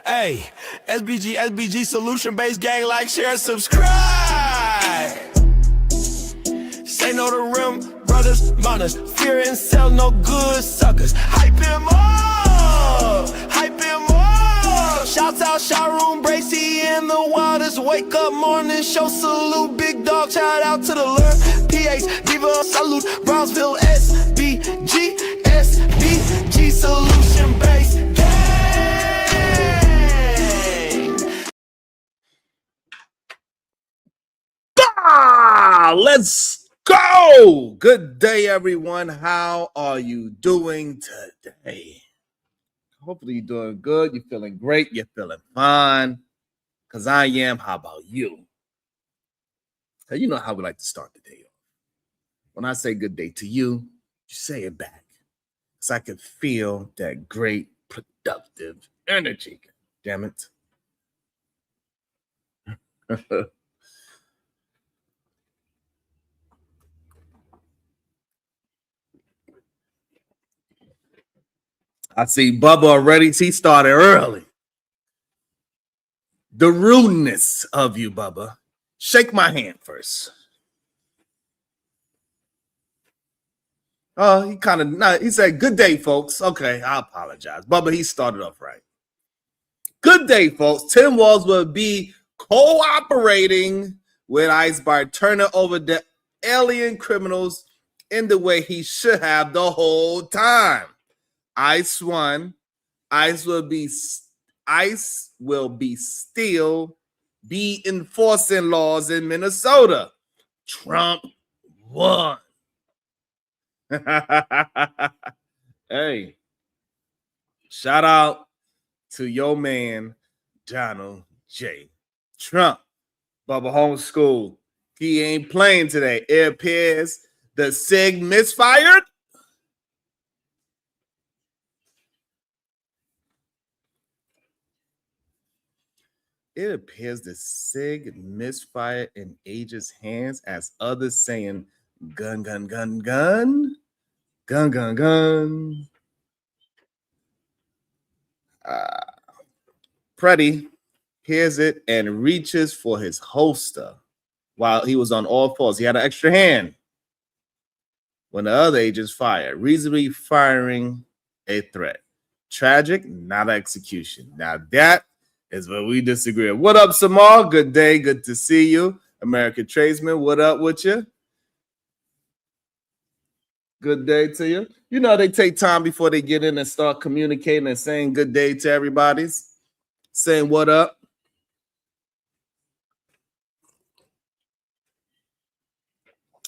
Hey, SBG solution-based gang, like, share, subscribe. Say no to rim, brothers, mothers, fear and sell no good suckers. Hype him up, hype him up. Shouts out Sharoon, Bracy, and the Waters. Wake up morning, show salute, big dog, shout out to the Lord. PH, Diva, salute, Brownsville, SBG solution-based gang. Let's go. Good day, everyone. How are you doing today? Hopefully you're doing good. You're feeling great. You're feeling fine. Because I am. How about you? So you know how we like to start the day off. When I say good day to you, you say it back. Because I can feel that great, productive energy. Damn it. I see Bubba already. He started early. The rudeness of you, Bubba. Shake my hand first. Oh, he kind of, he said, good day, folks. Okay, I apologize. Bubba, he started off right. Good day, folks. Tim Walls will be cooperating with ICE by turning over the alien criminals in the way he should have the whole time. ICE won. ICE will still be enforcing laws in Minnesota. Trump won. Hey, shout out to your man, Donald J. Trump. Bubba homeschool. He ain't playing today. It appears the SIG misfired. It appears the SIG misfired in Age's hands as others saying, gun, gun, gun, gun, gun, gun, gun. Preddy hears it and reaches for his holster while he was on all fours. He had an extra hand when the other agents fired, reasonably firing a threat. Tragic, not execution. Now that is what we disagree on. What up, Samal? Good day. Good to see you. American Tradesman, what up with you? Good day to you. You know, they take time before they get in and start communicating and saying good day to everybody. Saying what up.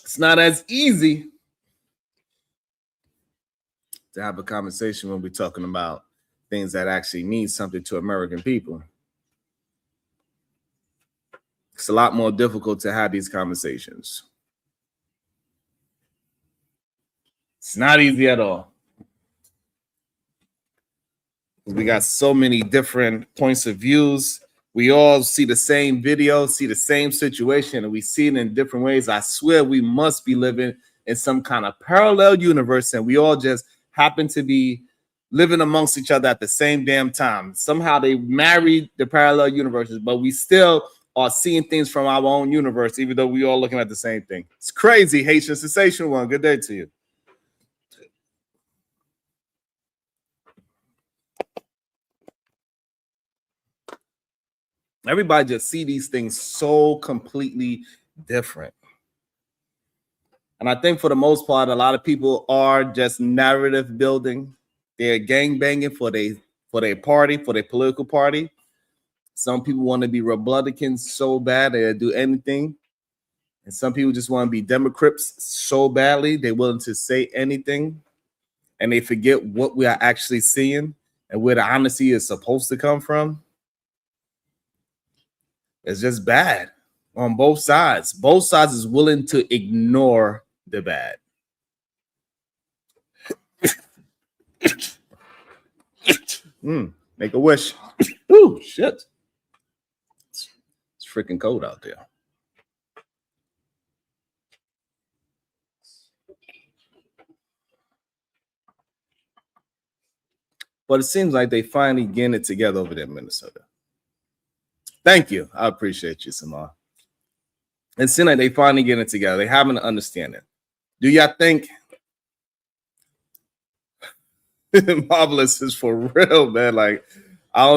It's not as easy to have a conversation when we're talking about things that actually mean something to American people. It's a lot more difficult to have these conversations. It's not easy at all. We got so many different points of views. We all see the same video, see the same situation, and we see it in different ways. I swear we must be living in some kind of parallel universe, and we all just happen to be living amongst each other at the same damn time. Somehow they married the parallel universes, but we still are seeing things from our own universe, even though we all looking at the same thing. It's crazy. Haitian Sensation One. Good day to you. Everybody just see these things so completely different. And I think for the most part, a lot of people are just narrative building. They're gang banging for their party, for their political party. Some people want to be Republicans so bad they'll do anything. And some people just want to be Democrats so badly they're willing to say anything. And they forget what we are actually seeing and where the honesty is supposed to come from. It's just bad on both sides. Both sides is willing to ignore the bad. Make a wish. Ooh, shit. It's freaking cold out there. But it seems like they finally getting it together over there in Minnesota. Thank you. I appreciate you, Samar. It seems like they finally getting it together. They having an understanding. Do y'all think Marvelous is for real, man? Like,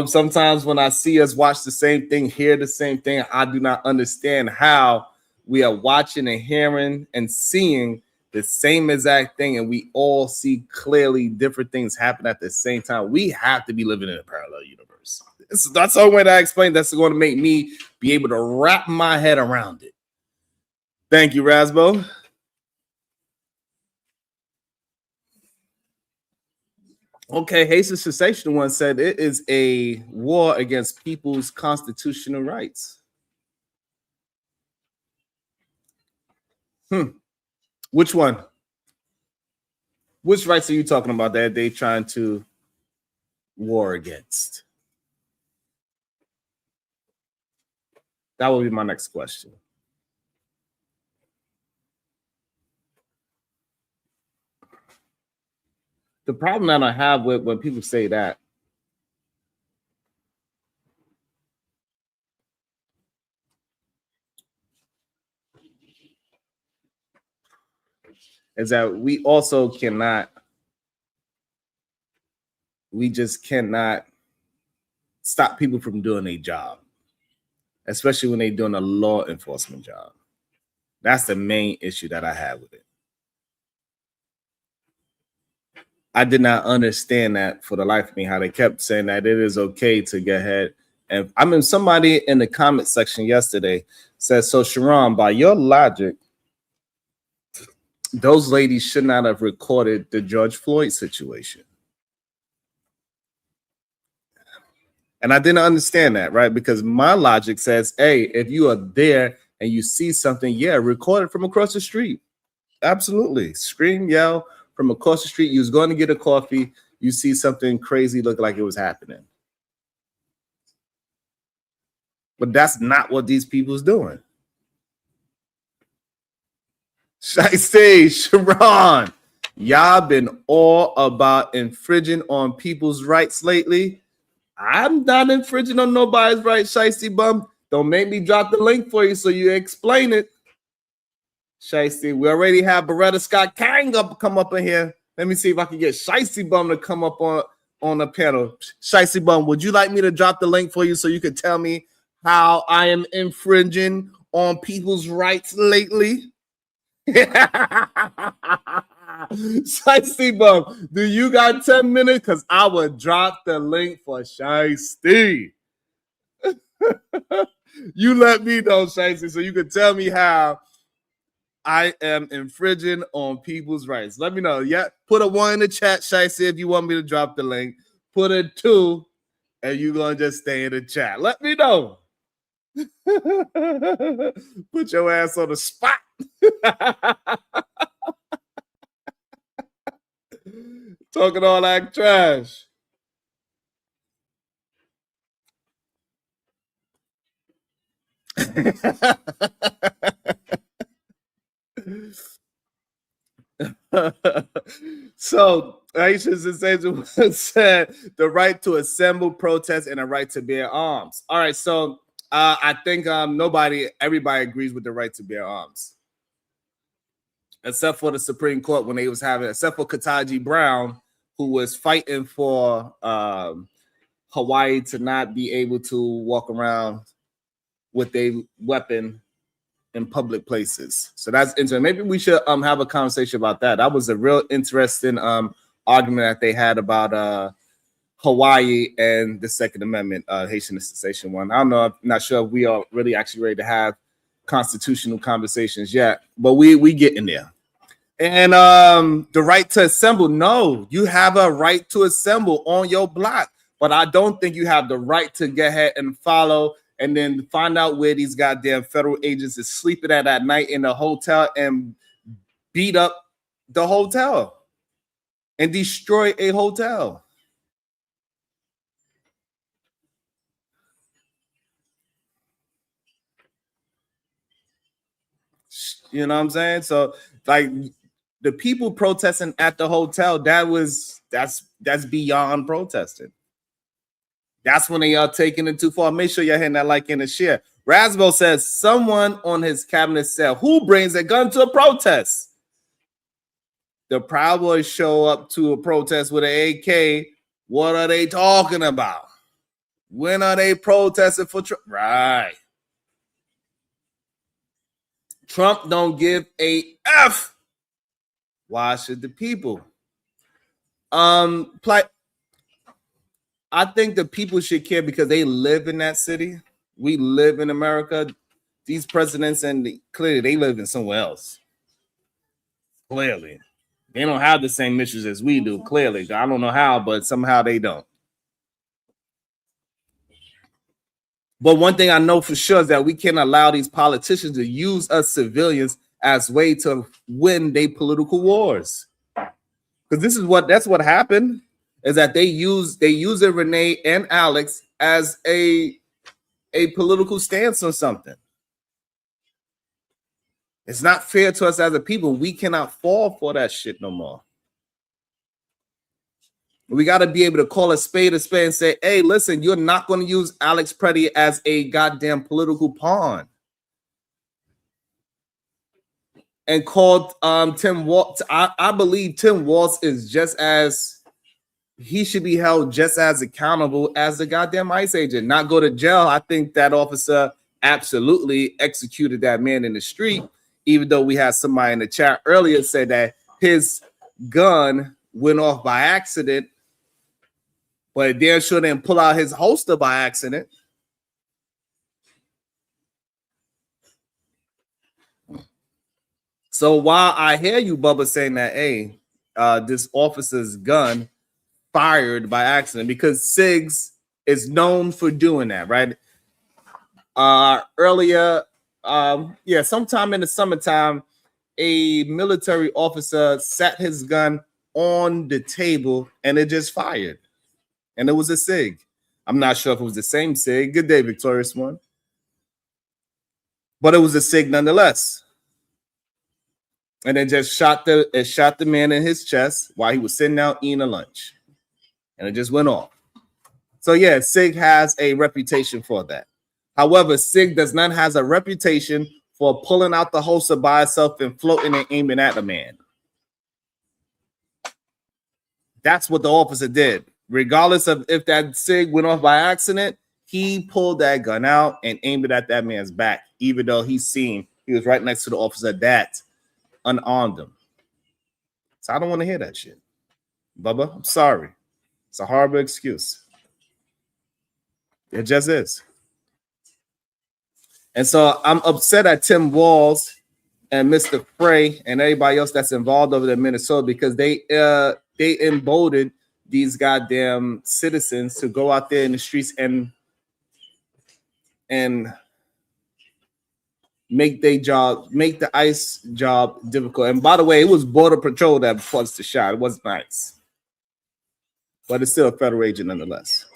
sometimes when I see us watch the same thing, hear the same thing, I do not understand how we are watching and hearing and seeing the same exact thing, and we all see clearly different things happen at the same time. We have to be living in a parallel universe. That's the only way that I explain. That's going to make me be able to wrap my head around it. Thank you, Rasbo. Okay, Hasten Sensational One said it is a war against people's constitutional rights. Which one? Which rights are you talking about that they trying to war against? That will be my next question. The problem that I have with when people say that is that we just cannot stop people from doing a job, especially when they're doing a law enforcement job. That's the main issue that I have with it. I did not understand that for the life of me, how they kept saying that it is okay to get ahead. And I mean, somebody in the comment section yesterday said, so Sharon, by your logic, those ladies should not have recorded the George Floyd situation. And I didn't understand that, right? Because my logic says, hey, if you are there and you see something, yeah, record it from across the street. Absolutely. Scream, yell from across the street. You was going to get a coffee. You see something crazy look like it was happening. But that's not what these people's doing. Shiesty, Sharon, y'all been all about infringing on people's rights lately. I'm not infringing on nobody's rights, Shiesty Bum. Don't make me drop the link for you so you explain it. Shiesty, we already have Beretta Scott Kang come up in here. Let me see if I can get Shiesty Bum to come up on the panel. Shiesty Bum, would you like me to drop the link for you so you can tell me how I am infringing on people's rights lately? Shiesty Bum, do you got 10 minutes? Because I would drop the link for Shiesty. You let me know, Shiesty, so you can tell me how I am infringing on people's rights. Let me know. Yeah, put a 1 in the chat, Shiesty, if you want me to drop the link. Put a 2, and you're going to just stay in the chat. Let me know. Put your ass on the spot. Talking all that trash. So Aisha said the right to assemble, protest, and a right to bear arms. All right, so I think everybody agrees with the right to bear arms, except for the Supreme Court when they was having, except for Ketanji Brown, who was fighting for Hawaii to not be able to walk around with a weapon in public places. So that's interesting. Maybe we should have a conversation about that. That was a real interesting argument that they had about Hawaii and the Second Amendment, Haitian Cessation one. I don't know. I'm not sure if we are really actually ready to have constitutional conversations yet, but we get in there. And the right to assemble. No, you have a right to assemble on your block, but I don't think you have the right to get ahead and follow and then find out where these goddamn federal agents is sleeping at night in the hotel and beat up the hotel and destroy a hotel. You know what I'm saying? So, like, The people protesting at the hotel, that's beyond protesting. That's when they are taking it too far. Make sure you're hitting that like and the share. Rasbo says someone on his cabinet said, "Who brings a gun to a protest?" The Proud Boys show up to a protest with an AK. What are they talking about? When are they protesting for Trump? Right. Trump don't give a F. Why should the people? I think the people should care because they live in that city. We live in America. These presidents clearly they live in somewhere else. Clearly, they don't have the same issues as we do. Clearly, I don't know how, but somehow they don't. But one thing I know for sure is that we can't allow these politicians to use us civilians as way to win their political wars. Because that's what happened. Is that they use Renee and Alex as a political stance on something. It's not fair to us as a people. We cannot fall for that shit no more. We got to be able to call a spade and say, hey, listen, you're not going to use Alex Preddy as a goddamn political pawn. And called Tim Walz. I believe Tim Walz is he should be held just as accountable as the goddamn ICE agent, not go to jail. I think that officer absolutely executed that man in the street, even though we had somebody in the chat earlier say that his gun went off by accident, but damn sure didn't pull out his holster by accident. So while I hear you, Bubba, saying that, hey, this officer's gun fired by accident, because SIGs is known for doing that, right? Earlier, sometime in the summertime, a military officer sat his gun on the table and it just fired. And it was a SIG. I'm not sure if it was the same SIG. Good day, Victorious One. But it was a SIG nonetheless. And it just shot the man in his chest while he was sitting out eating a lunch. And it just went off. So yeah, SIG has a reputation for that. However, SIG does not have a reputation for pulling out the holster by itself and floating and aiming at the man. That's what the officer did. Regardless of if that SIG went off by accident, he pulled that gun out and aimed it at that man's back, even though he was right next to the officer that unarmed him. So I don't want to hear that shit. Bubba, I'm sorry. It's a horrible excuse. It just is. And so I'm upset at Tim Walz and Mr. Frey and everybody else that's involved over there in Minnesota, because they emboldened these goddamn citizens to go out there in the streets and make the ICE job difficult. And by the way, it was Border Patrol that punched the shot. It wasn't ICE. But it's still a federal agent nonetheless.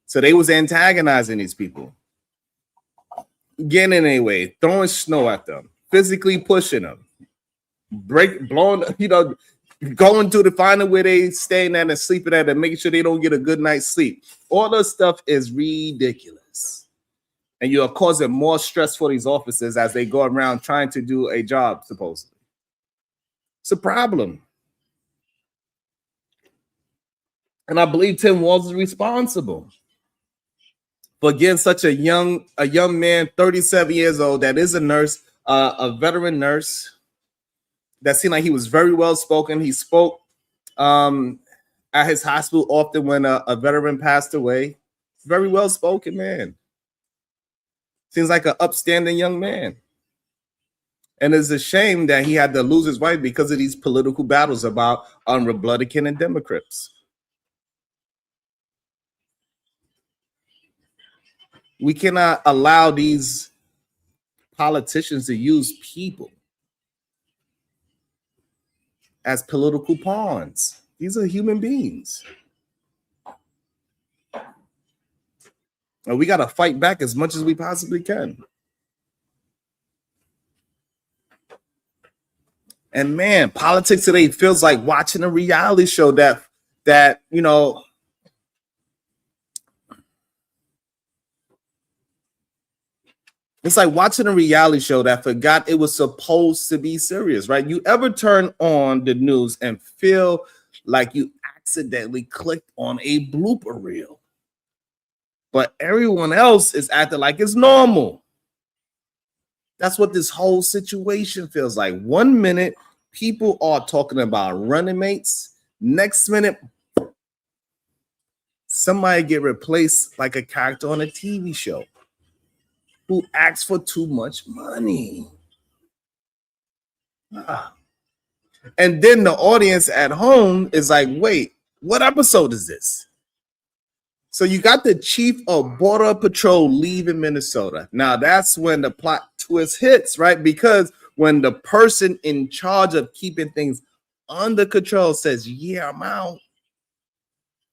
So they was antagonizing these people. Getting in their way, throwing snow at them, physically pushing them, going to the finding where they staying at and sleeping at and making sure they don't get a good night's sleep. All this stuff is ridiculous. And you're causing more stress for these officers as they go around trying to do a job, supposedly. It's a problem. And I believe Tim Walz is responsible for getting such a young man, 37 years old, that is a nurse, a veteran nurse, that seemed like he was very well spoken. He spoke at his hospital often when a veteran passed away. Very well spoken man. Seems like an upstanding young man. And it's a shame that he had to lose his wife because of these political battles about Republican and Democrats. We cannot allow these politicians to use people as political pawns. These are human beings. And we got to fight back as much as we possibly can. And man, politics today feels like watching a reality show that you know, it's like watching a reality show that forgot it was supposed to be serious, right? You ever turn on the news and feel like you accidentally clicked on a blooper reel, but everyone else is acting like it's normal? That's what this whole situation feels like. 1 minute, people are talking about running mates. Next minute, somebody get replaced like a character on a TV show who asks for too much money. And then the audience at home is like, wait, what episode is this? So you got the chief of Border Patrol leaving Minnesota. Now that's when the plot twist hits, right? Because when the person in charge of keeping things under control says, yeah, I'm out,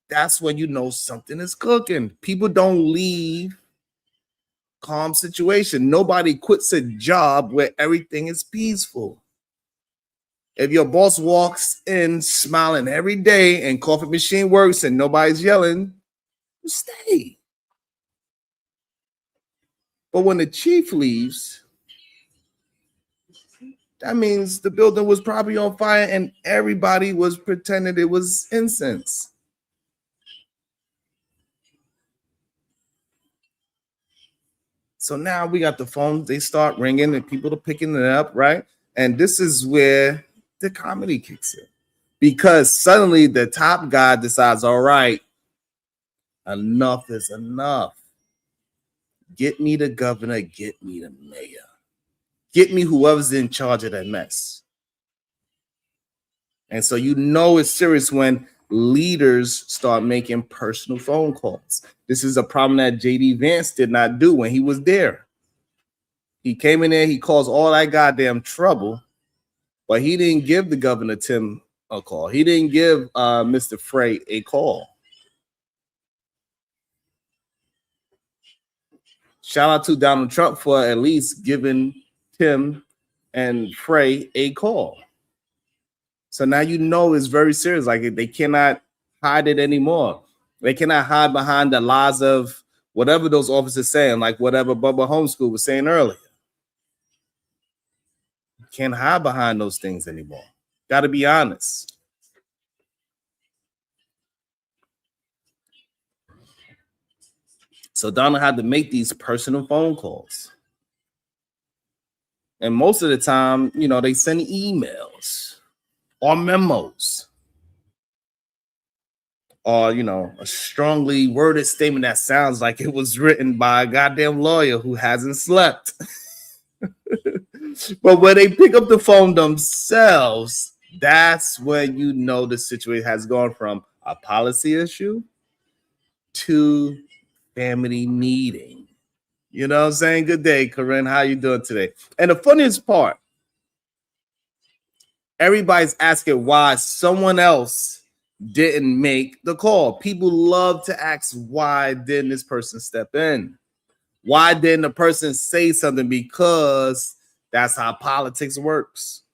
that's when you know something is cooking. People don't leave calm situation. Nobody quits a job where everything is peaceful. If your boss walks in smiling every day and coffee machine works and nobody's yelling, you stay. But when the chief leaves, that means the building was probably on fire and everybody was pretending it was incense. So now we got the phones, they start ringing and people are picking it up, right? And this is where the comedy kicks in. Because suddenly the top guy decides, all right, enough is enough. Get me the governor, get me the mayor. Get me whoever's in charge of that mess. And so you know it's serious when leaders start making personal phone calls. This is a problem that JD Vance did not do when he was there. He came in there, he caused all that goddamn trouble, but he didn't give the governor Tim a call. He didn't give Mr. Frey a call. Shout out to Donald Trump for at least giving Tim and Frey a call. So now you know it's very serious. Like they cannot hide it anymore. They cannot hide behind the lies of whatever those officers saying, like whatever Bubba Homeschool was saying earlier. You can't hide behind those things anymore. Got to be honest. So Donald had to make these personal phone calls. And most of the time, you know, they send emails or memos or, you know, a strongly worded statement that sounds like it was written by a goddamn lawyer who hasn't slept. But when they pick up the phone themselves, that's when you know the situation has gone from a policy issue to family meeting. You know what I'm saying? Good day, Corinne. How you doing today? And the funniest part, everybody's asking why someone else didn't make the call. People love to ask, why didn't this person step in? Why didn't the person say something? Because that's how politics works.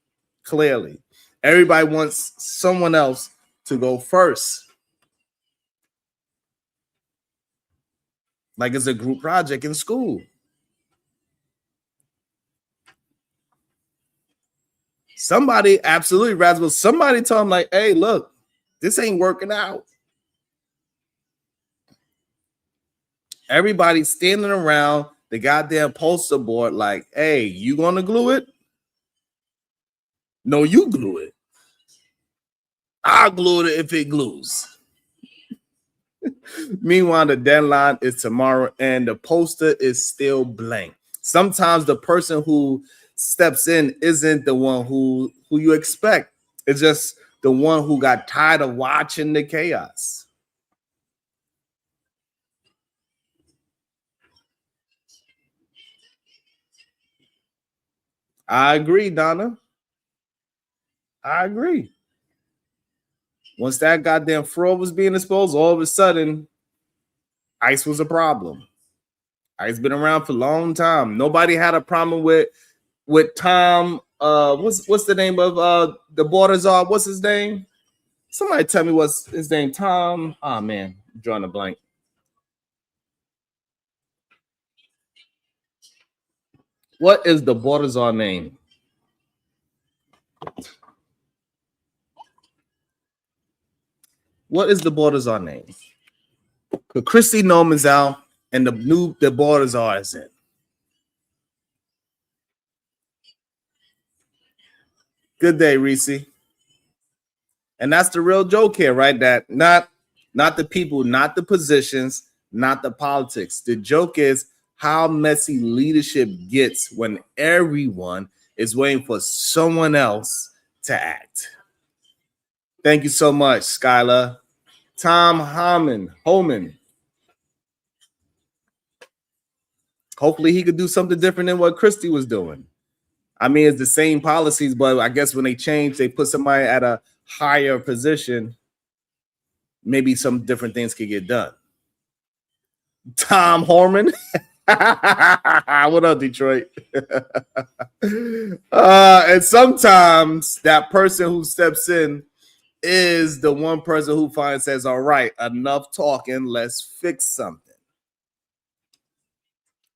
Clearly, everybody wants someone else to go first. Like it's a group project in school. Somebody absolutely razzle. Somebody tell them like, hey, look, this ain't working out. Everybody's standing around the goddamn poster board like, hey, you gonna glue it? No, you glue it. I'll glue it if it glues. Meanwhile, the deadline is tomorrow and the poster is still blank. Sometimes the person who steps in isn't the one who you expect. It's just the one who got tired of watching the chaos. I agree, Donna. I agree. Once that goddamn fraud was being exposed, all of a sudden, ICE was a problem. ICE been around for a long time. Nobody had a problem with Tom what's the name of the borders are? What's his name? Somebody tell me what's his name. Tom. Oh man, I'm drawing a blank. What is the borders are name? What is the borders are name? Christy Noman's out, and the borders are is in. Good day, Reese. And that's the real joke here, right? That not the people, not the positions, not the politics. The joke is how messy leadership gets when everyone is waiting for someone else to act. Thank you so much, Skylar. Tom Holman. Hopefully he could do something different than what Christie was doing. I mean, it's the same policies, but I guess when they change, they put somebody at a higher position. Maybe some different things could get done. Tom Horman. What up, Detroit? And sometimes that person who steps in is the one person who finally says, all right, enough talking, let's fix something.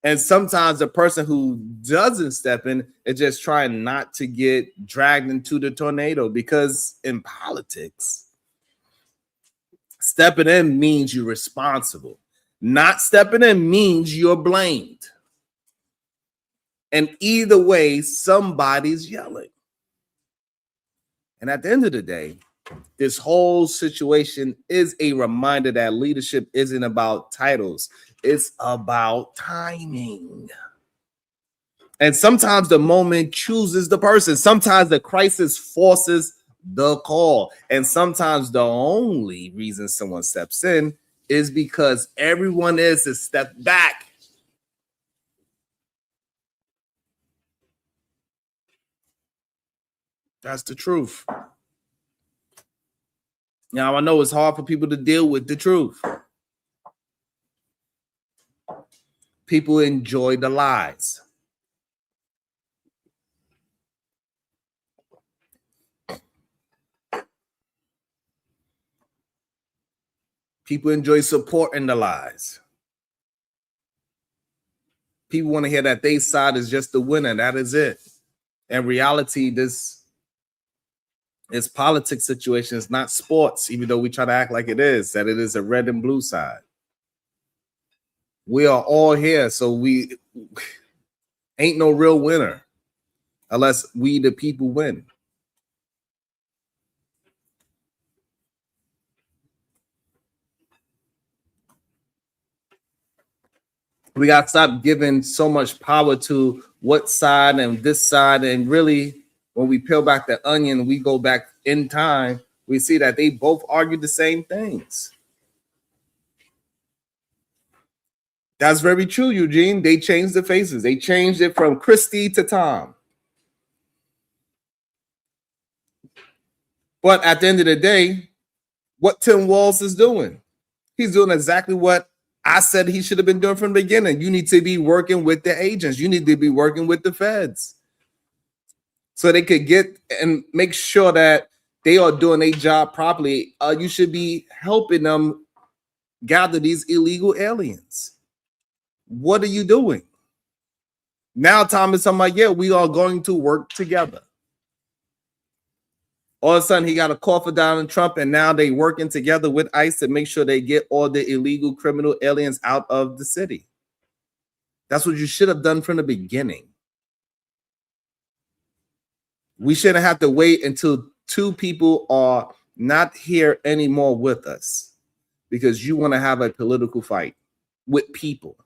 And sometimes the person who doesn't step in is just trying not to get dragged into the tornado, because in politics, stepping in means you're responsible. Not stepping in means you're blamed. And either way, somebody's yelling. And at the end of the day, this whole situation is a reminder that leadership isn't about titles. It's about timing. And sometimes the moment chooses the person. Sometimes the crisis forces the call. And sometimes the only reason someone steps in is because everyone is to step back. That's the truth. Now, I know it's hard for people to deal with the truth. People enjoy the lies. People enjoy supporting the lies. People want to hear that their side is just the winner. That is it. In reality, this is politics situation. It's not sports, even though we try to act like it is, that it is a red and blue side. We are all here, so we ain't no real winner unless we, the people, win. We got to stop giving so much power to what side and this side. And really, when we peel back the onion, we go back in time, we see that they both argue the same things. That's very true, Eugene. They changed the faces. They changed it from Christy to Tom. But at the end of the day, what Tim Walz is doing, he's doing exactly what I said he should have been doing from the beginning. You need to be working with the agents. You need to be working with the feds so they could get and make sure that they are doing their job properly. You should be helping them gather these illegal aliens. What are you doing? Now Tom is talking about, yeah, we are going to work together. All of a sudden, he got a call for Donald Trump, and now they working together with ICE to make sure they get all the illegal criminal aliens out of the city. That's what you should have done from the beginning. We shouldn't have to wait until two people are not here anymore with us because you want to have a political fight with people.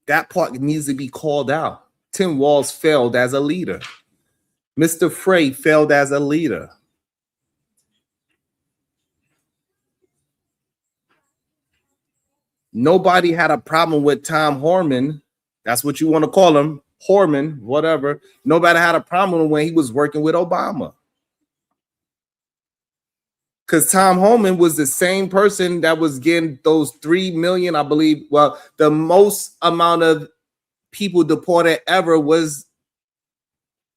That part needs to be called out. Tim Walz failed as a leader. Mr. Frey failed as a leader. Nobody had a problem with Tom Horman. That's what you want to call him, Horman, whatever. Nobody had a problem when he was working with Obama. Because Tom Horman was the same person that was getting those 3 million, I believe. Well, the most amount of people deported ever was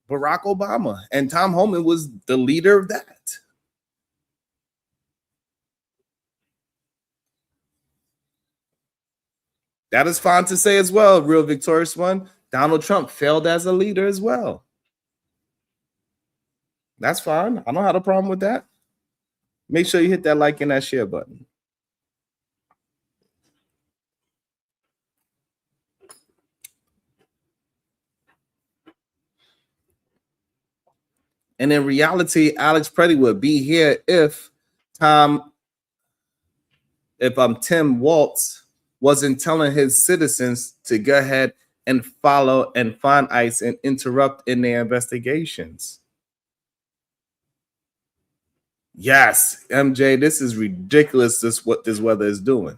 Barack Obama, and Tom Homan was the leader of that. That is fine to say as well, real victorious one. Donald Trump failed as a leader as well. That's fine. I don't have a problem with that. Make sure you hit that like and that share button. And in reality, Alex Preddy would be here if Tim Walz wasn't telling his citizens to go ahead and follow and find ICE and interrupt in their investigations. Yes, MJ, this is ridiculous. This what this weather is doing.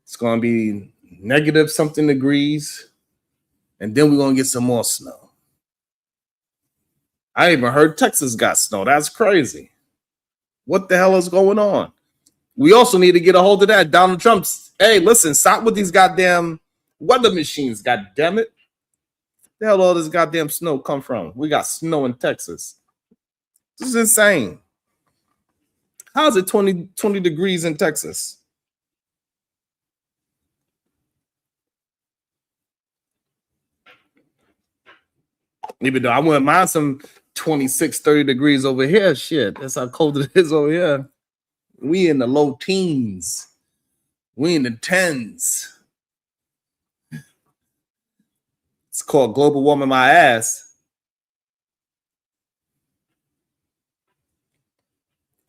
It's going to be negative something degrees, and then we're going to get some more snow. I even heard Texas got snow. That's crazy. What the hell is going on? We also need to get a hold of that. Donald Trump's, hey, listen, stop with these goddamn weather machines, god damn it. The hell all this goddamn snow come from? We got snow in Texas. This is insane. How's it 20 degrees in Texas? Even though I wouldn't mind some 26, 30 degrees over here. Shit, that's how cold it is over here. We in the low teens. We in the tens. It's called global warming my ass.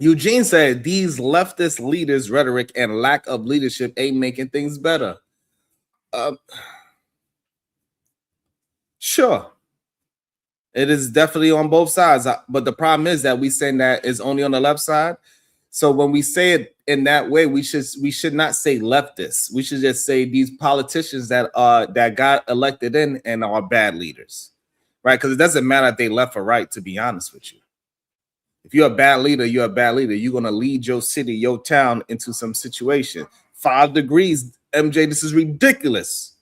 Eugene said these leftist leaders' rhetoric and lack of leadership ain't making things better. Sure. It is definitely on both sides. But the problem is that we saying that is only on the left side. So when we say it in that way, we should not say leftists. We should just say these politicians that got elected in and are bad leaders, right? Because it doesn't matter if they left or right, to be honest with you. If you're a bad leader, you're a bad leader. You're going to lead your city, your town into some situation. 5 degrees, MJ, this is ridiculous.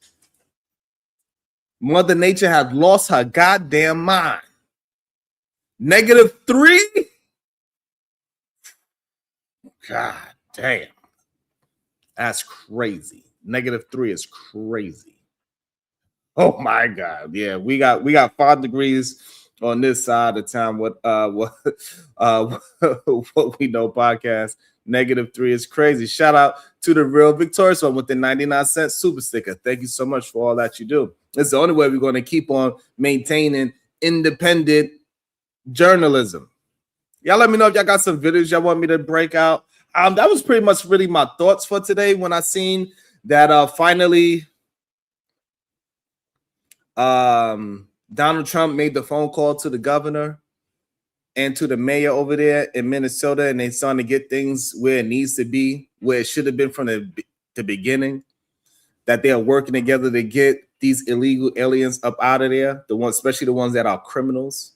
Mother Nature has lost her goddamn mind. -3? God damn. That's crazy. -3 is crazy. Oh my God. Yeah, we got 5 degrees on this side of town. What we know podcast. -3 is crazy. Shout out to the real victorious one with the 99-cent super sticker. Thank you so much for all that you do. It's the only way we're going to keep on maintaining independent journalism. Y'all let me know if y'all got some videos y'all want me to break out. That was pretty much really my thoughts for today when I seen that finally Donald Trump made the phone call to the governor and to the mayor over there in Minnesota, and they starting to get things where it needs to be, where it should have been from the beginning, that they are working together to get these illegal aliens up out of there, the ones, especially the ones that are criminals.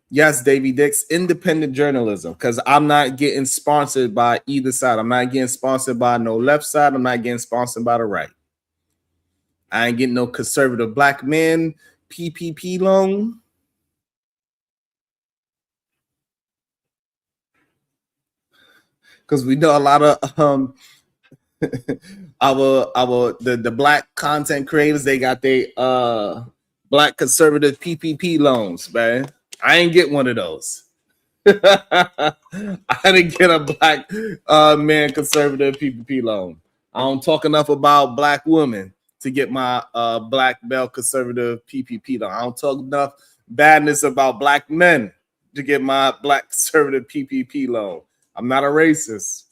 Yes, Davey Dix, independent journalism, because I'm not getting sponsored by either side. I'm not getting sponsored by no left side. I'm not getting sponsored by the right. I ain't getting no conservative black men PPP loan. Because we know a lot of the black content creators, they got their black conservative PPP loans, man. I ain't get one of those. I didn't get a black man conservative PPP loan. I don't talk enough about black women to get my black male conservative PPP loan. I don't talk enough badness about black men to get my black conservative PPP loan. I'm not a racist.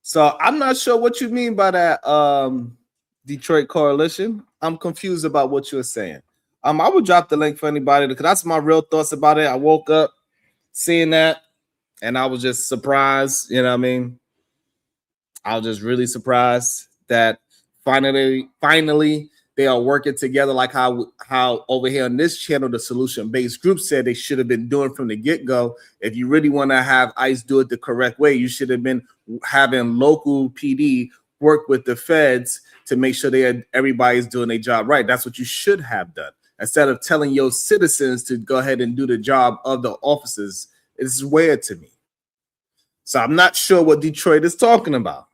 So I'm not sure what you mean by that Detroit coalition. I'm confused about what you're saying. I would drop the link for anybody because that's my real thoughts about it. I woke up seeing that and I was just surprised. You know what I mean? I was just really surprised that finally they are working together, like how over here on this channel, the solution-based group said they should have been doing from the get-go. If you really want to have ICE do it the correct way, you should have been having local PD work with the feds to make sure everybody's doing their job right. That's what you should have done. Instead of telling your citizens to go ahead and do the job of the officers, it's weird to me. So I'm not sure what Detroit is talking about.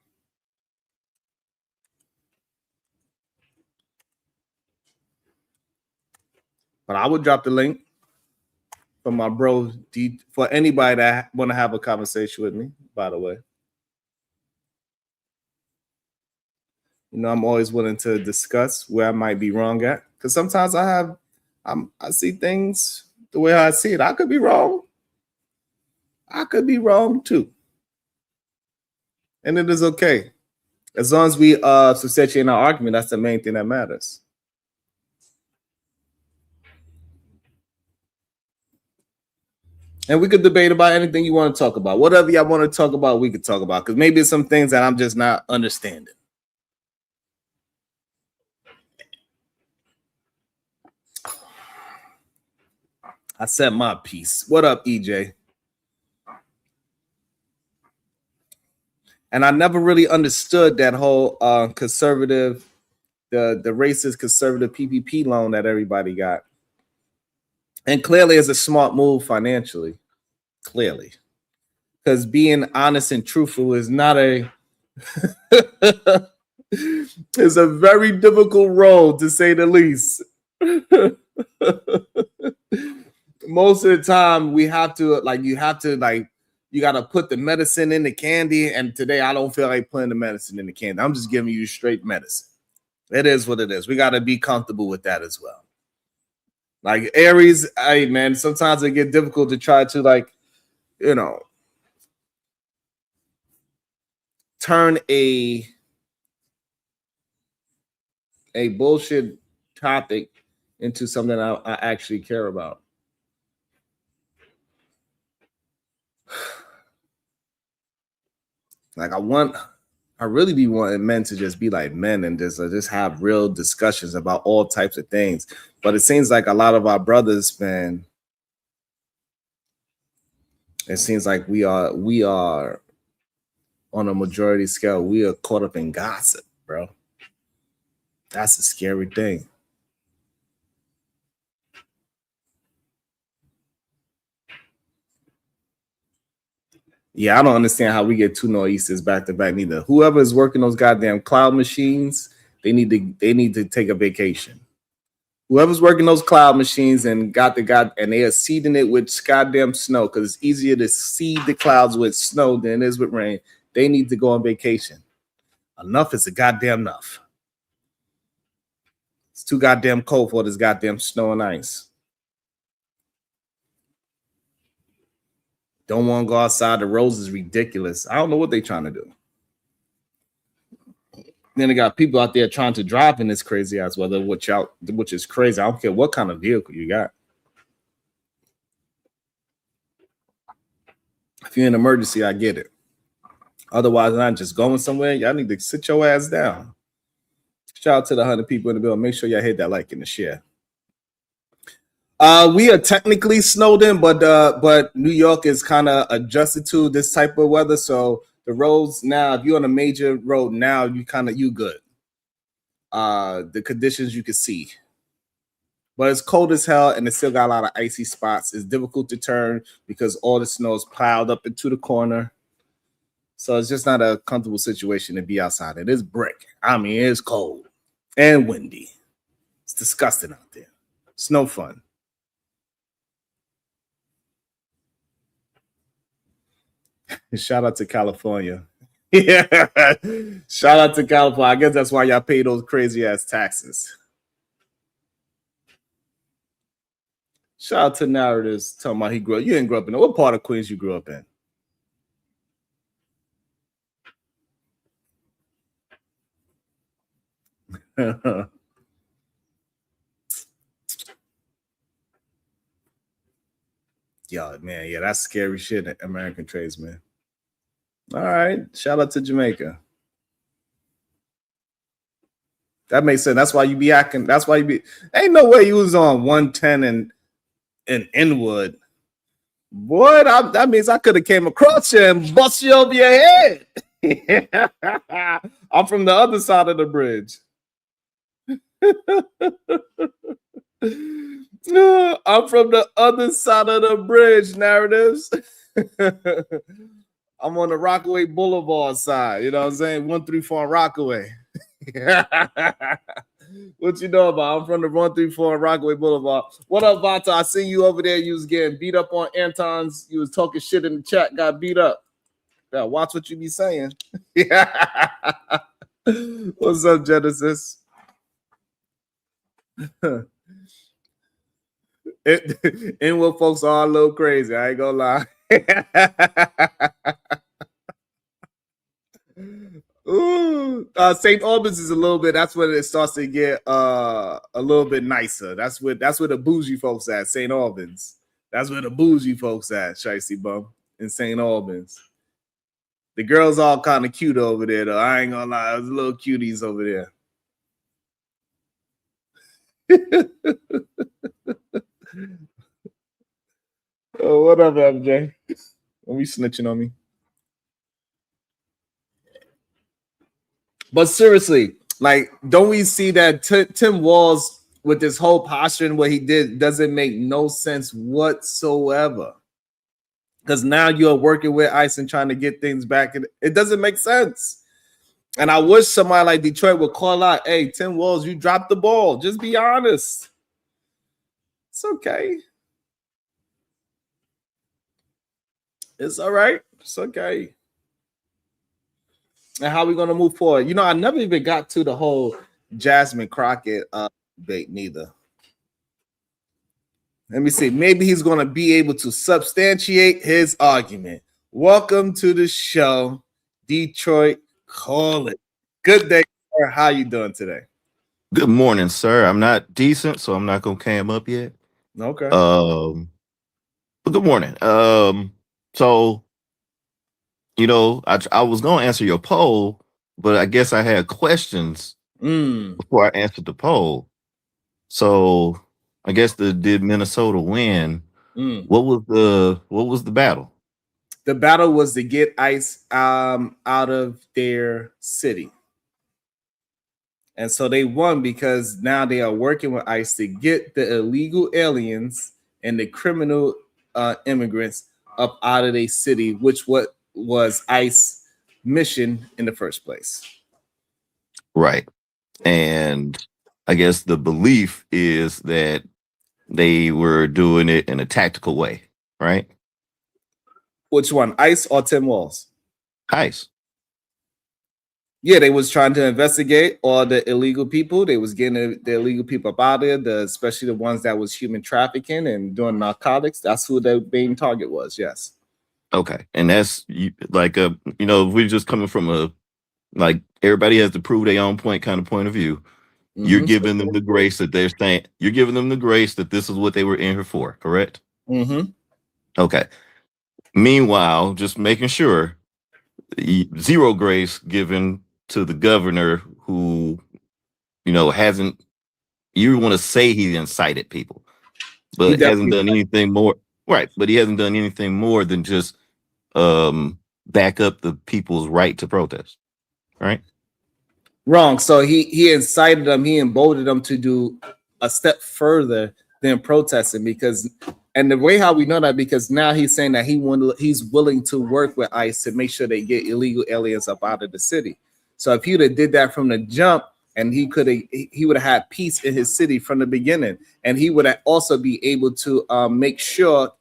But I would drop the link for my bro, for anybody that want to have a conversation with me, by the way. You know, I'm always willing to discuss where I might be wrong at. Because sometimes I see things the way I see it. I could be wrong. I could be wrong too. And it is okay. As long as we substantiate our argument, that's the main thing that matters. And we could debate about anything you want to talk about. Whatever y'all want to talk about, we could talk about. Because maybe it's some things that I'm just not understanding. I said my piece. What up, EJ? And I never really understood that whole conservative, the racist conservative PPP loan that everybody got. And clearly it's a smart move financially. Clearly. Because being honest and truthful is not a it's a very difficult role, to say the least. Most of the time we have to, you got to put the medicine in the candy. And today I don't feel like putting the medicine in the candy. I'm just giving you straight medicine. It is what it is. We got to be comfortable with that as well. Like Aries, hey man, sometimes it get difficult to try to turn a bullshit topic into something I actually care about. Like I really be wanting men to just be like men and just have real discussions about all types of things. But it seems like a lot of our brothers, man, it seems like we are on a majority scale, we are caught up in gossip, bro. That's a scary thing. Yeah, I don't understand how we get two nor'easters back to back neither. Whoever is working those goddamn cloud machines, they need to take a vacation. Whoever's working those cloud machines and and they are seeding it with goddamn snow, because it's easier to seed the clouds with snow than it is with rain. They need to go on vacation. Enough is a goddamn enough. It's too goddamn cold for this goddamn snow and ice. Don't want to go outside. The roads is ridiculous. I don't know what they're trying to do. Then they got people out there trying to drive in this crazy ass weather, which is crazy. I don't care what kind of vehicle you got. If you're in an emergency, I get it. Otherwise, I'm just going somewhere. Y'all need to sit your ass down. Shout out to the 100 people in the building. Make sure y'all hit that like and the share. We are technically snowed in, but New York is kind of adjusted to this type of weather. So the roads now, if you're on a major road now, you good. The conditions you can see. But it's cold as hell, and it's still got a lot of icy spots. It's difficult to turn because all the snow is piled up into the corner. So it's just not a comfortable situation to be outside. It is brick. I mean, it's cold and windy. It's disgusting out there. It's no fun. Shout out to California. Yeah. Shout out to California. I guess that's why y'all pay those crazy ass taxes. Shout out to Narratives talking about you didn't grow up in what part of Queens you grew up in? Yo, man, yeah, that's scary shit. American tradesman. All right, shout out to Jamaica. That makes sense. That's why you be acting. That's why you be. Ain't no way you was on 110 and Inwood. Boy, that means I could have came across you and bust you over your head. I'm from the other side of the bridge. I'm from the other side of the bridge, narratives. I'm on the Rockaway Boulevard side. You know what I'm saying? 134 on Rockaway. What you know about? I'm from the 134 on Rockaway Boulevard. What up, Vata? I see you over there. You was getting beat up on Anton's. You was talking shit in the chat, got beat up. Yeah, watch what you be saying. What's up, Genesis? Inwood folks are a little crazy. I ain't gonna lie. Ooh, St. Albans is a little bit. That's when it starts to get a little bit nicer. That's where the bougie folks at. St. Albans. That's where the bougie folks at. Shicey bum in St. Albans. The girls all kind of cute over there, though. I ain't gonna lie. There's little cuties over there. Oh, what up, MJ? Don't be snitching on me. But seriously, like, don't we see that Tim Walz with this whole posture and what he did doesn't make no sense whatsoever? Because now you're working with ICE and trying to get things back. It doesn't make sense. And I wish somebody like Detroit would call out, hey, Tim Walz, you dropped the ball. Just be honest. It's okay. It's all right. It's okay. And how are we going to move forward? You know, I never even got to the whole Jasmine Crockett debate neither. Let me see. Maybe he's going to be able to substantiate his argument. Welcome to the show, Detroit Call It. Good day, sir. How you doing today? Good morning, sir. I'm not decent, so I'm not going to cam up yet. Okay. But good morning. So, you know, I was going to answer your poll, but I guess I had questions before I answered the poll. So I guess did Minnesota win? What was the battle? The battle was to get ICE out of their city. And so they won because now they are working with ICE to get the illegal aliens and the criminal immigrants up out of their city, which was ICE mission in the first place. Right. And I guess the belief is that they were doing it in a tactical way, right? Which one, ICE or Tim Walz? ICE. Yeah, they was trying to investigate all the illegal people. They was getting the illegal people up out of there, especially the ones that was human trafficking and doing narcotics. That's who the main target was, yes. Okay. And that's like you know, we're just coming from a like everybody has to prove their own point kind of point of view. You're giving them the grace that they're saying. You're giving them the grace that this is what they were in here for, correct? Okay. Meanwhile, just making sure, zero grace given to the governor who, you know, hasn't. You want to say he incited people, but hasn't done anything more. Right, but he hasn't done anything more than just back up the people's right to protest. Right. Wrong. So he incited them, he emboldened them to do a step further than protesting and the way how we know that, because now he's saying that he's willing to work with ICE to make sure they get illegal aliens up out of the city. So if he would have did that from the jump, and he would have had peace in his city from the beginning, and he would have also be able to make sure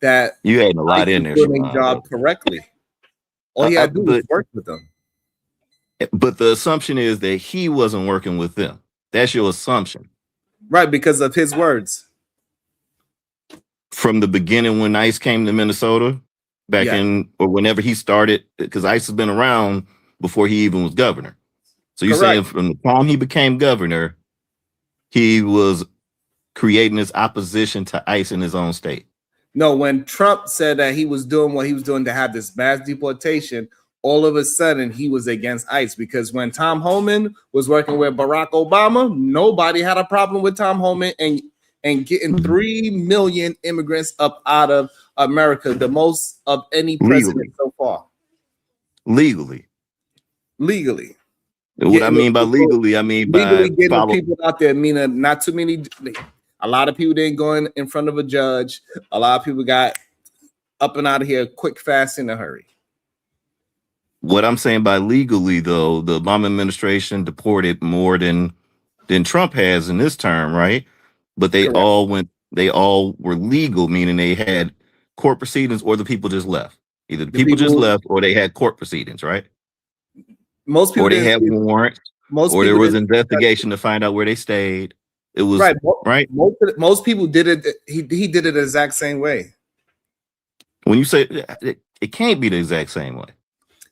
that you had a lot in there doing job correctly. All he had to do was work with them. But the assumption is that he wasn't working with them. That's your assumption. Right, because of his words. From the beginning when ICE came to Minnesota, back in, or whenever he started, because ICE has been around before he even was governor. So you're saying from the time he became governor, he was creating this opposition to ICE in his own state. No, when Trump said that he was doing what he was doing to have this mass deportation, all of a sudden he was against ICE, because when Tom Homan was working with Barack Obama, nobody had a problem with Tom Homan and getting 3 million immigrants up out of America, the most of any president so far. Legally. What I mean by legally, I mean by getting people out there. Meaning not too many. A lot of people didn't go in front of a judge. A lot of people got up and out of here quick, fast, in a hurry. What I'm saying by legally, though, the Obama administration deported more than Trump has in this term, right? But they Correct. all were legal, meaning they had court proceedings, or the people just left. Either the people just left, or they had court proceedings, right? Most people, or they had warrants, or there was investigation to find out where they stayed. It was right. Most people did it. He did it the exact same way. When you say it can't be the exact same way.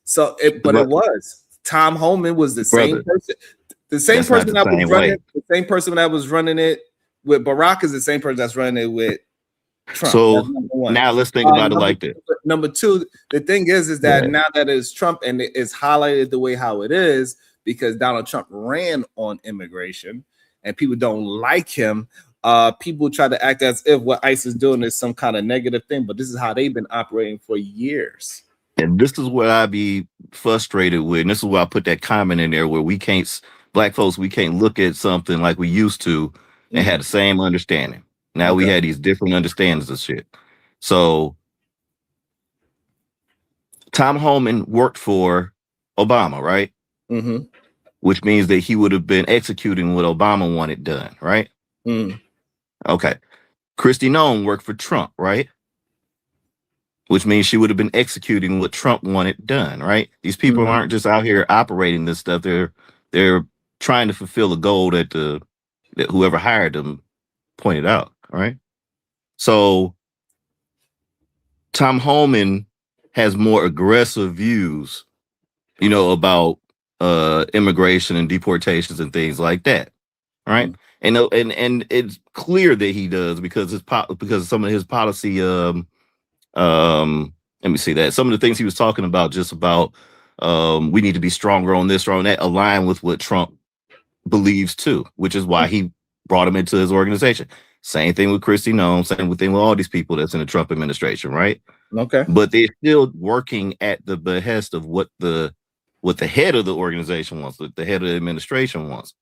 So, it was. Tom Homan was the same person. The same person that was running. The same person that was running it with Barack is the same person that's running it with Trump. So now let's think about it like this. Number two, the thing is that now that it's Trump and it is highlighted the way how it is, because Donald Trump ran on immigration and people don't like him. People try to act as if what ICE is doing is some kind of negative thing, but this is how they've been operating for years. And this is what I be frustrated with. And this is why I put that comment in there, where black folks, we can't look at something like we used to and had the same understanding. Now we had these different understandings of shit. So Tom Homan worked for Obama, right? Mm-hmm. Which means that he would have been executing what Obama wanted done, right? Mm. Okay. Kristi Noem worked for Trump, right? Which means she would have been executing what Trump wanted done, right? These people aren't just out here operating this stuff. They're trying to fulfill a goal that whoever hired them pointed out, right? So Tom Homan has more aggressive views, about immigration and deportations and things like that, right? And it's clear that he does, because of some of his policy. Let me see that. Some of the things he was talking about, just about we need to be stronger on this, stronger on that, align with what Trump believes too, which is why he brought him into his organization. Same thing with Kristi Noem, same thing with all these people that's in the Trump administration, right? Okay. But they're still working at the behest of what the head of the organization wants, what the head of the administration wants.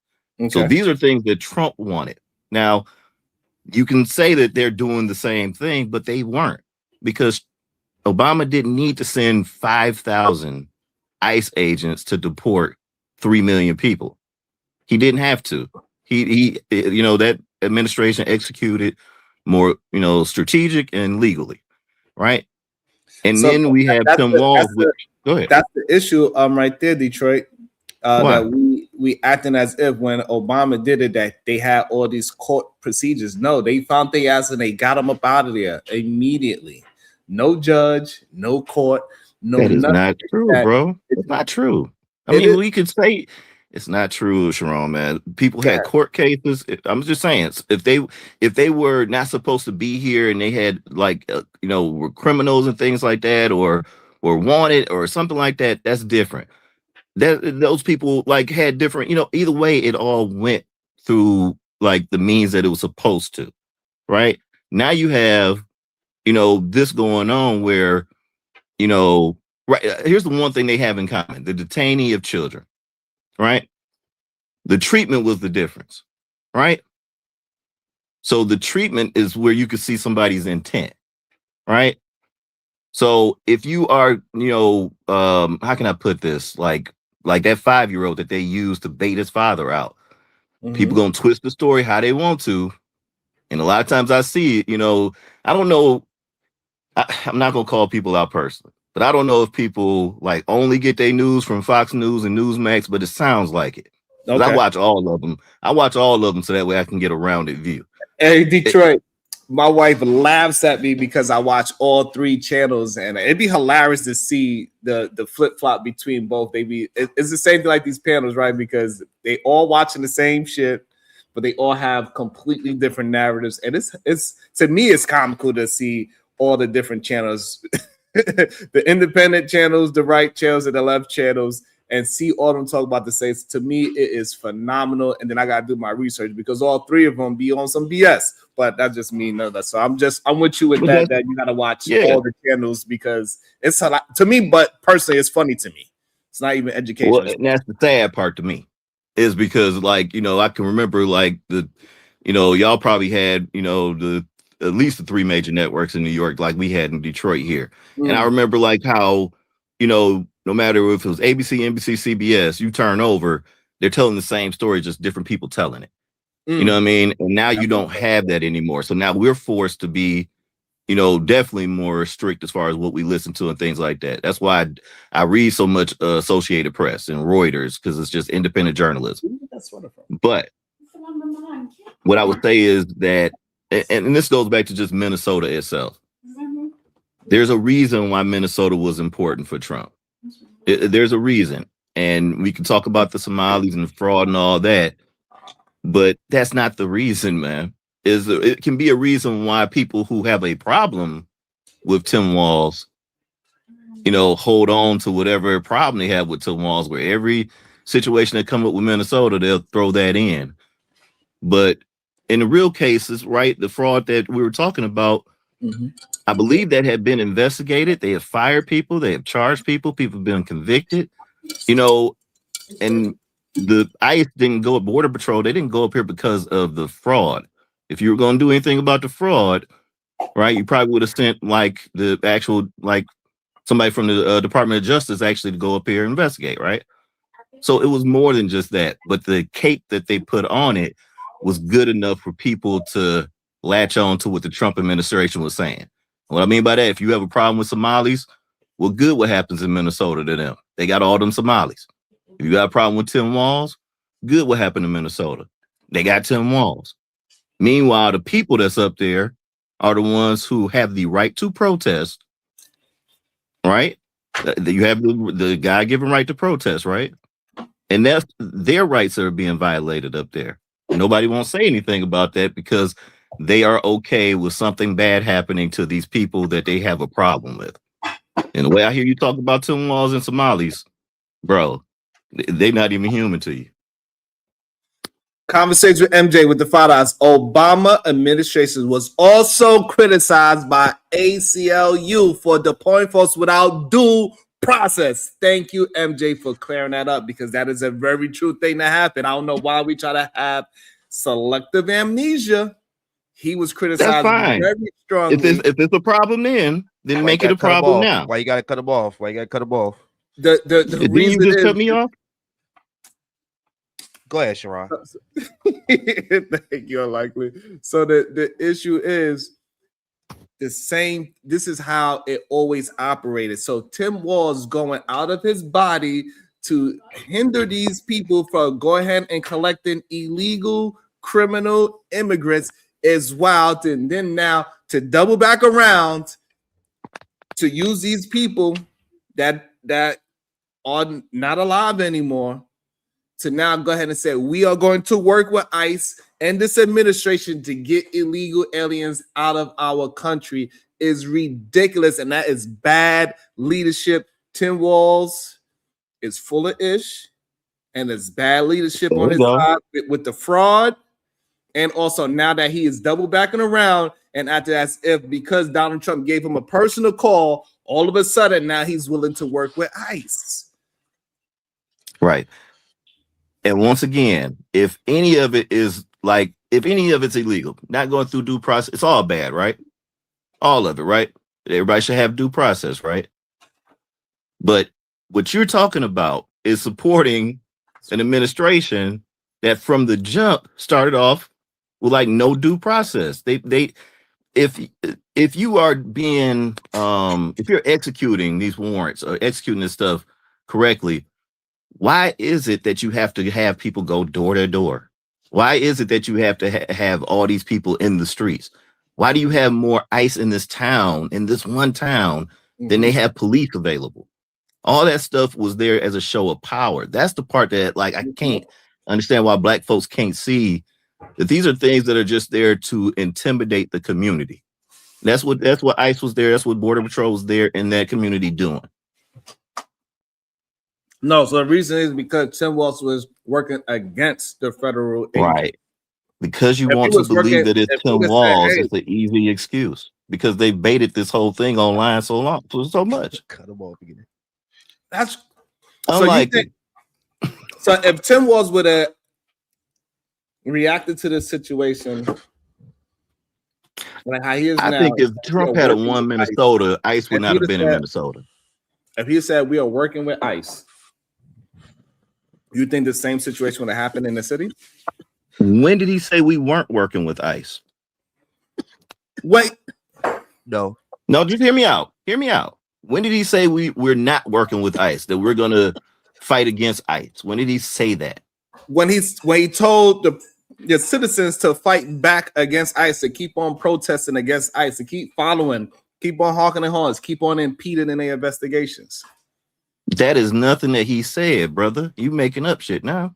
Okay. So these are things that Trump wanted. Now, you can say that they're doing the same thing, but they weren't, because Obama didn't need to send 5,000 ICE agents to deport 3 million people. He didn't have to. He that administration executed more, strategic and legally, right? And so then we have some laws. Go ahead. That's the issue, right there, Detroit. That we acting as if when Obama did it, that they had all these court procedures. No, they found their ass and they got them up out of there immediately. No judge, no court, no. That is not true, bro. It's not true. I mean, we could say it's not true, Sharon, man. People had court cases. I'm just saying, if they were not supposed to be here and they had were criminals and things like that, or wanted or something like that, that's different. Those people had different, either way, it all went through the means that it was supposed to, right? Now you have, this going on where, right. Here's the one thing they have in common: the detainee of children, right? The treatment was the difference, right? So the treatment is where you could see somebody's intent, right? So if you are, how can I put this? Like that 5-year-old that they used to bait his father out. People gonna twist the story how they want to. And a lot of times I see it, I don't know. I'm not gonna call people out personally, but I don't know if people only get their news from Fox News and Newsmax, but it sounds like it. Okay. I watch all of them. So that way I can get a rounded view. Hey, Detroit, my wife laughs at me because I watch all 3 channels, and it'd be hilarious to see the flip flop between both. It's the same thing like these panels, right? Because they all watching the same shit, but they all have completely different narratives, and it's to me it's comical to see all the different channels the independent channels, the right channels, and the left channels, and see all of them talk about the same. To me, it is phenomenal. And then I gotta do my research because all three of them be on some BS. But that just means none of that. So I'm with you with that. That you gotta watch all the channels because it's a lot to me. But personally, it's funny to me. It's not even educational. Well, and that's the sad part to me, is because like I can remember like y'all probably had the at least the three major networks in New York like we had in Detroit here, and I remember like how no matter if it was ABC, NBC, CBS, you turn over, they're telling the same story, just different people telling it. You know what I mean? And now you don't have that anymore. So now we're forced to be definitely more strict as far as what we listen to and things like that. That's why I read so much Associated Press and Reuters, because it's just independent journalism. That's wonderful. But what I would say is that, and this goes back to just Minnesota itself. There's a reason why Minnesota was important for Trump. There's a reason. And we can talk about the Somalis and the fraud and all that, but that's not the reason, man. It can be a reason why people who have a problem with Tim Walz, hold on to whatever problem they have with Tim Walz, where every situation that come up with Minnesota, they'll throw that in. But in the real cases, right, the fraud that we were talking about, I believe that had been investigated. They have fired people. They have charged people. People have been convicted, and the ICE didn't go, Border Patrol, they didn't go up here because of the fraud. If you were going to do anything about the fraud, right, you probably would have sent like the actual, like somebody from the Department of Justice actually to go up here and investigate, right? So it was more than just that, but the cape that they put on it was good enough for people to latch on to what the Trump administration was saying. What I mean by that, if you have a problem with Somalis, well, good, what happens in Minnesota to them? They got all them Somalis. If you got a problem with Tim Walz, good, what happened in Minnesota? They got Tim Walz. Meanwhile, the people that's up there are the ones who have the right to protest, right? You have the God-given right to protest, right? And that's their rights that are being violated up there. Nobody won't say anything about that because they are okay with something bad happening to these people that they have a problem with. And the way I hear you talk about Tim Walz and Somalis, bro, they're not even human to you. Conversation with MJ with the fathers. Obama administration was also criticized by ACLU for deploying folks without due process. Thank you, MJ, for clearing that up because that is a very true thing that happened. I don't know why we try to have selective amnesia. He was criticized very strongly. If it's a problem, then make it a problem now. Why you gotta cut him off? Why you gotta cut him off? The reason you just cut me off. Go ahead, Sharon. Thank you, unlikely. So the issue is the same. This is how it always operated. So Tim Walz going out of his body to hinder these people from going ahead and collecting illegal criminal immigrants is wild. And then now to double back around to use these people that are not alive anymore to now go ahead and say we are going to work with ICE and this administration to get illegal aliens out of our country is ridiculous, and that is bad leadership. Tim Walz is full of ish, and it's bad leadership on his side with the fraud, and also now that he is double backing around, and after that's if because Donald Trump gave him a personal call, all of a sudden now he's willing to work with ICE. Right. And once again, if any of it's illegal, not going through due process, it's all bad, right? All of it, right? Everybody should have due process, right? But what you're talking about is supporting an administration that from the jump started off with like no due process. If you are being if you're executing these warrants or executing this stuff correctly, why is it that you have to have people go door to door? Why is it that you have to have all these people in the streets? Why do you have more ICE in this town, in this one town, than they have police available? All that stuff was there as a show of power. That's the part that, like, I can't understand why Black folks can't see that these are things that are just there to intimidate the community. That's what ICE was there. That's what Border Patrol was there in that community doing. No, so the reason is because Tim Walz was working against the federal agent. Right. Because you If want he to was believe working- that it's if he Tim was saying, Walz, hey, it's an easy excuse because they baited this whole thing online so much. Cut him off again. that's Unlikely. So if Tim Walz would have reacted to this situation, like how he is I now, think if Trump had working won with Minnesota, ICE would If not he'd have been in said- Minnesota. if he said we are working with ICE, you think the same situation would have happened in the city? When did he say we weren't working with ICE? Wait, No. No, just hear me out. Hear me out. When did he say we're not working with ICE, that we're going to fight against ICE? When did he say that? when he told the citizens to fight back against ICE, to keep on protesting against ICE, to keep following, keep on honking their horns, keep on impeding in their investigations. That is nothing that he said, brother. You making up shit now.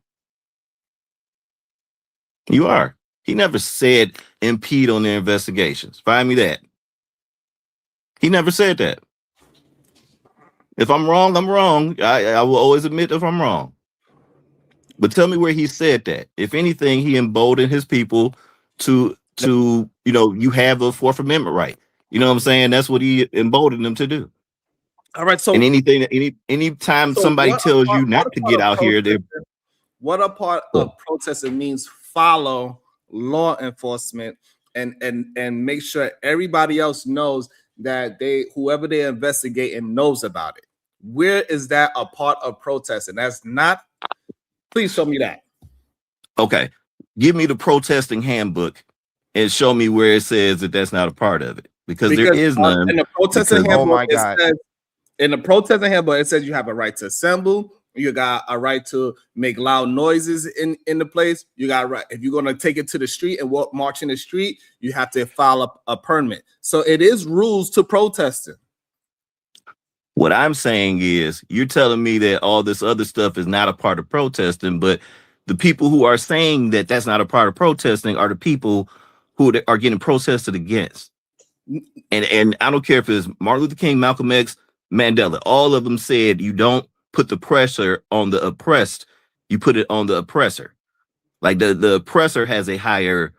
You are. He never said impede on their investigations. Find me that. He never said that. If I'm wrong, I'm wrong. I will always admit if I'm wrong. But tell me where he said that. If anything, he emboldened his people to you have a Fourth Amendment right. You know what I'm saying? That's what he emboldened them to do. All right, so And anytime so somebody what tells a you part- not what a to part get of out here, they're protesting- what a part of protesting means follow law enforcement and make sure everybody else knows that whoever they investigate and knows about it. Where is that a part of protesting? That's not. Please show me that. okay. Give me the protesting handbook and show me where it says that that's not a part of it, because there is none. In the protesting because- handbook, Oh my it God. says, in the protesting handbook, it says you have a right to assemble. You got a right to make loud noises in the place. You got a right, if you're gonna take it to the street and walk march in the street, you have to file a permit. So it is rules to protesting. What I'm saying is, you're telling me that all this other stuff is not a part of protesting, but the people who are saying that that's not a part of protesting are the people who are getting protested against. And I don't care if it's Martin Luther King, Malcolm X, Mandela. All of them said you don't put the pressure on the oppressed, you put it on the oppressor. Like the oppressor has a higher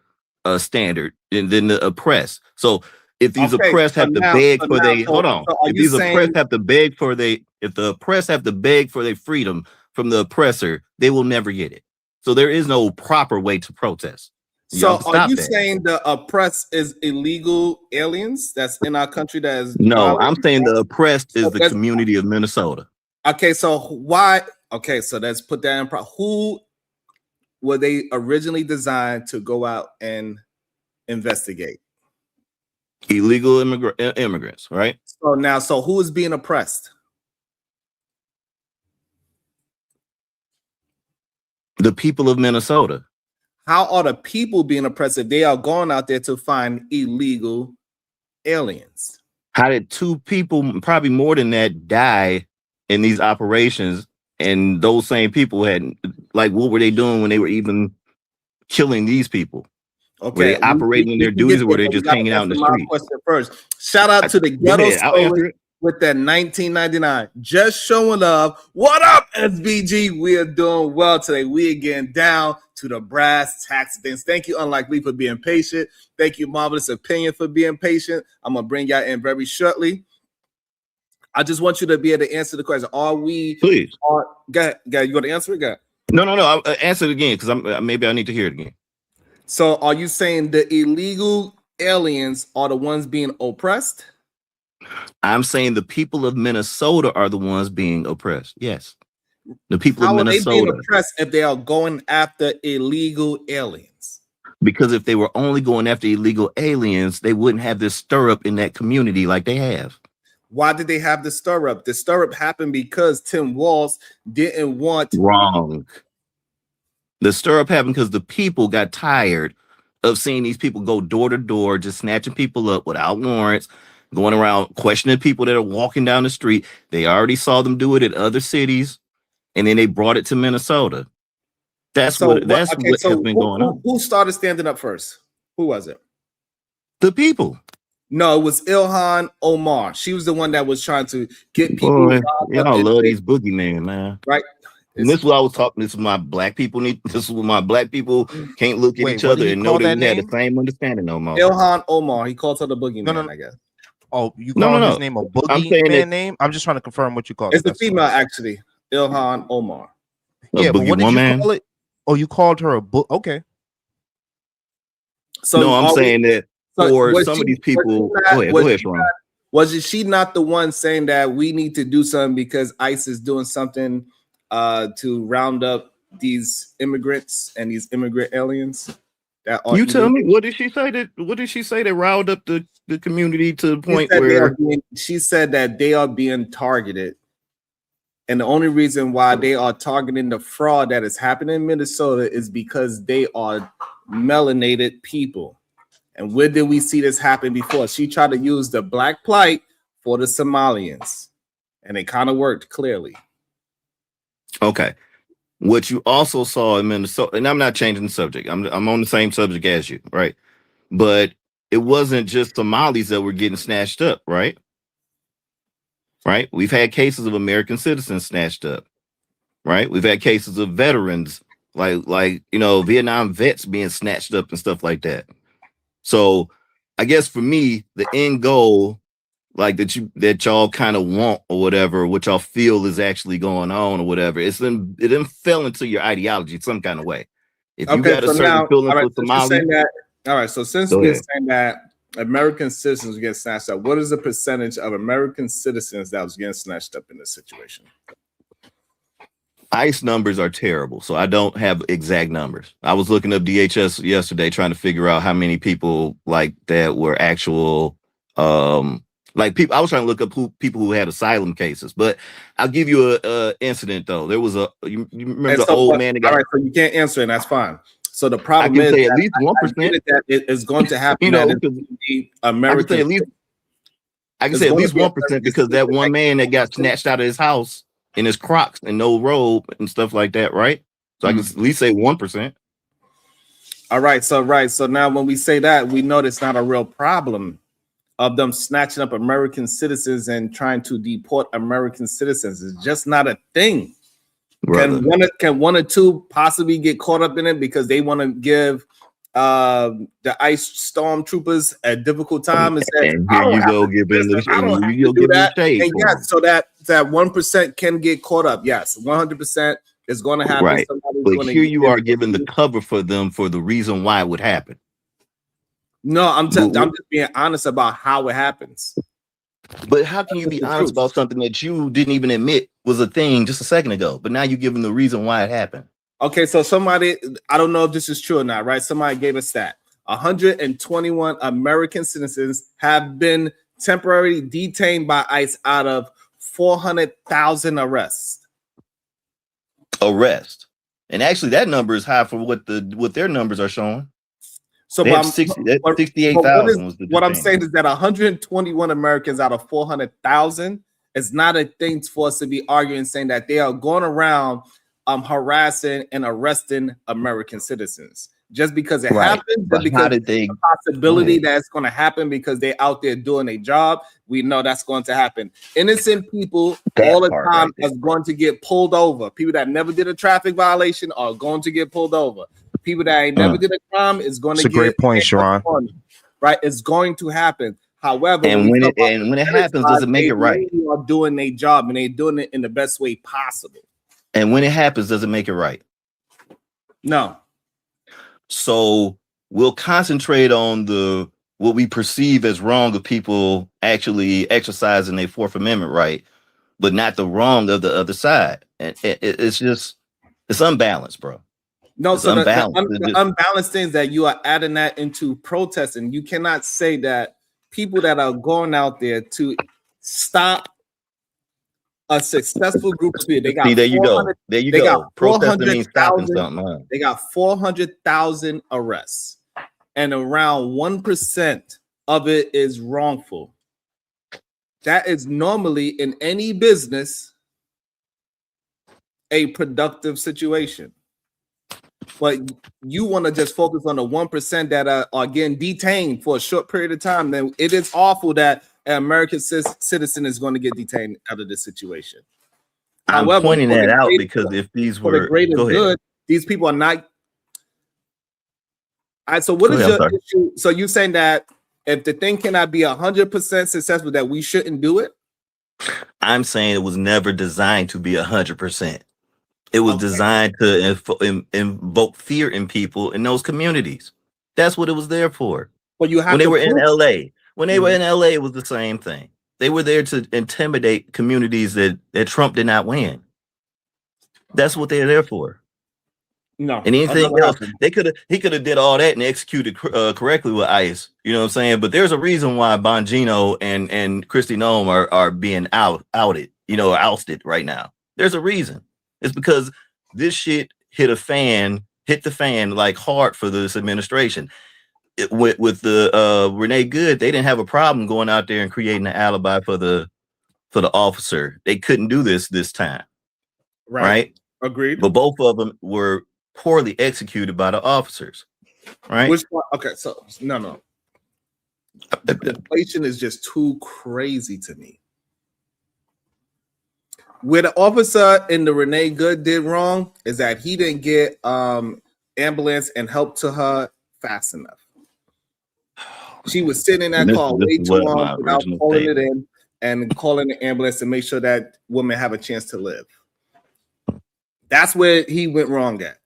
standard than the oppressed. So if these Okay, oppressed so have to now- beg so for now- they so- hold on. so are If you these saying- oppressed have to beg for if the oppressed have to beg for their freedom from the oppressor, they will never get it. So there is no proper way to protest. So Y'all are stop you that. saying the oppressed is illegal aliens that's in our country that is No, I'm violating- saying the oppressed is So the that's- community of Minnesota. Okay, so why? Okay, so let's put that in. Who were they originally designed to go out and investigate? Illegal immigrants, right? So who is being oppressed? The people of Minnesota. How are the people being oppressed if they are going out there to find illegal aliens? How did two people, probably more than that, die in these operations? And those same people had, like, what were they doing when they were even killing these people? Okay, Were they operating in their can get duties, or were there, they but we just gotta hanging out in the answer my street? question first. Shout out to the Go ghetto ahead, I'll answer story it. with that 1999. Just showing love. What up, SBG? We are doing well today. We are getting down to the brass tacks things. Thank you, Unlikely, for being patient. Thank you, Marvelous Opinion, for being patient. I'm gonna bring y'all in very shortly. I just want you to be able to answer the question. Are we? Please. Go ahead. You want to answer it? Go ahead. No. I'll answer it again, because maybe I need to hear it again. So, are you saying the illegal aliens are the ones being oppressed? I'm saying the people of Minnesota are the ones being oppressed. Yes. The people How of are they being Minnesota. oppressed if they are going after illegal aliens? Because if they were only going after illegal aliens, they wouldn't have this stir up in that community like they have. Why did they have the stir up? The stir up happened because Tim Walz didn't want. Wrong. The stir up happened because the people got tired of seeing these people go door to door, just snatching people up without warrants, going around questioning people that are walking down the street. They already saw them do it in other cities, and then they brought it to Minnesota. That's what has been going on. Who started standing up first? Who was it? The people. No, it was Ilhan Omar. She was the one that was trying to get people Boy, riled up y'all and love these boogeymen, man. right. And this is what I was talking. This is my black people need. This is what my black people can't look at Wait, each what did other he and know call that that we had the name? same understanding no more. Ilhan Omar. He called her the No, boogeyman, no. I guess. Oh, you No, call no, his no. name a I'm saying boogeyman that name? I'm just trying to confirm what you call It's it. the That's female, all. actually. Ilhan Omar. a Yeah, but boogie what did you woman. call it? Oh, you called her a book. Okay. So No, I'm saying that for some of these people. Go ahead, Sharon. She not the one saying that we need to do something because ICE is doing something to round up these immigrants and these immigrant aliens that are You tell me, what did she say that riled up the community to the point where she said that they are being targeted, and the only reason why they are targeting the fraud that is happening in Minnesota is because they are melanated people. And where did we see this happen before? She tried to use the black plight for the Somalians, and it kind of worked clearly. okay. What you also saw in Minnesota, and I'm not changing the subject. I'm on the same subject as you, right? But it wasn't just Somalis that were getting snatched up, right? Right? We've had cases of American citizens snatched up, right? We've had cases of veterans, like Vietnam vets being snatched up and stuff like that. So I guess for me, the end goal, like that y'all kind of want or whatever, what y'all feel is actually going on or whatever, it then fell into your ideology some kind of way. If you got a certain feeling for Somali, all right. So since you're saying that American citizens get snatched up, what is the percentage of American citizens that was getting snatched up in this situation? ICE numbers are terrible, so I don't have exact numbers. I was looking up DHS yesterday trying to figure out how many people like that were actual like people. I was trying to look up people who had asylum cases, but I'll give you a incident though. There was you remember the old man that got. All right, so you can't answer, and that's fine. So the problem is say at least 1% that it is going to happen. American. I can say at least 1% because that one man that got snatched out of his house in his Crocs and no robe and stuff like that, right? So I can at least say 1%. All right, so now when we say that, we know it's not a real problem of them snatching up American citizens and trying to deport American citizens. It's just not a thing. Brother. Can one or two possibly get caught up in it because they want to give the ICE stormtroopers a difficult time and say, and here you go giving the shade. And yes, so that 1% can get caught up. Yes, 100% is going to happen. Right. But here you are giving the cover for them for the reason why it would happen. No, I'm just being honest about how it happens. But how can you be honest about something that you didn't even admit was a thing just a second ago? But now you're giving the reason why it happened. Okay, so somebody, I don't know if this is true or not, right? Somebody gave a stat. 121 American citizens have been temporarily detained by ICE out of 400,000 arrests. And actually, that number is high for what their numbers are showing. So 68,000 was the what I'm saying is that 121 Americans out of 400,000 is not a thing for us to be arguing, saying that they are going around harassing and arresting American citizens just because it happens. But because the possibility that it's going to happen because they're out there doing a job, we know that's going to happen. Innocent people all the time are going to get pulled over. People that never did a traffic violation are going to get pulled over. People that ain't never did a crime is going to get. That's a great point, Sharon. Right, it's going to happen. However, when it happens, does it make it right? They are doing their job and they're doing it in the best way possible. And when it happens, does it make it right? No. So we'll concentrate on what we perceive as wrong of people actually exercising their Fourth Amendment right, but not the wrong of the other side. And it's unbalanced, bro. No, so the unbalanced things that you are adding that into protesting. You cannot say that people that are going out there to stop a successful group of people. They got there you go. Protesting means stopping something. Huh? They got 400,000 arrests, and around 1% of it is wrongful. That is normally in any business a productive situation. but you want to just focus on the 1% that are getting detained for a short period of time, then it is awful that an American citizen is going to get detained out of this situation. I'm However, pointing for that the out greater, because if these for the were, greater go ahead. good, these people are not. All right, so what Go is ahead, your I'm sorry. issue? So you're saying that if the thing cannot be 100% successful, that we shouldn't do it? I'm saying it was never designed to be 100%. It was Okay. designed to invoke fear in people in those communities. That's what it was there for. But you have When they to were in prove. LA, when they were Mhm. in LA, it was the same thing. They were there to intimidate communities that Trump did not win. That's what they're there for. No, And that anything never else, happened. he could have did all that and executed correctly with ICE. You know what I'm saying? But there's a reason why Bongino and Christy Nome are being outed, you know, ousted right now. There's a reason. It's because this shit hit the fan like hard for this administration. With the Renee Good, they didn't have a problem going out there and creating an alibi for the officer. They couldn't do this time, right? Agreed. But both of them were poorly executed by the officers, right? Which one? Okay, so no. The inflation is just too crazy to me. Where the officer in the Renee Good did wrong is that he didn't get ambulance and help to her fast enough. She was sitting in that car way too long without calling it in and calling the ambulance to make sure that woman have a chance to live. That's where he went wrong at.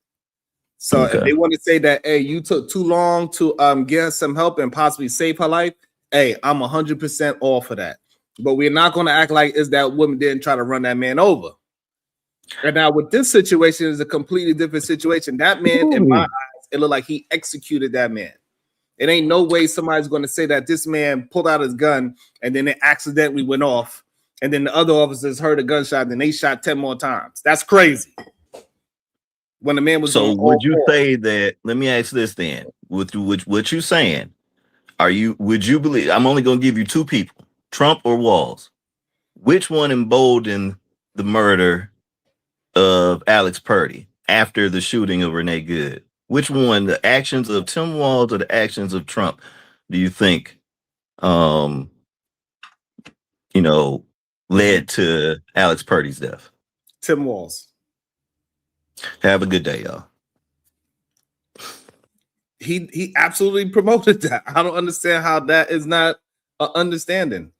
So if they want to say that, hey, you took too long to get her some help and possibly save her life, hey, I'm 100% all for that. But we're not going to act like is that woman didn't try to run that man over. And now with this situation is a completely different situation. That man, in my eyes, it looked like he executed that man. It ain't no way somebody's going to say that this man pulled out his gun and then it accidentally went off. And then the other officers heard a gunshot and they shot 10 more times. That's crazy. When the man was so would you say that? Let me ask this then. With what you saying, would you believe? I'm only going to give you two people, Trump or Walz. Which one emboldened the murder of Alex Purdy after the shooting of Renee Good? Which one, the actions of Tim Walz or the actions of Trump, do you think, led to Alex Purdy's death? Tim Walz. Have a good day, y'all. He absolutely promoted that. I don't understand how that is not an understanding.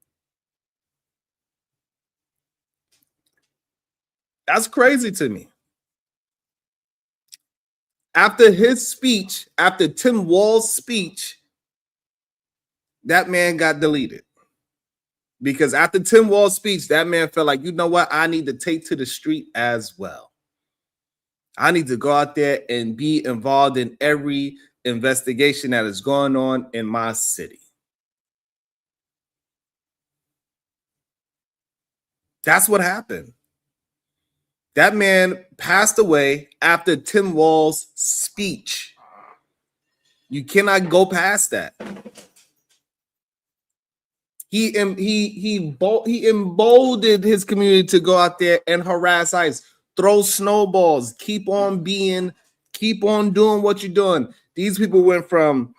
That's crazy to me. After his speech, after Tim Walz's speech, that man got deleted. Because after Tim Walz's speech, that man felt like, you know what? I need to take to the street as well. I need to go out there and be involved in every investigation that is going on in my city. That's what happened. That man passed away after Tim Walz's speech. You cannot go past that. He emboldened his community to go out there and harass ICE, throw snowballs, keep on doing what you're doing. These people went from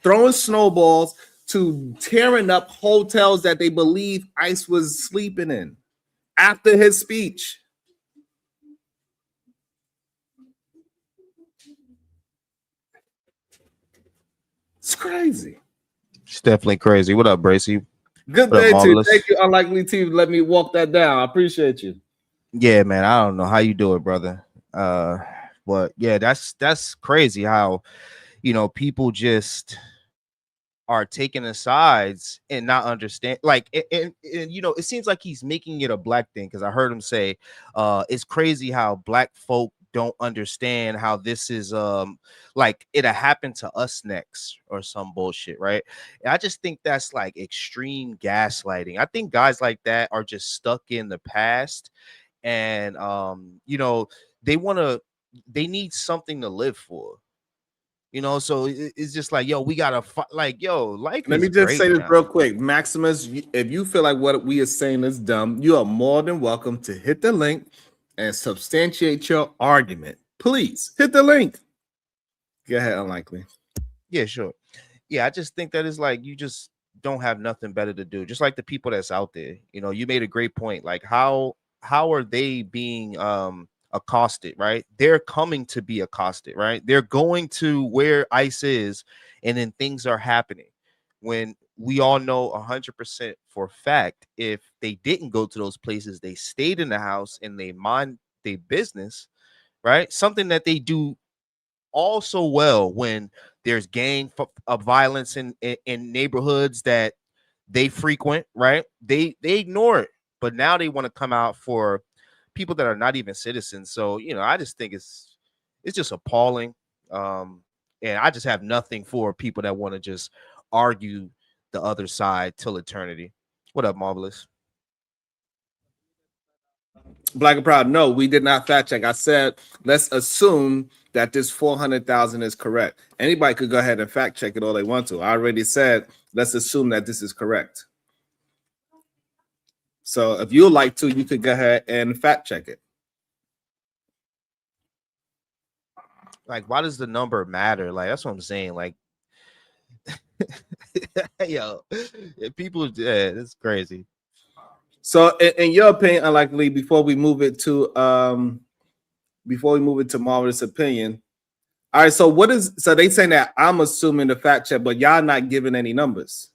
throwing snowballs to tearing up hotels that they believe ICE was sleeping in after his speech. It's crazy. It's definitely crazy. What up, Bracy? Good day to you. Thank you, Unlikely T. Let me walk that down. I appreciate you. Yeah, man. I don't know how you do it, brother. But yeah, that's crazy how people just are taking the sides and not understand. Like, and it seems like he's making it a black thing because I heard him say, it's crazy how black folk don't understand how this is like it'll happen to us next or some bullshit, right? And I just think that's like extreme gaslighting. I think guys like that are just stuck in the past, and they need something to live for. So it's just like, yo, we gotta like, yo, like. Let me just say this real quick, Maximus. If you feel like what we are saying is dumb, you are more than welcome to hit the link and substantiate your argument. Please hit the link. Go ahead, unlikely. Yeah, sure. Yeah, I just think that is like you just don't have nothing better to do. Just like the people that's out there. You know, you made a great point. Like how are they being accosted, right? They're coming to be accosted, right? They're going to where ICE is, and then things are happening. When we all know 100% for a fact, if they didn't go to those places, they stayed in the house and they mind their business, right? Something that they do also well when there's violence in neighborhoods that they frequent, right? They ignore it, but now they want to come out for people that are not even citizens. So I just think it's just appalling. And I just have nothing for people that want to just argue the other side till eternity. What up, Marvelous? Black and Proud. No, we did not fact check. I said let's assume that this 400,000 is correct. Anybody could go ahead and fact check it all they want to. I already said let's assume that this is correct. So if you'd like to, you could go ahead and fact check it. Like, why does the number matter? Like, that's what I'm saying. Like, yo, people, yeah, it's crazy. So in your opinion, unlikely, before we move it to Marvelous opinion. All right, so so they saying that I'm assuming the fact check, but y'all not giving any numbers.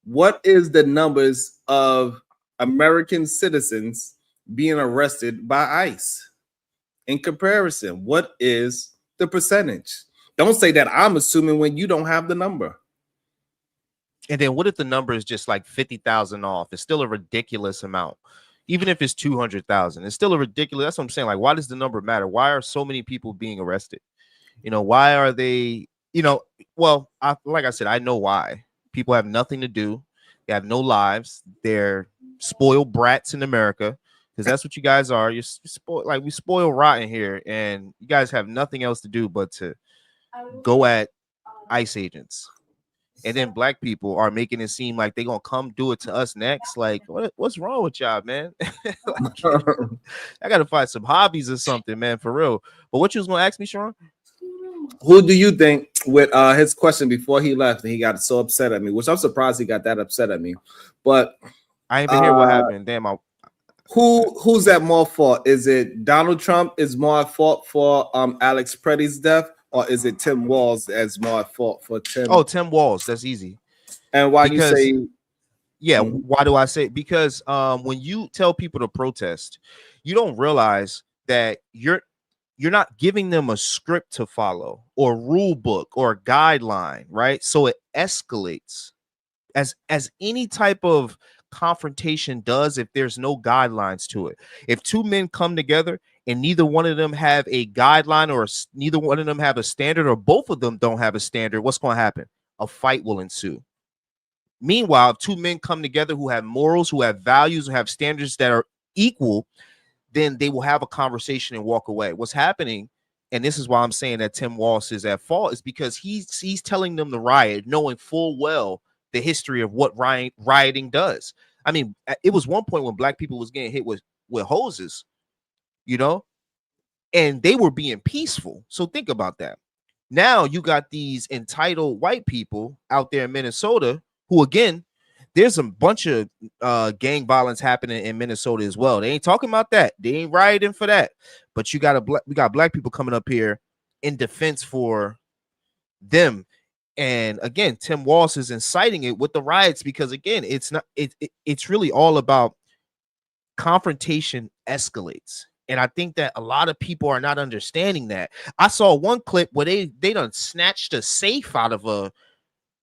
What is the numbers of American citizens being arrested by ICE? In comparison, what is the percentage? Don't say that I'm assuming when you don't have the number. And then what if the number is just like 50,000 off? It's still a ridiculous amount. Even if it's 200,000, it's still a ridiculous. That's what I'm saying. Like, why does the number matter? Why are so many people being arrested? Why are they, well, like I said, I know why. People have nothing to do. They have no lives. They're spoiled brats in America, because that's what you guys are. You're spoiled, like we spoil rotten here, and you guys have nothing else to do but to go at ICE agents. And then black people are making it seem like they're gonna come do it to us next. Like, what's wrong with y'all, man? Like, I gotta find some hobbies or something, man, for real. But what you was gonna ask me, Sean? Who do you think, with his question before he left, and he got so upset at me, which I'm surprised he got that upset at me. But I ain't been here. What happened? Damn, who's at more fault? Is it Donald Trump is more at fault for Alex Preddy's death, or is it Tim Walz as more at fault for Tim? Oh, Tim Walz. That's easy. And why you say? Yeah, why do I say? Because when you tell people to protest, you don't realize that you're not giving them a script to follow or rule book or guideline, right? So it escalates as any type of confrontation does if there's no guidelines to it. If two men come together and neither one of them have a guideline, or neither one of them have a standard, or both of them don't have a standard, what's going to happen? A fight will ensue. Meanwhile, if two men come together who have morals, who have values, who have standards that are equal, then they will have a conversation and walk away. What's happening, and this is why I'm saying that Tim Walz is at fault, is because he's telling them to riot, knowing full well the history of what rioting does. I mean, it was one point when black people was getting hit with hoses, and they were being peaceful. So think about that. Now you got these entitled white people out there in Minnesota who, again, there's a bunch of gang violence happening in Minnesota as well. They ain't talking about that. They ain't rioting for that. But we got black people coming up here in defense for them. And again, Tim Walz is inciting it with the riots because, again, it's really all about confrontation escalates. And I think that a lot of people are not understanding that. I saw one clip where they done snatched a safe out of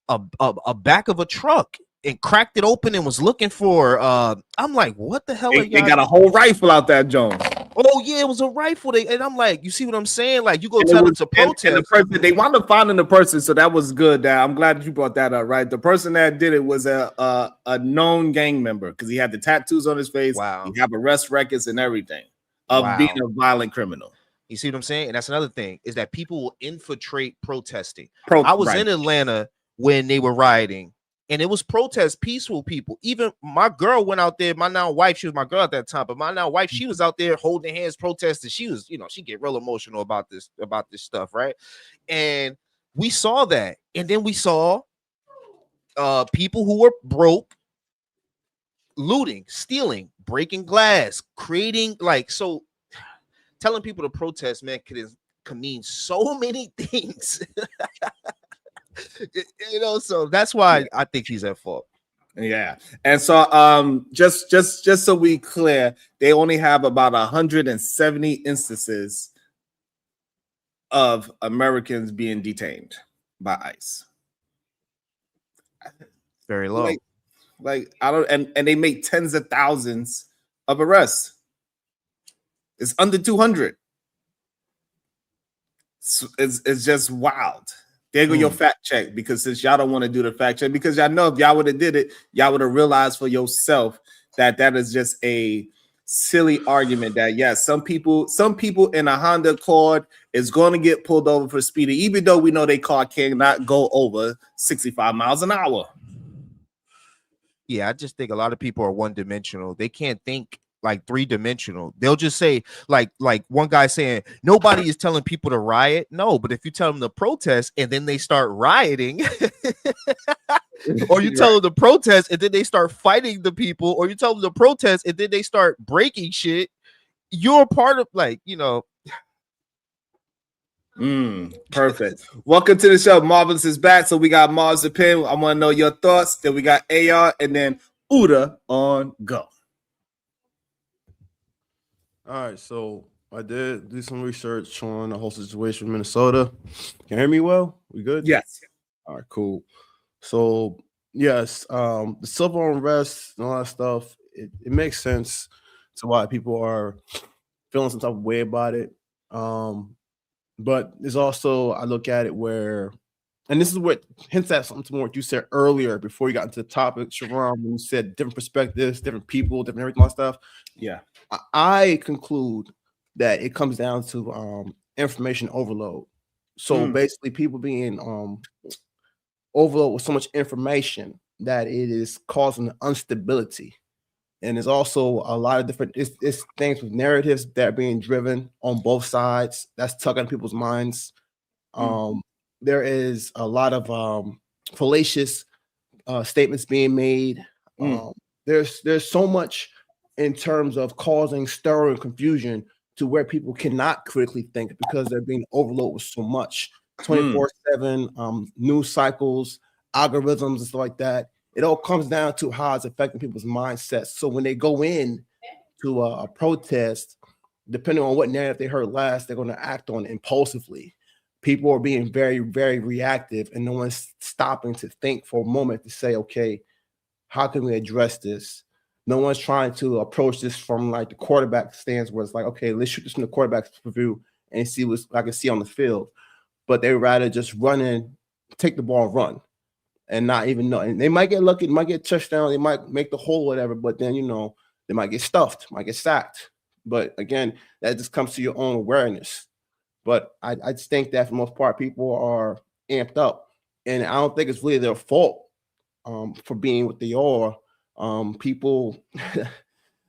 a back of a truck and cracked it open and was looking for I'm like, what the hell? They got a whole rifle out there, Jones. Oh yeah, it was a rifle. And I'm like, you see what I'm saying? Like, you go tell them to protest. And the person, they wound up finding the person, so that was good. I'm glad that you brought that up. Right, the person that did it was a known gang member because he had the tattoos on his face. Wow, he have arrest records and everything of being a violent criminal. You see what I'm saying? And that's another thing, is that people will infiltrate protesting. I was in Atlanta when they were rioting, And it was protest, peaceful people. Even my girl went out there. My now wife, she was my girl at that time, but my now wife, she was out there holding hands, protesting. She was, she get real emotional about this stuff, right? And we saw that, and then we saw people who were broke, looting, stealing, breaking glass, creating so. Telling people to protest, man, can mean so many things. So that's why I think he's at fault. Yeah. And so just so we clear, they only have about 170 instances of Americans being detained by ICE. Very low. Like I don't, and they make tens of thousands of arrests. It's under 200. It's just wild. There go your fact check, because since y'all don't want to do the fact check, because y'all know if y'all would have did it, y'all would have realized for yourself that is just a silly argument. That yes, some people in a Honda Accord is going to get pulled over for speeding, even though we know their car cannot go over 65 miles an hour. Yeah, I just think a lot of people are one-dimensional. They can't think like three-dimensional. They'll just say like one guy saying nobody is telling people to riot. No, but if you tell them to protest and then they start rioting, or you tell them to protest and then they start fighting the people, or you tell them to protest and then they start breaking shit, you're part of Perfect. Welcome to the show. Marvelous is back. So we got Mars the Pin. I want to know your thoughts. Then we got AR and then Uda on go. All right, so I did do some research on the whole situation in Minnesota. Can you hear me well? We good? Yes. All right, cool. So yes, the civil unrest and all that stuff, it makes sense to why people are feeling some type of way about it. But there's also, I look at it where, and this is what hints at something more what you said earlier before you got into the topic, Sharon, when you said different perspectives, different people, different everything, all that stuff. Yeah. I conclude that it comes down to information overload. So basically people being overload with so much information that it is causing instability. And there's also a lot of different it's things with narratives that are being driven on both sides. That's tugging people's minds. There is a lot of fallacious statements being made. There's so much in terms of causing stir and confusion to where people cannot critically think because they're being overloaded with so much 24/7 news cycles, algorithms, and stuff like that. It all comes down to how it's affecting people's mindsets. So when they go in to a protest, depending on what narrative they heard last, they're going to act on impulsively. People are being very, very reactive, and no one's stopping to think for a moment to say, okay, how can we address this? No one's trying to approach this from like the quarterback stance where it's like, okay, let's shoot this from the quarterback's view and see what I can see on the field. But they rather just run in, take the ball and run and not even know. And they might get lucky, they might get a touchdown, they might make the hole, whatever, but then, they might get stuffed, might get sacked. But again, that just comes to your own awareness. But I just think that for the most part, people are amped up. And I don't think it's really their fault for being what they are. People,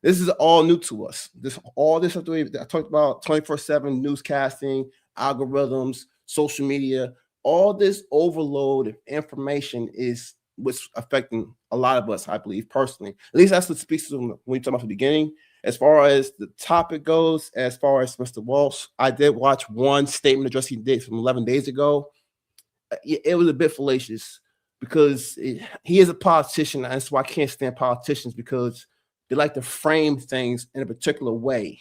this is all new to us. All this stuff I talked about 24/7 newscasting, algorithms, social media, all this overload of information is what's affecting a lot of us, I believe, personally. At least that's what speaks to when we talk about the beginning. As far as the topic goes, as far as Mr. Walsh, I did watch one statement address he did from 11 days ago. It was a bit fallacious because he is a politician. And that's why I can't stand politicians, because they like to frame things in a particular way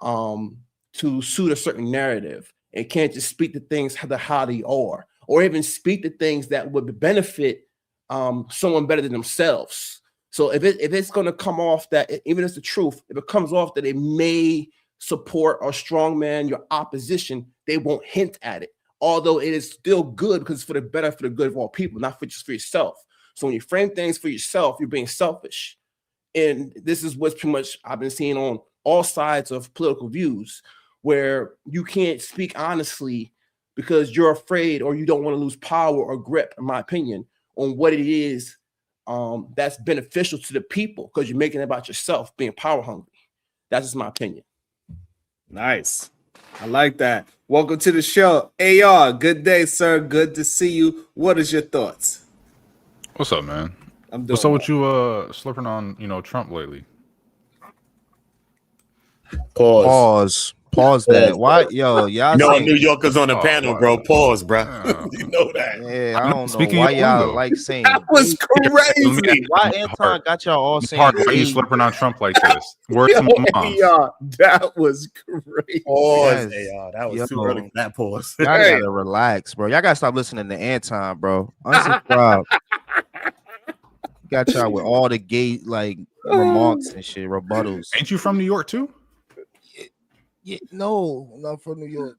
to suit a certain narrative. It can't just speak to things how they are, or even speak to things that would benefit someone better than themselves. So if it's going to come off that, even if it's the truth, if it comes off that it may support or strongman your opposition, they won't hint at it. Although it is still good because it's for the good of all people, not just for yourself. So when you frame things for yourself, you're being selfish. And this is what's pretty much I've been seeing on all sides of political views, where you can't speak honestly because you're afraid or you don't want to lose power or grip, in my opinion, on what it is that's beneficial to the people because you're making it about yourself, being power hungry. That's just my opinion. Nice. I like that. Welcome to the show. AR, good day, sir. Good to see you. What is your thoughts? What's up, man? I'm doing What's up well. with you slurping on, Trump lately? Pause that. Why, yo, y'all You know, saying, New Yorkers on the panel, wow. bro. Pause, bro. Yeah. You know that. yeah, I don't know Speaking why your y'all lingo. like saying That was Let me crazy. ask why you, Anton Hart. got y'all all saying Hart, why are you gay? slurping on Trump like this? Word Yo, to my moms. AR, that was crazy. Pause, Yes. AR. That was Yo. too early for that pause. Y'all Hey. gotta relax, bro. Y'all gotta stop listening to Anton, bro. Unsubscribe. Got y'all with all the gay like remarks and shit, rebuttals. Ain't you from New York too? Yeah, no, not from New York.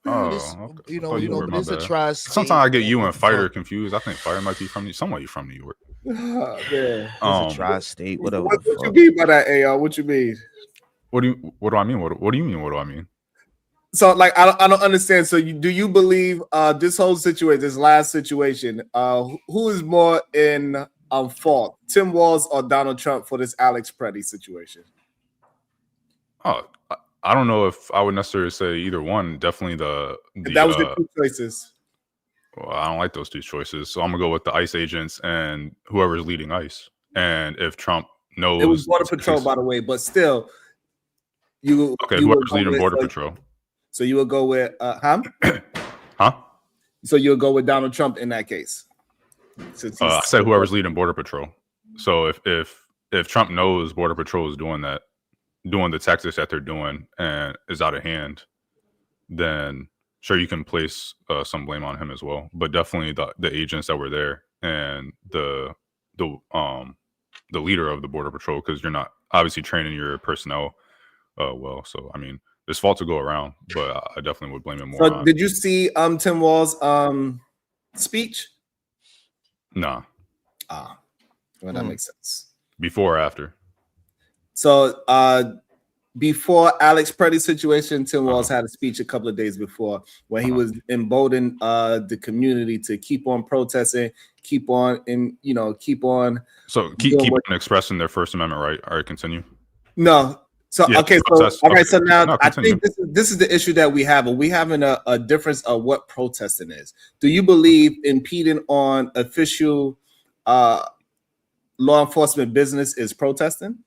Oh, This, okay. you I know, thought you were, but my it's a bad. tri-state. Sometimes I get you thing. and Fighter confused. I think Fighter might be from somewhere from New York. Oh, man. It's a tri-state, whatever. What the you fuck. mean by that, AR? What you mean? What do I mean? What do you mean? What do I mean? So, like, I don't understand. So, do you believe this whole situation, this last situation, who is more in fault, Tim Walz or Donald Trump for this Alex Preddy situation? Oh, I don't know if I would necessarily say either one. Definitely the That was the two choices. Well, I don't like those two choices, so I'm gonna go with the ICE agents and whoever's leading ICE. And if Trump knows, It was Border Patrol, by the way, but still, you okay, you would whoever's go leading with, Border Patrol. So you would go with Huh? So you would go with Donald Trump in that case. I said whoever's leading Border Patrol. So if Trump knows Border Patrol is doing the tactics that they're doing and is out of hand, then sure you can place some blame on him as well. But definitely the agents that were there and the leader of the Border Patrol, because you're not obviously training your personnel well. So I mean, there's fault to go around, but I definitely would blame him more. So did you see Tim Walz's speech? Nah. Well, that makes sense. Before or after? So before Alex Preddy's situation, Tim Walz had a speech a couple of days before where he was emboldening the community to keep on protesting, keep on. So keep on expressing their First Amendment right. All right, continue. No. So yeah, okay, protest. so all right, okay. so now No, I think this is the issue that we have. Are we having a difference of what protesting is? Do you believe impeding on official law enforcement business is protesting?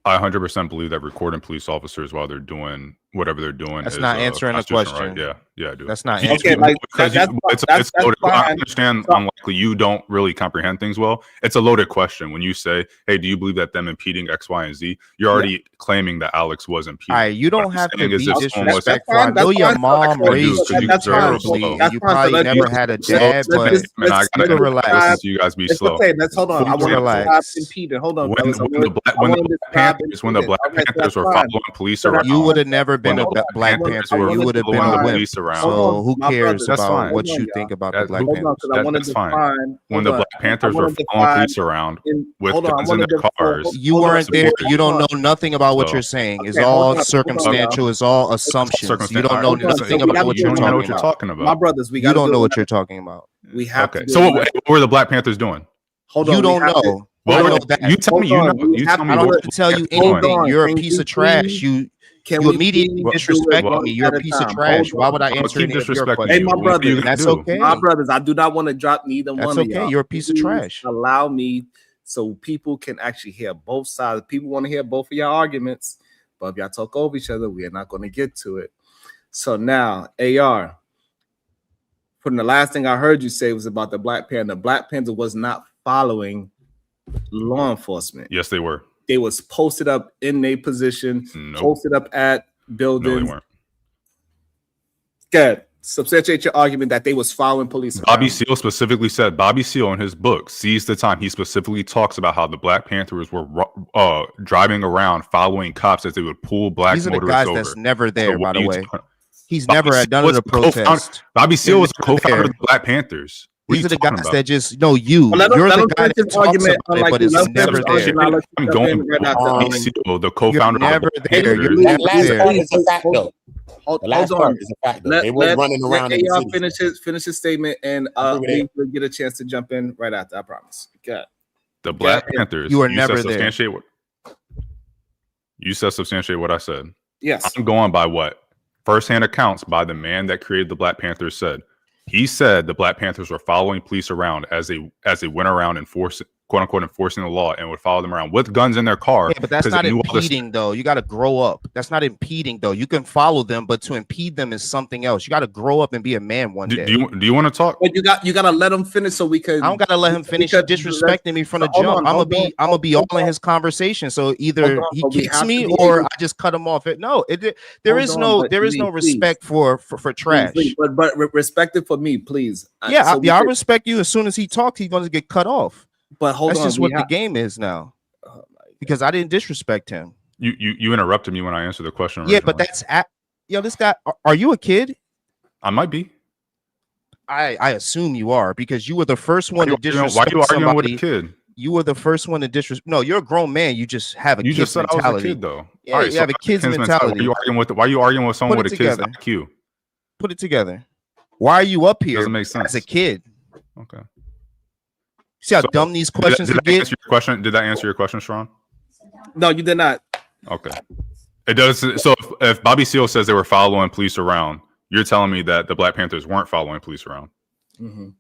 I 100% believe that recording police officers while they're doing whatever they're doing That's is not answering the question. Right. Yeah, I do. That's not okay. Like because it's loaded. I understand. Unlikely you don't really comprehend things well. It's a loaded question. When you say, "Hey, do you believe that them impeding X, Y, and Z?" You're already claiming that Alex was impeding. All right, you don't have to be disrespectful. I know That's your fine. mom raised you That's fine. terribly, and you probably never had a dad, but I gotta relax. You guys be slow. Okay, let's hold on. I want to relax. impeding. Hold on, when the Black Panthers were following police around, you would have never been a Black Panther. You would have been a wimp. So who cares about what you think about the Black Panthers? That's fine. When the Black Panthers were following police around with guns in their cars, you weren't there. You don't know nothing about what you're saying. It's all circumstantial. It's all assumptions. You don't know nothing about what you're talking about. My brothers, you don't know what you're talking about. We have to. So what were the Black Panthers doing? Hold on. You don't know. You tell me. You tell me. I don't have to tell you anything. You're a piece of trash. You immediately disrespecting me. You're a piece of trash. Why would I answer any of your questions? Hey, my brothers, that's okay. My brothers, I do not want to drop neither one of y'all. That's okay. You're a piece of trash. Allow me so people can actually hear both sides. People want to hear both of y'all arguments, but if y'all talk over each other, we are not going to get to it. So now, AR, from the last thing I heard you say was about the Black Panther. Black Panther was not following law enforcement. Yes, they were. They was posted up in their position, posted up at buildings. No, they weren't. Good. Substantiate your argument that they was following police. Bobby Seale specifically said, Bobby Seale in his book, Seize the Time, he specifically talks about how the Black Panthers were driving around following cops as they would pull black motorists over. These are the guys that's never there, by the way. He's never at none of the protests. Bobby Seale was a co-founder of the Black Panthers. These are the guys that just know you. You're the guy that talks about it, but it's never there. I'm going Bobby Seale, the co-founder of the Black Panthers. That last part is a fact, though. The last part is a fact, though. They were running around in the city. Finish his statement, and we will get a chance to jump in right after. I promise. Okay. The Black Panthers. You were never there. You said substantiate what I said. Yes. I'm going by what firsthand accounts by the man that created the Black Panthers said. He said the Black Panthers were following police around as they went around enforcing, quote unquote, enforcing the law, and would follow them around with guns in their car. Yeah, but that's not impeding, though. You got to grow up. That's not impeding, though. You can follow them, but to impede them is something else. You got to grow up and be a man one day. Do you want to talk? But you got to let him finish so we can. I don't got to let him finish. He's disrespecting me from the jump. I'm gonna be all in his conversation. So either he kicks me or I just cut him off. There is no respect for trash. But respect it for me, please. Yeah, I respect you. As soon as he talks, he's going to get cut off. But hold on, that's just what the game is now. Because I didn't disrespect him. You interrupted me when I answered the question. Yeah, but that's this guy. Are you a kid? I might be. I assume you are because you were the first one to disrespect somebody. Why are you arguing with a kid? You were the first one to disrespect. No, you're a grown man. You just have a. You just said mentality. I was a kid, though. Yeah, you have a kid's mentality. Why are you arguing with someone with a kid's IQ? Put it together. Why are you up here? Doesn't make sense. As a kid. Okay. See how dumb these questions did that answer your question, Sharon? No, you did not. Okay. It does. So if Bobby Seale says they were following police around, you're telling me that the Black Panthers weren't following police around. Mm-hmm.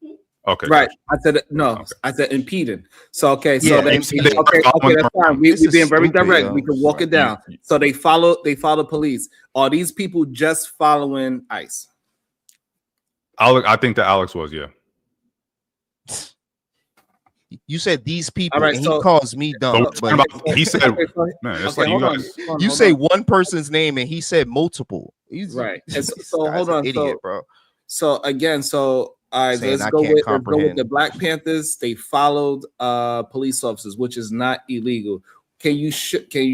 Okay. Right. I said no. Okay. I said impeding. So okay. So yeah, okay, that's fine. We're being very direct. We can walk it down. So they follow police. Are these people just following ICE? I think that Alex was, yeah. You said these people, right, and he calls me dumb. But he said, "Man, it's like you guys." You say one person's name, and he said multiple. Right. So hold on, idiot, bro. So again, all right, let's go with the Black Panthers. They followed police officers, which is not illegal. Can you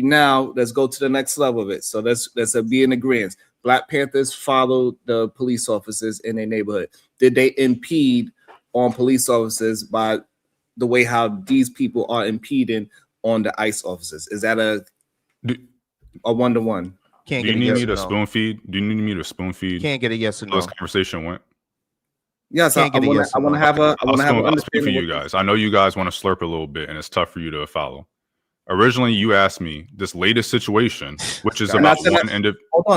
now? Let's go to the next level of it. So let's be in agreement. Black Panthers followed the police officers in their neighborhood. Did they impede on police officers by the way how these people are impeding on the ICE officers? Is that a 1-to-1? Do you need me to spoon feed? Can't get a yes or no. This conversation went. Yes, I want to have I'll speak for you guys. I know you guys want to slurp a little bit, and it's tough for you to follow. Originally, you asked me this latest situation, which is about one individual. I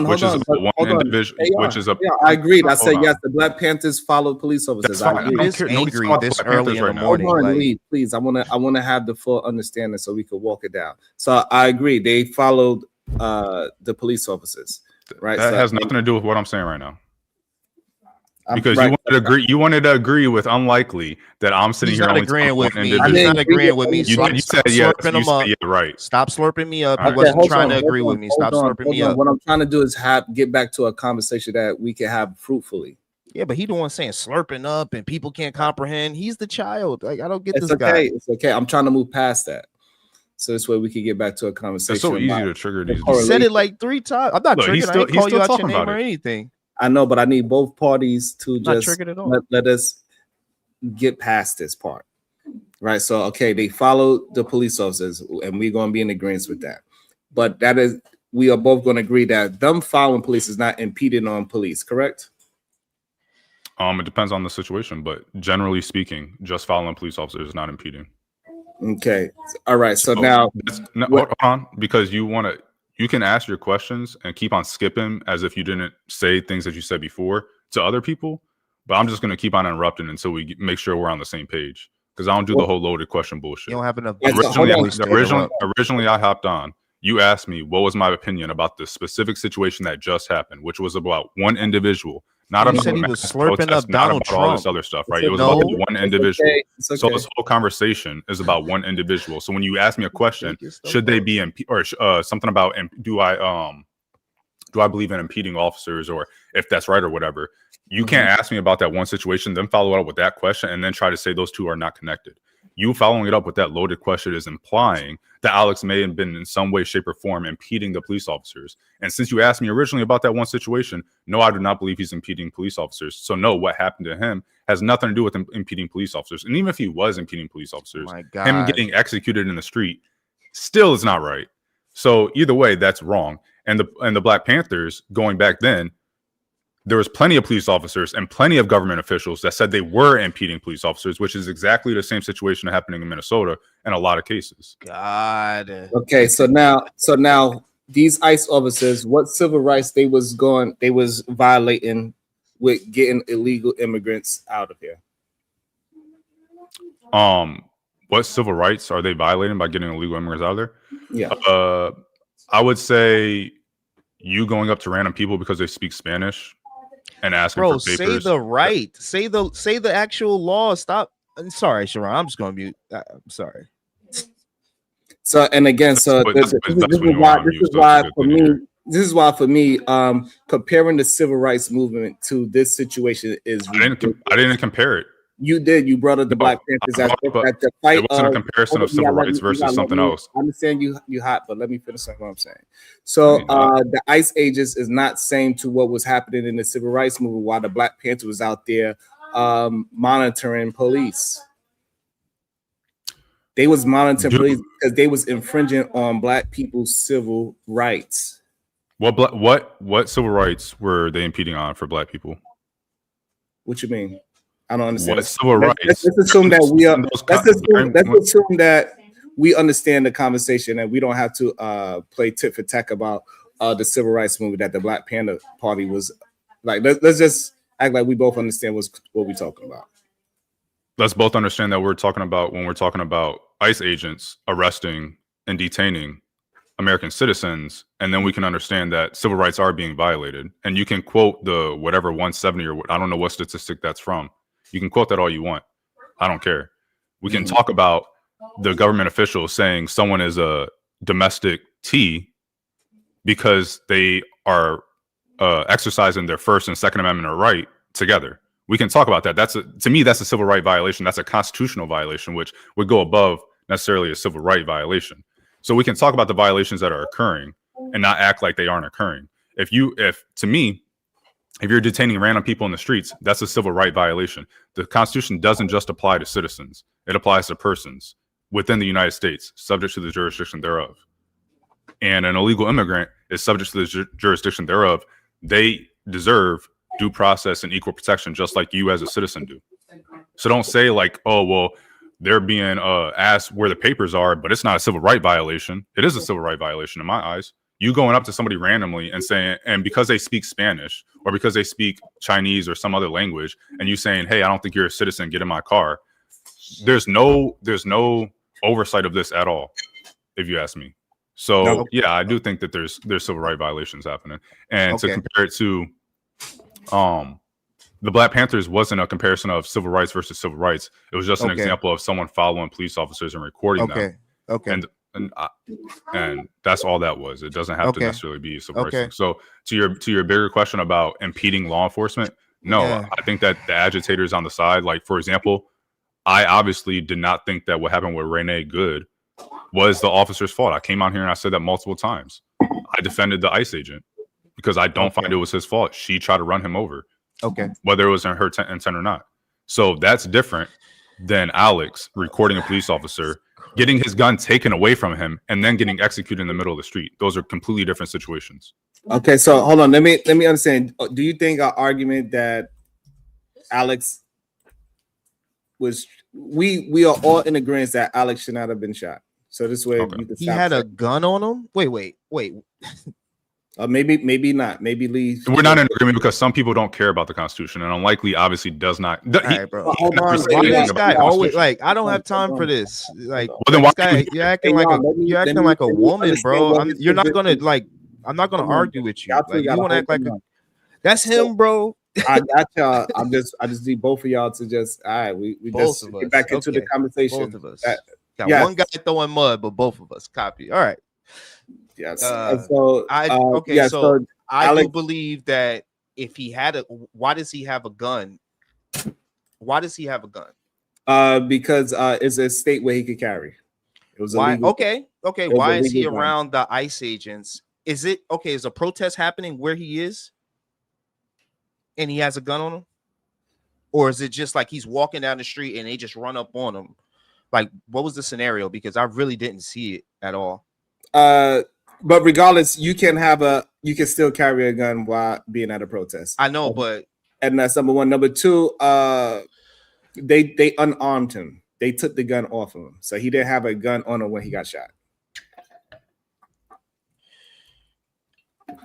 agreed. I said yes. The Black Panthers followed police officers. I agree. This angry this early in the morning. Please. I want to have the full understanding so we could walk it down. So I agree. They followed the police officers. Right. That has nothing to do with what I'm saying right now. Because you wanted to agree with unlikely that I'm sitting here only agreeing with me. He's not agreeing with me. You said yes. You said yeah, right. Stop slurping me up. He wasn't trying to agree with me. Stop slurping me up. What I'm trying to do is get back to a conversation that we can have fruitfully. Yeah, but he the one saying slurping up and people can't comprehend. He's the child. Like I don't get this guy. It's okay. I'm trying to move past that. So this way we can get back to a conversation. It's so easy to trigger these. You said it like 3 times. I'm not triggering. I didn't call you out your name or anything. I know, but I need both parties to just let us get past this part. Right. So, okay, they followed the police officers and we're going to be in agreement with that. But we are both going to agree that them following police is not impeding on police, correct? It depends on the situation, but generally speaking, just following police officers is not impeding. Okay. All right. So now hold on, because you can ask your questions and keep on skipping as if you didn't say things that you said before to other people. But I'm just going to keep on interrupting until we make sure we're on the same page. Because I don't do the whole loaded question bullshit. You don't have enough. Originally, I hopped on. You asked me what was my opinion about the specific situation that just happened, which was about one individual. Not about he was slurping up Donald Trump. All this other stuff, right? It was about one individual. Okay. So this whole conversation is about one individual. So when you ask me a question, should they be something about do I believe in impeding officers, or if that's right or whatever, you can't ask me about that one situation, then follow up with that question, and then try to say those two are not connected. You following it up with that loaded question is implying that Alex may have been in some way, shape, or form impeding the police officers. And since you asked me originally about that one situation, no, I do not believe he's impeding police officers. So no, what happened to him has nothing to do with impeding police officers. And even if he was impeding police officers, him getting executed in the street still is not right. So either way, that's wrong. And the Black Panthers going back then, there was plenty of police officers and plenty of government officials that said they were impeding police officers, which is exactly the same situation happening in Minnesota in a lot of cases. God. Okay, so now these ICE officers, what civil rights they was violating with getting illegal immigrants out of here? What civil rights are they violating by getting illegal immigrants out of there? Yeah. I would say you going up to random people because they speak Spanish and asking for papers. Say the right. Say the actual law. Stop. I'm sorry, Sharon. I'm just gonna mute. I'm sorry. So and again, this is why for me, comparing the civil rights movement to this situation is I didn't compare it. You did. You brought up the Black Panthers at the fight. It wasn't a comparison of civil rights versus something else. I understand you hot, but let me finish what I'm saying. So the ICE agents is not same to what was happening in the civil rights movement while the Black Panther was out there monitoring police. They was monitoring police because they was infringing on Black people's civil rights. What civil rights were they impeding on for Black people? What you mean? I don't understand. What civil rights? Let's assume that we are. Let's assume that we understand the conversation and we don't have to play tit for tat about the civil rights movement that the Black Panther Party was like. Let's just act like we both understand what we're talking about. Let's both understand that we're talking about when we're talking about ICE agents arresting and detaining American citizens, and then we can understand that civil rights are being violated. And you can quote the whatever 170 or I don't know what statistic that's from. You can quote that all you want. I don't care. We can talk about the government officials saying someone is a domestic T because they are exercising their First and Second Amendment right together. We can talk about that. To me, that's a civil right violation. That's a constitutional violation, which would go above necessarily a civil right violation. So we can talk about the violations that are occurring and not act like they aren't occurring. If you're detaining random people in the streets, that's a civil right violation. The Constitution doesn't just apply to citizens. It applies to persons within the United States, subject to the jurisdiction thereof. And an illegal immigrant is subject to the jurisdiction thereof. They deserve due process and equal protection, just like you as a citizen do. So don't say like, oh, well, they're being asked where the papers are, but it's not a civil right violation. It is a civil right violation in my eyes. You going up to somebody randomly and saying, and because they speak Spanish or because they speak Chinese or some other language, and you saying, hey, I don't think you're a citizen, get in my car. There's no oversight of this at all, if you ask me. So yeah, I do think that there's civil right violations happening. And to compare it to the Black Panthers wasn't a comparison of civil rights versus civil rights. It was just an example of someone following police officers and recording them. And that's all that was. It doesn't have to necessarily be a civil rights thing. So to your bigger question about impeding law enforcement, no, I think that the agitators on the side, like for example, I obviously did not think that what happened with Renee Good was the officer's fault. I came on here and I said that multiple times. I defended the ICE agent because I don't find it was his fault. She tried to run him over. Whether it was in her intent or not. So that's different than Alex recording a police officer, getting his gun taken away from him, and then getting executed in the middle of the street. Those are completely different situations. Okay, so hold on. Let me understand. Do you think our argument that Alex was we are all in agreement that Alex should not have been shot? So this way you can he had a gun on him. Wait. Maybe not. Maybe Lee. We're not in agreement because some people don't care about the Constitution, and unlikely obviously does not. All right, bro. Hold on. This guy always like I don't have time for this. Like, well, then why guy, you're acting like a woman, bro. I'm not gonna argue with you. Like, you want to act like that's him, bro. I got y'all. I just need both of y'all to just all right. We just get back into the conversation. Both of us. Got one guy throwing mud, but both of us copy. All right. Yes. So I do believe that if he had why does he have a gun? Why does he have a gun? Because it's a state where he could carry. It was why? Illegal. Okay. Why is he around the ICE agents? Is it okay? Is a protest happening where he is, and he has a gun on him, or is it just like he's walking down the street and they just run up on him? Like, what was the scenario? Because I really didn't see it at all. But regardless, you can still carry a gun while being at a protest. I know, but and that's number one. Number two, they unarmed him. They took the gun off of him, so he didn't have a gun on him when he got shot.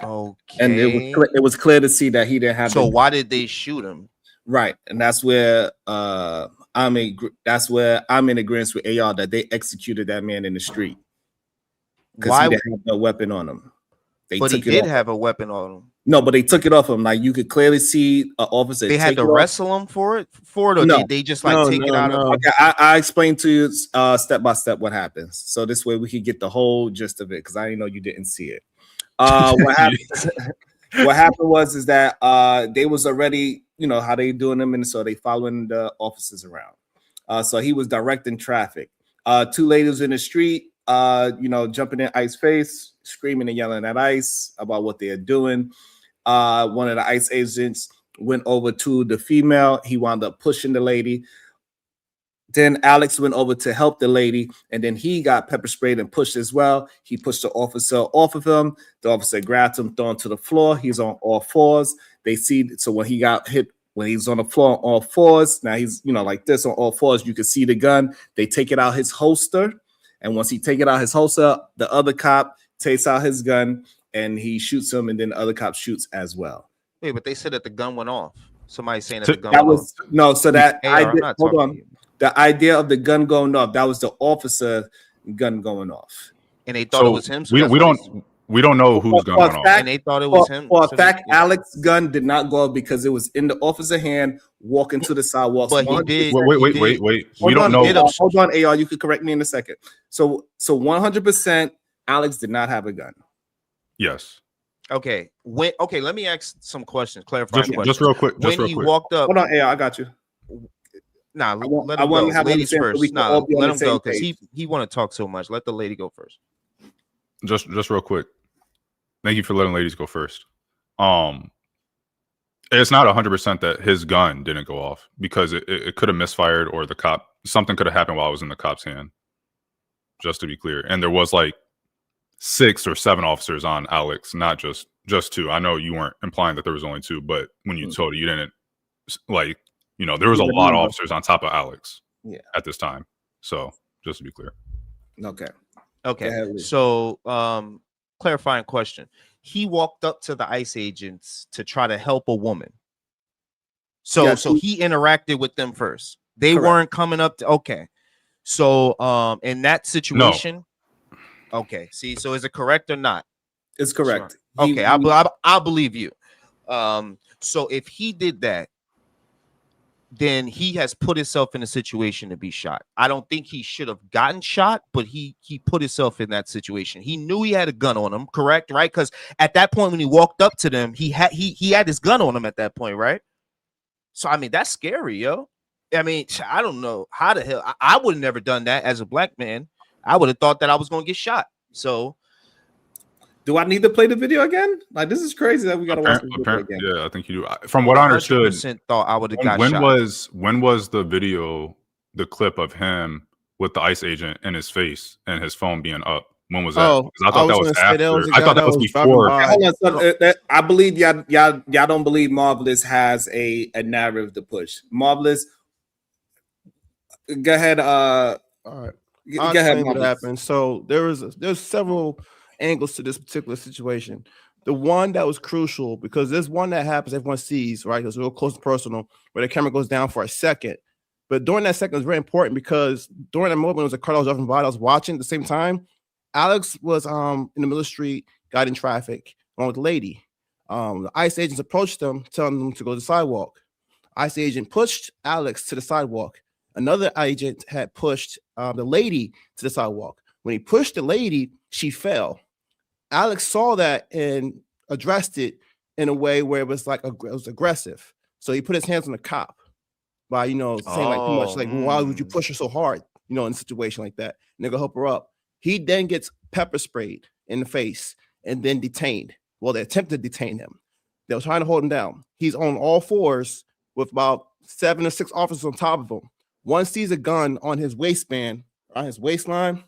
Okay. And it was clear to see that he didn't have. So why did they shoot him? Right, and that's where I'm in agreement with AR that they executed that man in the street because he didn't have no weapon on him. But he did have a weapon on him. No, but they took it off him. Like you could clearly see an officer. They had to wrestle him for it, or no. they just like take it out of. Okay, I explained to you step by step what happens, so this way we could get the whole gist of it because I didn't know you didn't see it. What happened? What happened was that they was already, you know how they doing them, and so they following the officers around. So he was directing traffic. Two ladies in the street, jumping in ICE face, screaming and yelling at ICE about what they are doing. One of the ICE agents went over to the female. He wound up pushing the lady. Then Alex went over to help the lady, and then he got pepper sprayed and pushed as well. He pushed the officer off of him. The officer grabbed him, thrown to the floor. He's on all fours. They see, so when he got hit, when he's on the floor on all fours, now he's, like this on all fours, you can see the gun. They take it out his holster, and once he take it out his holster, the other cop takes out his gun, and he shoots him, and then the other cop shoots as well. Wait, but they said that the gun went off. Somebody's saying that the gun went off. No, so that hold on. The idea of the gun going off, that was the officer gun going off. And they thought it was him. So we don't know whose gun went off. And they thought it was him. For a fact, Alex's gun did not go off because it was in the officer's hand walking to the sidewalk. But he did. Wait. We don't know. Hold on, AR. You could correct me in a second. So 100%, Alex did not have a gun. Yes. Okay. Let me ask some questions. Clarify. Just real quick. When he walked up. Hold on, AR. I got you. Nah, let him go. Ladies first. Nah, let him go because he want to talk so much. Let the lady go first. Just real quick. Thank you for letting ladies go first. It's not 100% that his gun didn't go off because it could have misfired or something could have happened while it was in the cop's hand. Just to be clear, and there was like 6 or 7 officers on Alex, not just 2. I know you weren't implying that there was only 2, but when you told it, you didn't like. There was a lot of officers on top of Alex at this time. So just to be clear. Okay. So clarifying question. He walked up to the ICE agents to try to help a woman. So he interacted with them first. They weren't coming up to So in that situation, okay. See, so is it correct or not? It's correct. Sure. Okay, I believe you. So if he did that, then he has put himself in a situation to be shot. I don't think he should have gotten shot, but he put himself in that situation. He knew he had a gun on him, correct? Right? Because at that point when he walked up to them, he had his gun on him at that point, right? So I mean, that's scary, yo. I mean, I don't know how the hell I would have never done that as a black man. I would have thought that I was going to get shot. So do I need to play the video again? Like, this is crazy that we got to watch the video again. Yeah, I think you do. From what I understood, thought I would have got shot. When was the video, the clip of him with the ICE agent in his face and his phone being up? When was that? I thought that was after. I thought that was before. I believe y'all don't believe Marvelous has a narrative to push. Marvelous, go ahead. All right. Go ahead. What happened? So there's several angles to this particular situation. The one that was crucial, because there's one that happens, everyone sees, right? It's real close and personal, where the camera goes down for a second. But during that second, it's very important because during that moment, it was a car that was driving by, I was watching at the same time. Alex was in the middle of the street, got in traffic along with the lady. The ICE agents approached them, telling them to go to the sidewalk. ICE agent pushed Alex to the sidewalk. Another agent had pushed the lady to the sidewalk. When he pushed the lady, she fell. Alex saw that and addressed it in a way where it was like it was aggressive. So he put his hands on the cop by saying like too much, like why would you push her so hard? In a situation like that, and they're gonna help her up. He then gets pepper sprayed in the face and then detained. Well, they attempted to detain him. They were trying to hold him down. He's on all fours with about 7 or 6 officers on top of him. One sees a gun on his waistband, on his waistline,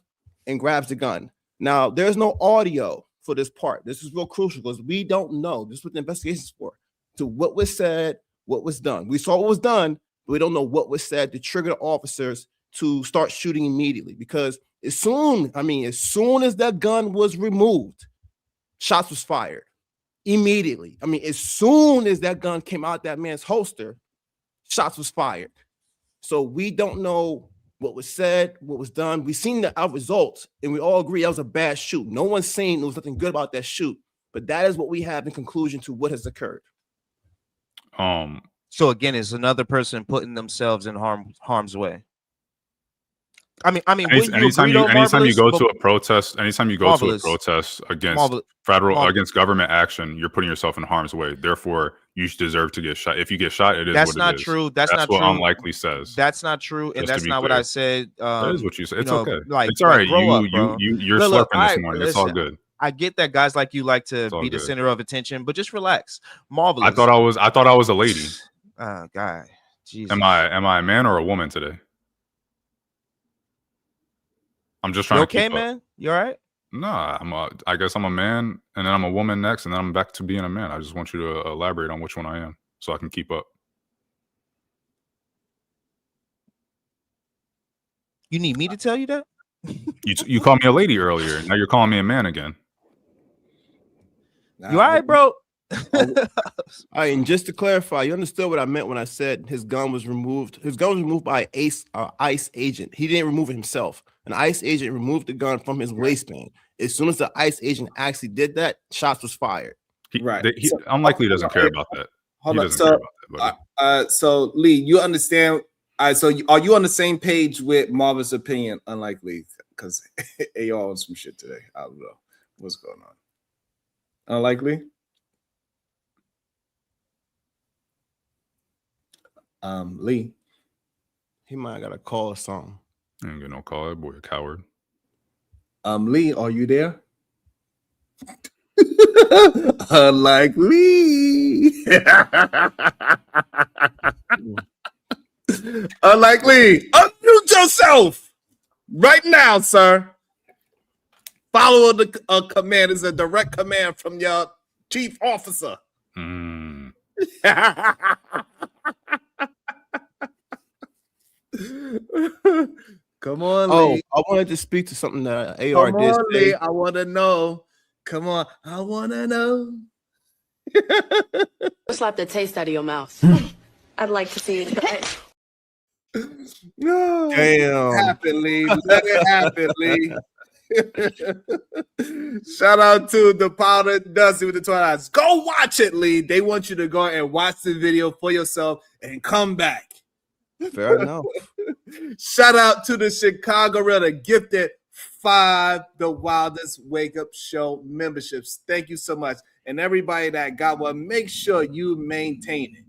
and grabs the gun. Now, there's no audio for this part. This is real crucial because we don't know. This is what the investigation is for. To what was said, what was done. We saw what was done, but we don't know what was said to trigger the officers to start shooting immediately. Because as soon as that gun was removed, shots was fired immediately. I mean, as soon as that gun came out that man's holster, shots was fired. So we don't know what was said, what was done. We've seen our results, and we all agree that was a bad shoot. No one's saying there was nothing good about that shoot, but that is what we have in conclusion to what has occurred. So again, is another person putting themselves in harm's way? I mean, anytime you go to a protest against government action, you're putting yourself in harm's way. Therefore, you deserve to get shot. If you get shot, it is that's what not it is. true. That's not what true. Unlikely says. That's not true, and that's not what I said. That is what you said. It's okay. Like, it's all right. You're look, slurping this morning. It's all good. I get that guys like you like to be the center of attention, but just relax. Marvelous. I thought I was a lady. Guy. Jesus. Am I a man or a woman today? I'm just trying to keep man? up. You all right? Nah, I guess I'm a man, and then I'm a woman next, and then I'm back to being a man. I just want you to elaborate on which one I am, so I can keep up. You need me to tell you that? You called me a lady earlier. Now you're calling me a man again. You all right, bro? And just to clarify, you understood what I meant when I said his gun was removed. His gun was removed by ICE agent. He didn't remove it himself. An ICE agent removed the gun from his waistband. As soon as the ICE agent actually did that, shots was fired. Unlikely doesn't care about that. Hold on. So Lee, you understand? So are you on the same page with Marvin's opinion? Unlikely, because AR on some shit today. I don't know what's going on. Unlikely. Lee, he might got a call or something. I ain't get no call. That boy a coward. Lee, are you there? Unlikely. Unlikely. Unmute yourself right now, sir. Follow the command is a direct command from your chief officer. Come on, Lee. I wanted to speak to something that AR did say. Lee, I want to know. Come on, I want to know. Slap the taste out of your mouth. I'd like to see it. No, damn. Happen, Lee. Let it happen, Lee. Shout out to the Powder Dusty with the Twilights. Go watch it, Lee. They want you to go and watch the video for yourself and come back. Fair enough. Shout out to the Chicago Reader gifted 5 The Wildest Wake Up Show memberships. Thank you so much. And everybody that got one, make sure you maintain it.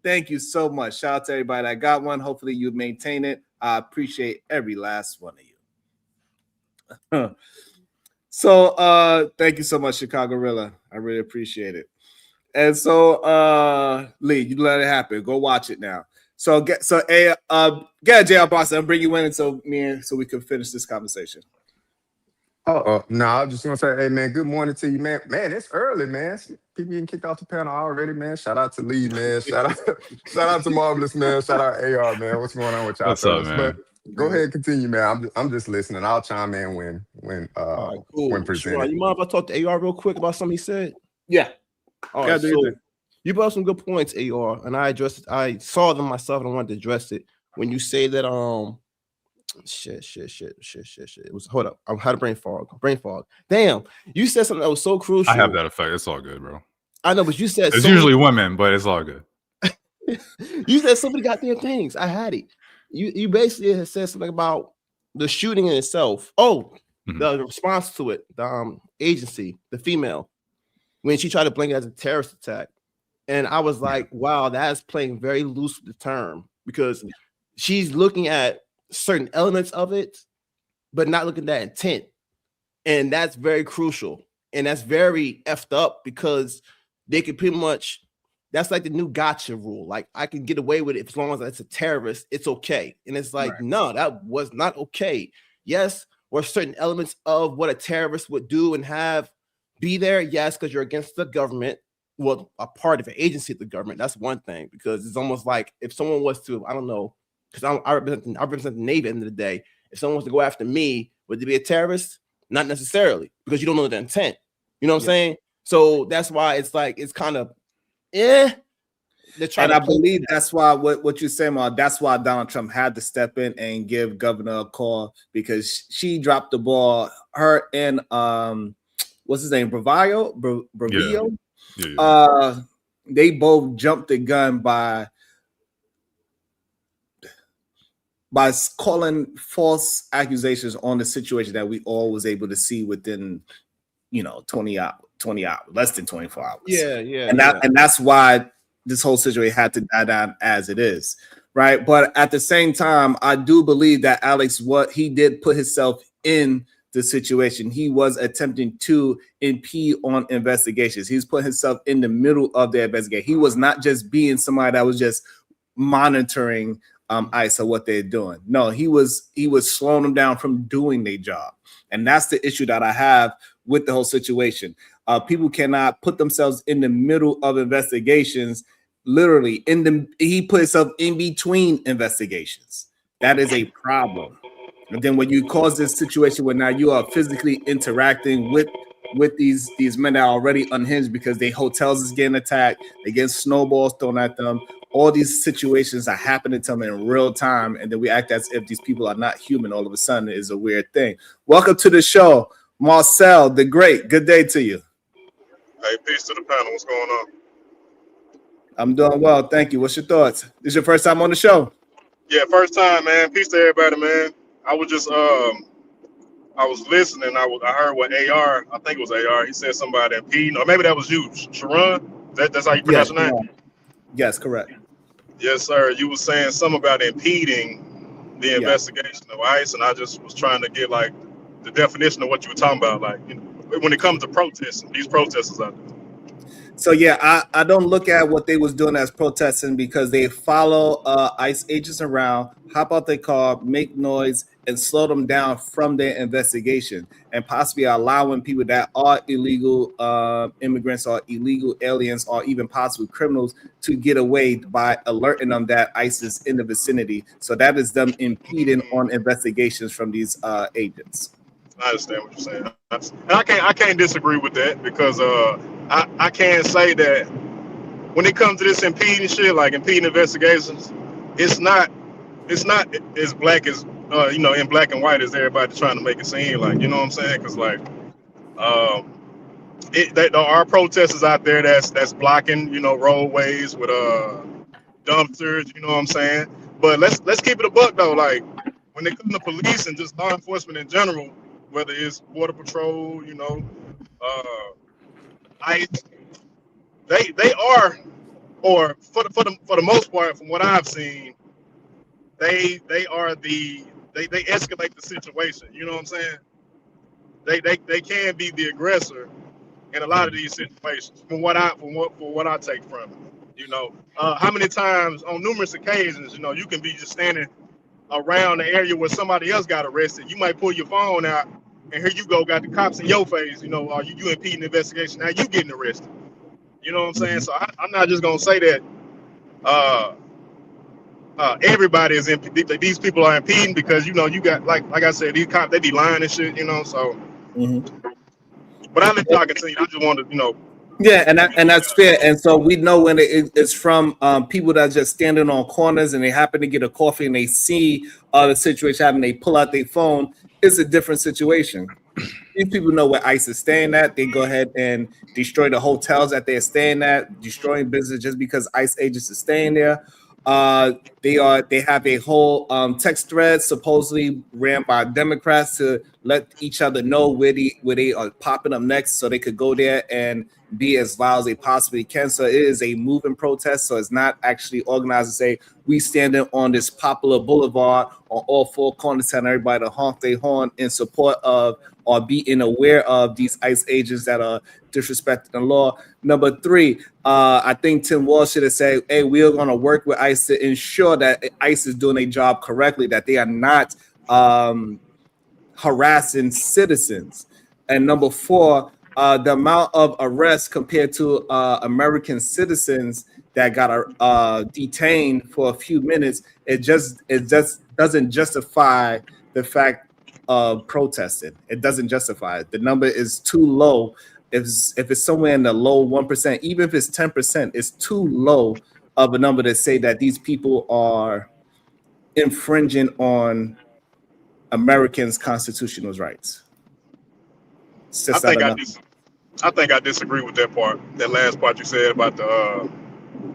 Thank you so much. Shout out to everybody that got one. Hopefully you maintain it. I appreciate every last one of you. So thank you so much, Chicago Rilla. I really appreciate it. And so Lee, you let it happen. Go watch it now. So get JR Boston, I'll bring you in so we can finish this conversation. No, I was just gonna say, hey man, good morning to you, man. Man, it's early, man. People getting kicked off the panel already, man. Shout out to Lee, man. Shout out to Marvelous, man. Shout out AR, man. What's going on with y'all? What's up, man? But go ahead and continue, man. I'm just listening. I'll chime in when presented. Sure. You mind if I talk to AR real quick about something he said? Yeah. All right, so you brought some good points, AR, and I addressed it. I saw them myself and I wanted to address it. When you say that shit. It was hold up. I had a brain fog. Damn, you said something that was so crucial. I have that effect. It's all good, bro. I know, but you said it's usually women, but it's all good. You said so many goddamn things. I had it. You basically had said something about the shooting in itself. The response to it, the agency, the female, when she tried to blame it as a terrorist attack. And I was like, wow, that's playing very loose with the term because she's looking at certain elements of it, but not looking at that intent. And that's very crucial. And that's very effed up because they can pretty much, that's like the new gotcha rule. Like I can get away with it as long as it's a terrorist, it's okay. And it's like, no, that was not okay. Yes, or certain elements of what a terrorist would do and have be there, yes, because you're against the government. Well, a part of an agency of the government. That's one thing, because it's almost like if someone was to, I don't know, because I represent the Navy at the end of the day. If someone was to go after me, would they be a terrorist? Not necessarily, because you don't know the intent. You know what I'm saying? So that's why it's like, it's kind of, and I believe that's why what you're saying, Mark, that's why Donald Trump had to step in and give Governor a call, because she dropped the ball. Her and what's his name, Bravio. They both jumped the gun by calling false accusations on the situation that we all was able to see within 20 hours, less than 24 hours. And that's why this whole situation had to die down as it is, right? But at the same time, I do believe that Alex, what he did put himself in the situation. He was attempting to impede on investigations. He's put himself in the middle of the investigation. He was not just being somebody that was just monitoring ICE or what they're doing. No, he was slowing them down from doing their job. And that's the issue that I have with the whole situation. People cannot put themselves in the middle of investigations. Literally, he put himself in between investigations. That is a problem. And then when you cause this situation where now you are physically interacting with these men that are already unhinged because their hotels is getting attacked, they get snowballs thrown at them, all these situations are happening to them in real time, and then we act as if these people are not human all of a sudden is a weird thing. Welcome to the show, Marcel the Great. Good day to you. Hey, peace to the panel. What's going on? I'm doing well, thank you. What's your thoughts? This your first time on the show? Yeah, first time, man. Peace to everybody, man. I was just I was listening. I heard what AR, I think it was AR. He said something about impeding, or maybe that was you, Sharon. That's how you pronounce your name? Yes, correct. Yes, sir. You were saying something about impeding the investigation of ICE, and I just was trying to get like the definition of what you were talking about, like when it comes to protesting, these protesters out there. So yeah, I don't look at what they was doing as protesting, because they follow ICE agents around, hop out their car, make noise, and slow them down from their investigation, and possibly allowing people that are illegal immigrants or illegal aliens or even possibly criminals to get away by alerting them that ICE is in the vicinity. So that is them impeding on investigations from these agents. I understand what you're saying, and I can't disagree with that, because I can say that when it comes to this impeding shit, like impeding investigations, it's not as black as in black and white as everybody trying to make it seem like. You know what I'm saying? Because like there are protesters out there that's blocking roadways with dumpsters. You know what I'm saying? But let's keep it a buck though. Like when it comes to police and just law enforcement in general, whether it's border patrol, ICE, they are, or for the most part, from what I've seen, they escalate the situation. You know what I'm saying? They can be the aggressor in a lot of these situations. From what I take from it, how many times on numerous occasions, you can be just standing around the area where somebody else got arrested. You might pull your phone out, and here you go, got the cops in your face. You impeding the investigation. Now you getting arrested. You know what I'm saying? So I'm not just gonna say that everybody is these people are impeding, because you got like I said, these cops, they be lying and shit. So. But I let y'all continue. I just wanted to, Yeah, and that's fair. And so we know when it's from people that are just standing on corners and they happen to get a coffee and they see the situation happening, they pull out their phone. It's a different situation. These people know where ICE is staying at. They go ahead and destroy the hotels that they're staying at, destroying business just because ICE agents are staying there. They have a whole text thread supposedly ran by Democrats to let each other know where they are popping up next, so they could go there and be as loud as they possibly can. So it is a moving protest. So it's not actually organized to say we standing on this popular boulevard on all four corners telling everybody to honk their horn in support of or being aware of these ICE agents that are disrespecting the law. Number three, I think Tim Walsh should have said, hey, we're going to work with ICE to ensure that ICE is doing a job correctly, that they are not harassing citizens. And number four, the amount of arrests compared to American citizens that got detained for a few minutes, it just doesn't justify the fact of protesting. It doesn't justify it. The number is too low. If it's somewhere in the low 1%, even if it's 10%, it's too low of a number to say that these people are infringing on Americans' constitutional rights. It's just I think I disagree with that part. That last part you said about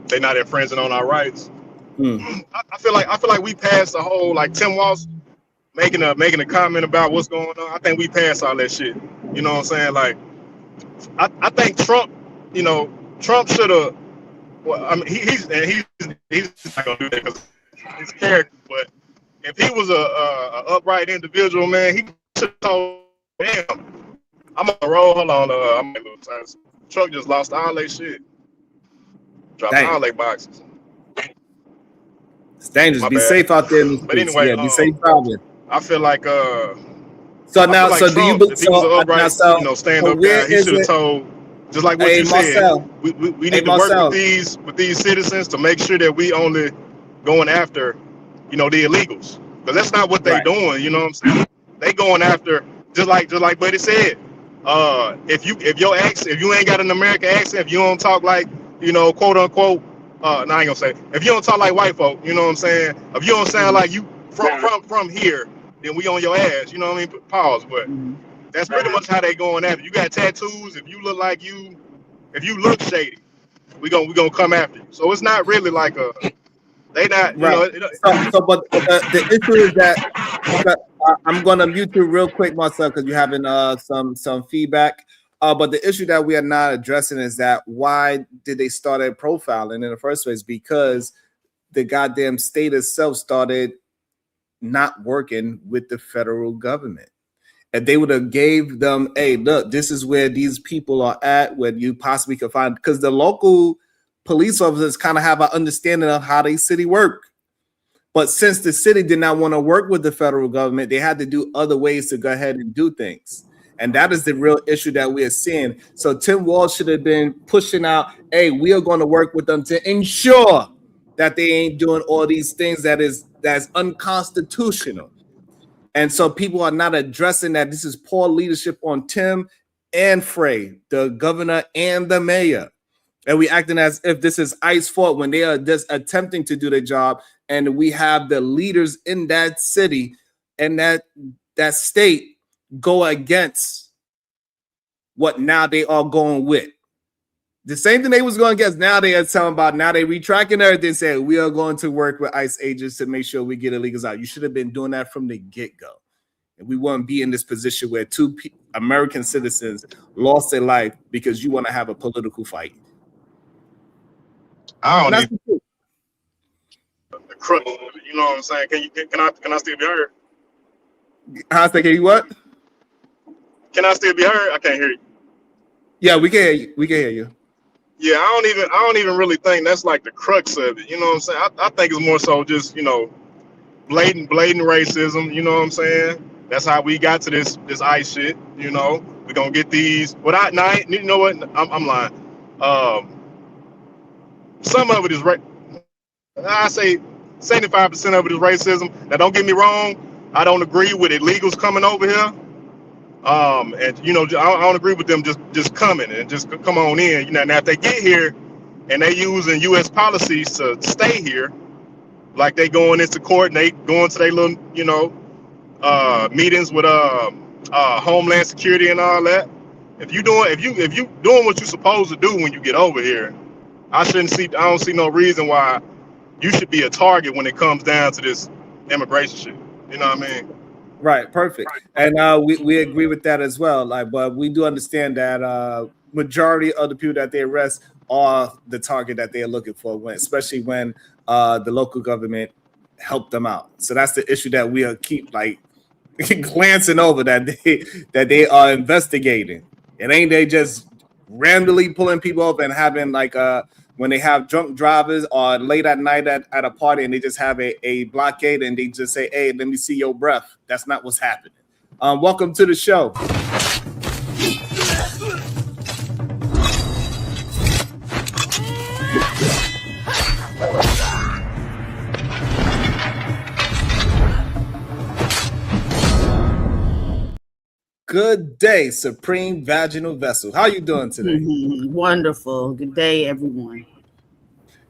they not infringing on our rights. I feel like we passed the whole, like Tim Walsh making a comment about what's going on. I think we passed all that shit. You know what I'm saying? Like, I think Trump, Trump should have. Well, I mean, he's not gonna do that because his character. But if he was a upright individual, man, he should have told him, "I'm on the roll. Hold on, I'm a little time. Truck just lost all that shit, dropped all their boxes. It's dangerous. Be safe out there. But anyway, be safe driving. I feel like So now, like so do you? If he was an upright, stand up guy, he should have told. Just like what you said, we need to work with these citizens to make sure that we only going after, the illegals, because that's not what they doing. You know what I'm saying? They going after just like Buddy said. If you ain't got an American accent, if you don't talk like quote unquote, I ain't gonna say, if you don't talk like white folk, you know what I'm saying? If you don't sound like you from here, then we on your ass. You know what I mean? Pause, but. That's pretty much how they going after you. Got tattoos. If you look shady, we gonna come after you. So it's not really like they not right. But the issue is that I'm gonna mute you real quick, Marcel, because you're having some feedback. But the issue that we are not addressing is that why did they start profiling in the first place? Because the goddamn state itself started not working with the federal government. And they would have gave them, hey, look, this is where these people are at, where you possibly could find, because the local police officers kind of have an understanding of how they city work. But since the city did not want to work with the federal government, they had to do other ways to go ahead and do things. And that is the real issue that we are seeing. So Tim Walsh should have been pushing out, hey, we are going to work with them to ensure that they ain't doing all these things that's unconstitutional. And so people are not addressing that this is poor leadership on Tim and Frey, the governor and the mayor. And we acting as if this is ICE's fault when they are just attempting to do their job. And we have the leaders in that city and that state go against what now they are going with. The same thing they was going against, now they are telling about, now they retracting everything, saying we are going to work with ICE agents to make sure we get illegals out. You should have been doing that from the get-go. And we wouldn't be in this position where two American citizens lost their life because you want to have a political fight. I don't need the crook, you know what I'm saying? Can I still be heard? How's that? Can you what? Can I still be heard? I can't hear you. Yeah, we can hear you. We can hear you. Yeah, I don't even really think that's like the crux of it. You know what I'm saying? I think it's more so just, blatant racism, you know what I'm saying? That's how we got to this ICE shit, We're gonna get these you know what? I'm lying. Some of it is right. I say 75% of it is racism. Now don't get me wrong, I don't agree with illegals coming over here. And I don't agree with them just coming and just come on in. Now if they get here and they using U.S. policies to stay here, like they going into court and they going to their little, meetings with Homeland Security and all that. If you doing what you're supposed to do when you get over here, I don't see no reason why you should be a target when it comes down to this immigration shit. You know what I mean? Right, perfect. And we agree with that as well. But we do understand that majority of the people that they arrest are the target that they are looking for, especially when the local government helped them out. So that's the issue that we keep glancing over, that they are investigating. It ain't they just randomly pulling people up and having when they have drunk drivers or late at night at a party and they just have a blockade and they just say, hey, let me see your breath. That's not what's happening. Welcome to the show. Good day, Supreme Vaginal Vessel. How you doing today? Wonderful. Good day, everyone.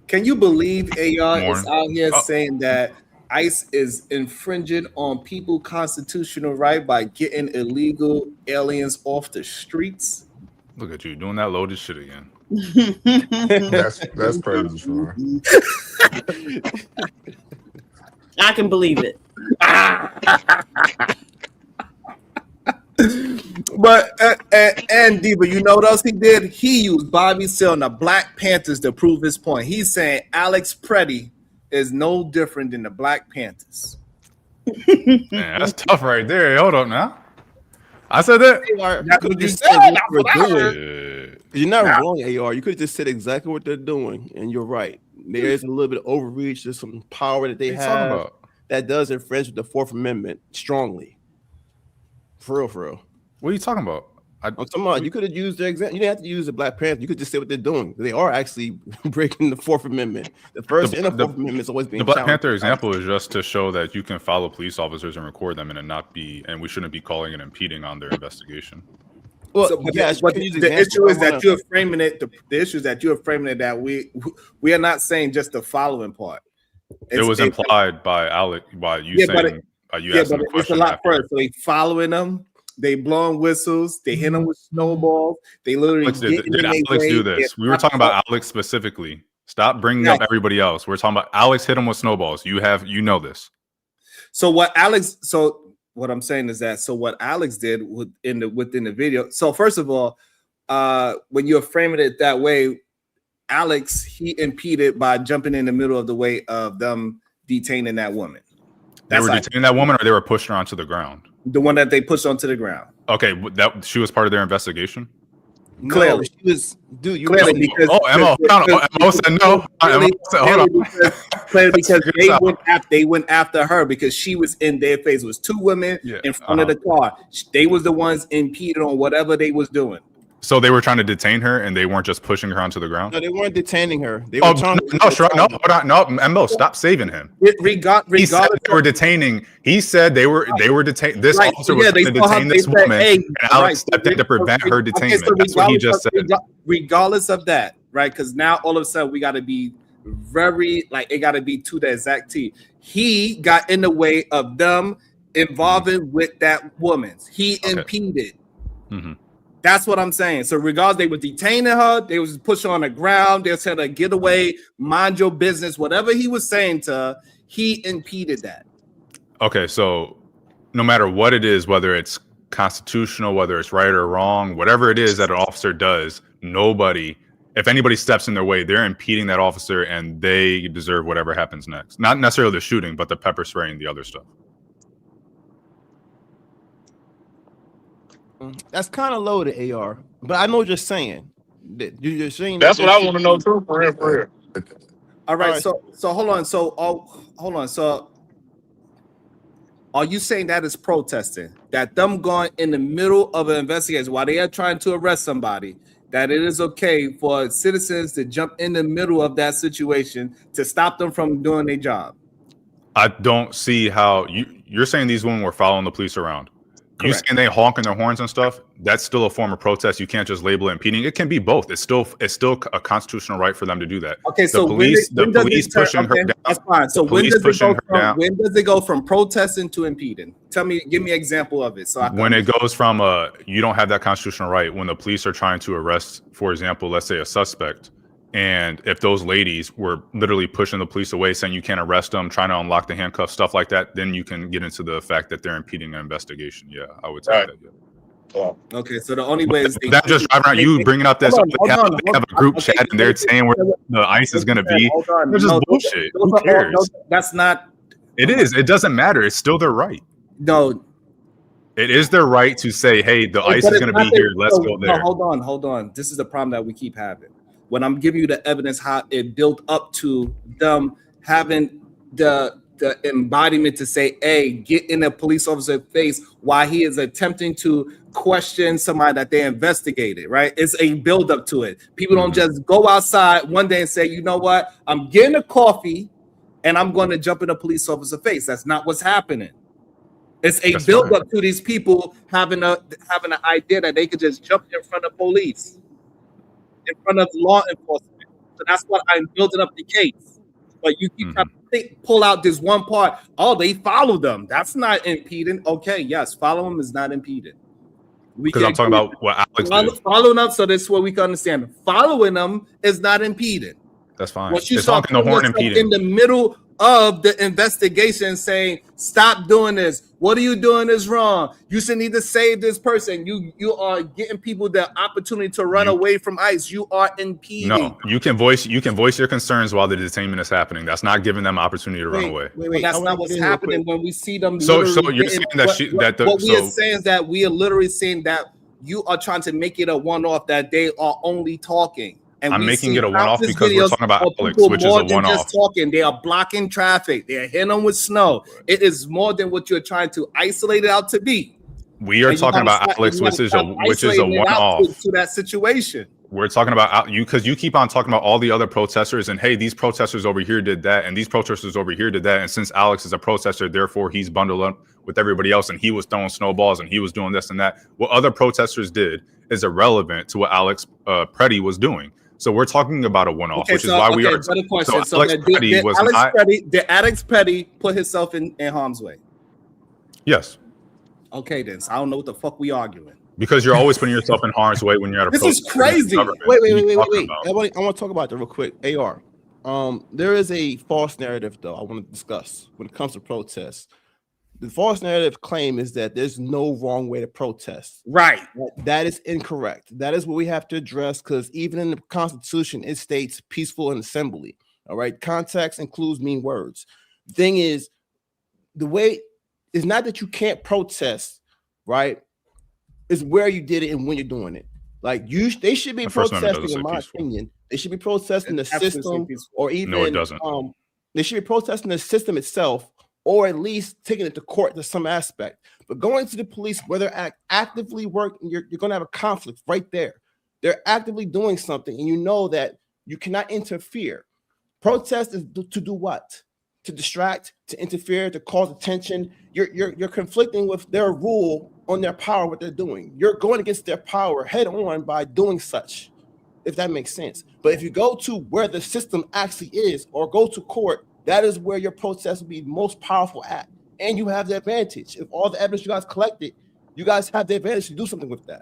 Can you believe AR is Morning. out here saying that ICE is infringing on people's constitutional right by getting illegal aliens off the streets? Look at you doing that loaded shit again. That's crazy, Sean. I can believe it. But and Diva, you know what else he did? He used Bobby Seale and the Black Panthers to prove his point. He's saying Alex Preddy is no different than the Black Panthers. Man, that's tough right there. Hold up now. I said that. You're not wrong, AR. You could just said exactly what they're doing, and you're right. There's a little bit of overreach. There's some power that they have that does infringe with the Fourth Amendment strongly. For real, for real. What are you talking about? I'm talking about you could have used their example. You didn't have to use the Black Panther. You could just say what they're doing. They are actually breaking the Fourth Amendment. The First and the Fourth Amendment is always being the Black Panther example is just to show that you can follow police officers and record them, and it not be, and we shouldn't be calling it impeding on their investigation. Well, so, but the issue is that you're framing it. The issue is that you're framing it that we are not saying just the following part. It was implied by Alec, by you saying, by you asking the question. It's a lot further. So they following them. They blowing whistles. They hit them with snowballs. They literally did Alex do this? We were talking about Alex specifically. Stop bringing up everybody else. We're talking about Alex hit him with snowballs. You know this. So what I'm saying is that what Alex did within the video. So first of all, when you're framing it that way, Alex, he impeded by jumping in the middle of the way of them detaining that woman. They were detaining that woman, or they were pushing her onto the ground? The one that they pushed onto the ground. Okay, that she was part of their investigation. Clearly, no, she was. Dude, you clearly because Mo said no. Clearly because they went after her because she was in their face. It was two women in front of the car. They was the ones impeded on whatever they was doing. So they were trying to detain her, and they weren't just pushing her onto the ground. No, they weren't detaining her. They were trying Mo, stop saving him. Regardless, he said they were detaining. He said they were detaining. This officer was trying to detain this woman, and Alex stepped in to prevent her detainment. That's what he just said. Regardless of that, right? Because now all of a sudden we got to be it got to be to the exact T. He got in the way of them involving with that woman. He impeded. Mm-hmm. That's what I'm saying. So regardless, they were detaining her, they was pushing her on the ground, they said, get away, mind your business. Whatever he was saying to her, he impeded that. Okay, so no matter what it is, whether it's constitutional, whether it's right or wrong, whatever it is that an officer does, if anybody steps in their way, they're impeding that officer, and they deserve whatever happens next. Not necessarily the shooting, but the pepper spray and the other stuff. That's kind of loaded, AR. But I know what you're saying. You're saying that's what I want to know too. For real. All right. So hold on. Hold on. So are you saying that is protesting? That them going in the middle of an investigation while they are trying to arrest somebody, that it is okay for citizens to jump in the middle of that situation to stop them from doing their job? I don't see how you're saying these women were following the police around. You saying they honking their horns and stuff? That's still a form of protest. You can't just label it impeding. It can be both. It's still a constitutional right for them to do that. Okay, so the police pushing her down. That's fine. So when does it go from protesting to impeding? Give me an example of it. When it goes from you don't have that constitutional right when the police are trying to arrest, for example, let's say a suspect, and if those ladies were literally pushing the police away, saying you can't arrest them, trying to unlock the handcuffs, stuff like that, then you can get into the fact that they're impeding an investigation. Yeah, I would say that. Yeah. Okay, so the only way is that just driving around. You bringing up this? They have a group chat and they're saying where the ICE is going to be. It's just bullshit. Who cares? That's not. It is. It doesn't matter. It's still their right. No. It is their right to say, "Hey, the ICE is going to be here. Let's go there." No, hold on. This is the problem that we keep having. When I'm giving you the evidence how it built up to them having the embodiment to say, hey, get in a police officer's face while he is attempting to question somebody that they investigated, right? It's a build up to it. People don't just go outside one day and say, you know what, I'm getting a coffee and I'm going to jump in a police officer's face. That's not what's happening. It's a build up to these people having an idea that they could just jump in front of police, in front of law enforcement. So that's what I'm building up the case. But you keep trying to pull out this one part. Oh, they follow them. That's not impeding. Okay, yes, follow them is not impeding. Because I'm talking about what Alex did. Following up, so this is what we can understand. Following them is not impeding. That's fine. Once you it's start honking the horn impeding. In the middle of the investigation saying, stop doing this. What are you doing is wrong. You should need to save this person. You are getting people the opportunity to run away from ICE. You are impeding. No, you can voice your concerns while the detainment is happening. That's not giving them opportunity to run away. Wait, that's not what's happening when we see them. So you're saying that what we are saying is that we are literally saying that you are trying to make it a one-off, that they are only talking. And I'm making it a one-off because we're talking about Alex, which is a one-off. They are blocking traffic. They are hitting them with snow. It is more than what you're trying to isolate it out to be. We are talking about Alex, which is a one-off to that situation. We're talking about you because you keep on talking about all the other protesters and hey, these protesters over here did that and these protesters over here did that. And since Alex is a protester, therefore he's bundled up with everybody else and he was throwing snowballs and he was doing this and that. What other protesters did is irrelevant to what Alex Preddy was doing. So we're talking about a one-off, which is why we are. Better question. So did Alex Preddy put himself in harm's way? Yes. Okay, then. So I don't know what the fuck we arguing. Because you're always putting yourself in harm's way when you're at a protest. This is crazy. Wait. I want to talk about that real quick. AR. There is a false narrative, though, I want to discuss when it comes to protests. The false narrative claim is that there's no wrong way to protest. Right. That is incorrect. That is what we have to address because even in the Constitution, it states peaceful and assembly. All right. Context includes mean words. The thing is, the way is not that you can't protest, right? It's where you did it and when you're doing it. Like they should be protesting, in my opinion. They should be protesting the system, or even no, it doesn't. They should be protesting the system itself, or at least taking it to court to some aspect. But going to the police, where they're actively working, you're going to have a conflict right there. They're actively doing something, and you know that you cannot interfere. Protest is to do what? To distract, to interfere, to cause attention. You're conflicting with their rule on their power, what they're doing. You're going against their power head on by doing such, if that makes sense. But if you go to where the system actually is, or go to court, that is where your protest will be most powerful at. And you have the advantage. If all the evidence you guys collected, you guys have the advantage to do something with that.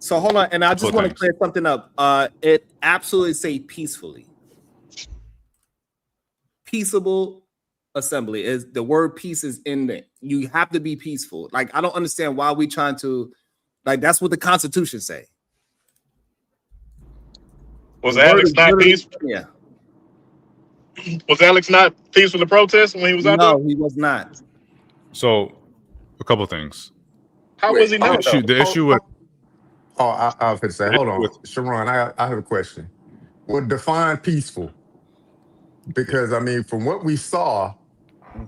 So hold on, and I just want to clear something up. It absolutely say peacefully. Peaceable assembly is the word peace is in there. You have to be peaceful. Like, I don't understand why we trying to, like, that's what the Constitution say. Was Alex not peaceful? Yeah. Was Alex not peaceful to protest when he was out there? No, he was not. So, a couple things. How was he not? The issue with. I was going to say, hold on, Sharon, I have a question. Well, define peaceful. Because, I mean, from what we saw,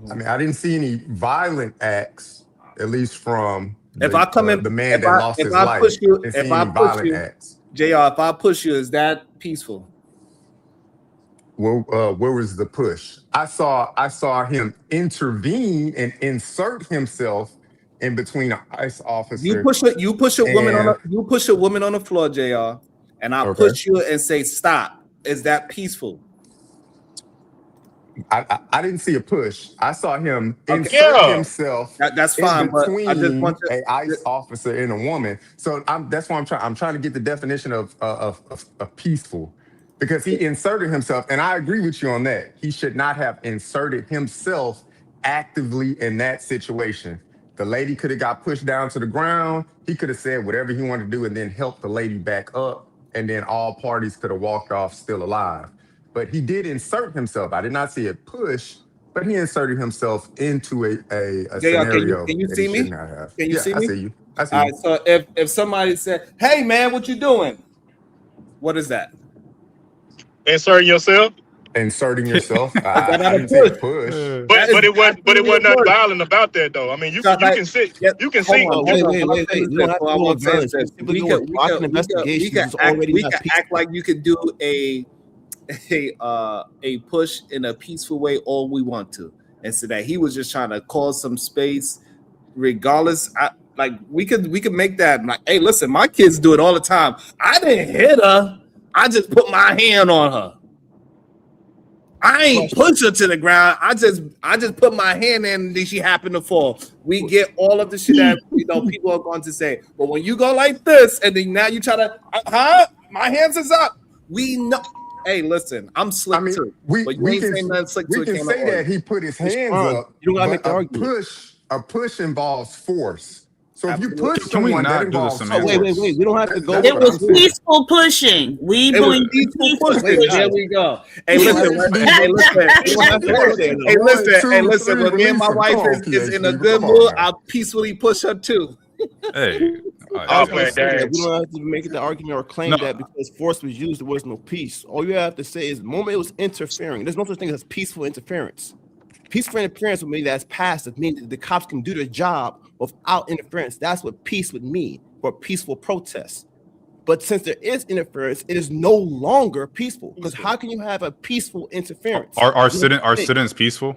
I mean, I didn't see any violent acts, at least from the man that lost his life. If I push you, JR, if I push you, is that peaceful? Well, where was the push? I saw him intervene and insert himself in between an ICE officer. You push a woman on the floor, JR, and I push you and say stop. Is that peaceful? I didn't see a push. I saw him insert himself. That's fine, but I just want to, an ICE officer and a woman. So that's why I'm trying to get the definition of peaceful, because he inserted himself, and I agree with you on that. He should not have inserted himself actively in that situation. The lady could have got pushed down to the ground. He could have said whatever he wanted to do and then helped the lady back up, and then all parties could have walked off still alive. But he did insert himself. I did not see a push, but he inserted himself into a scenario. Can you see me? Can you see me? I see you. I see all right, so if somebody said, "Hey man, what you doing?" What is that? Inserting yourself. Inserting yourself. I didn't see a push. But it wasn't nothing violent about that though. I mean, you can see. You can see. We can act like you could do a push in a peaceful way all we want to, and so that he was just trying to cause some space regardless. We could make that like, hey, listen, my kids do it all the time. I didn't hit her. I just put my hand on her. I ain't push her to the ground. I just put my hand in and then she happened to fall. We get all of the shit that people are going to say. But when you go like this and then now you try to, my hands is up. We know. Hey, listen, I'm slick too. We can say that he put his hands up. You don't gotta make the argument. A push involves force. So if you push someone, that involves force. Wait. We don't have to go. It was peaceful pushing. We believe peaceful pushing. There we go. Hey, listen. Hey, listen. When me and my wife is in a good mood, I'll peacefully push her too. Hey. We don't have to make the argument or claim that because force was used, there was no peace. All you have to say is the moment it was interfering. There's no such thing as peaceful interference. Peaceful interference would mean that's passive, meaning the cops can do their job without interference. That's what peace would mean for a peaceful protest. But since there is interference, it is no longer peaceful. Because how can you have a peaceful interference? Are sit-ins peaceful?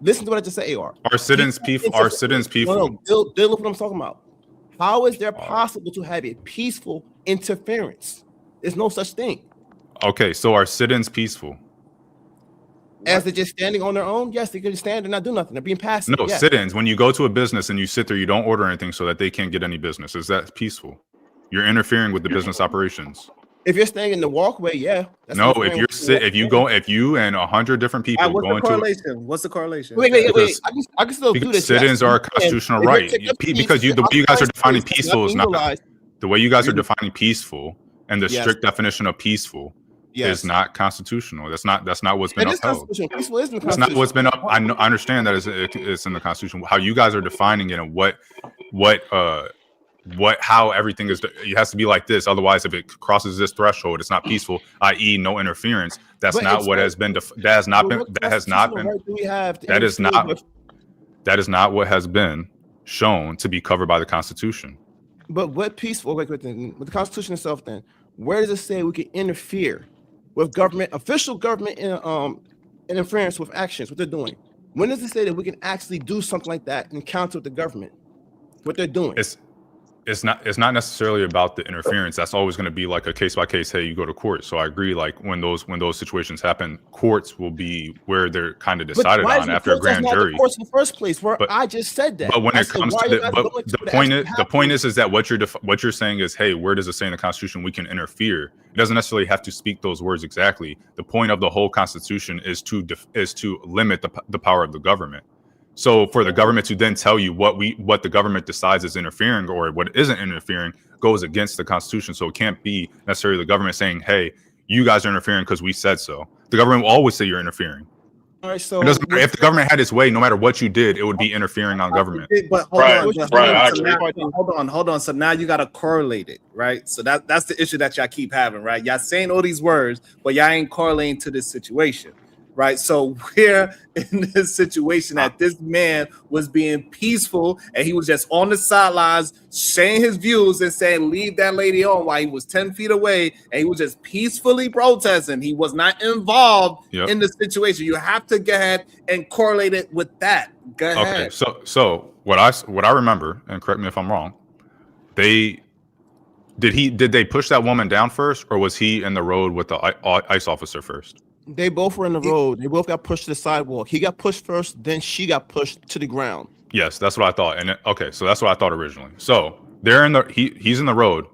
Listen to what I just said, AR. Are sit-ins peaceful? Are sit-ins peaceful? No, look what I'm talking about. How is there possible to have a peaceful interference? There's no such thing. Okay, so are sit-ins peaceful? As they're just standing on their own? Yes, they can stand and not do nothing. They're being passive. No, yes. Sit-ins. When you go to a business and you sit there, you don't order anything so that they can't get any business. Is that peaceful? You're interfering with the business operations. If you're staying in the walkway, yeah. No, if you and 100 different people what's go the into correlation? What's the correlation? Wait. I can still do this. Sit-ins are a constitutional right. Because the way you guys are defining peaceful is not the way you guys are defining peaceful, and the strict definition of peaceful is not constitutional. That's not what's been upheld. Peaceful is in the That's not what's been up. I understand that it's in the Constitution. How you guys are defining it and how everything is. It has to be like this. Otherwise, if it crosses this threshold, it's not peaceful. I.e., no interference. That's not what has been. That is not what has been shown to be covered by the Constitution. But what peaceful? With the Constitution itself, then where does it say we can interfere with government, official government, interference with actions? What they're doing? When does it say that we can actually do something like that and counter with the government? What they're doing? It's not necessarily about the interference. That's always going to be like a case by case. Hey, you go to court. So I agree. Like when those situations happen, courts will be where they're kind of decided on after a grand jury. Courts in the first place, I just said that. But when it comes to the point is that what you're saying is, hey, where does it say in the Constitution we can interfere? It doesn't necessarily have to speak those words exactly. The point of the whole Constitution is to limit the power of the government. So for the government to then tell you what the government decides is interfering or what isn't interfering goes against the Constitution. So it can't be necessarily the government saying, hey, you guys are interfering because we said so. The government will always say you're interfering. All right, so it doesn't matter. If the government had its way, no matter what you did, it would be interfering on government. But hold on. So now you got to correlate it, right? So that's the issue that y'all keep having, right? Y'all saying all these words, but y'all ain't correlating to this situation. Right, so we're in this situation that this man was being peaceful and he was just on the sidelines saying his views and saying leave that lady on while he was 10 feet away and he was just peacefully protesting. He was not involved in the situation. You have to go ahead and correlate it with that. Go ahead. Okay, so what I remember, and correct me if I'm wrong, did they push that woman down first, or was he in the road with the ICE officer first? They both were in the road. They both got pushed to the sidewalk. He got pushed first, then she got pushed to the ground. Yes, that's what I thought. And so that's what I thought originally. So they're in he's in the road.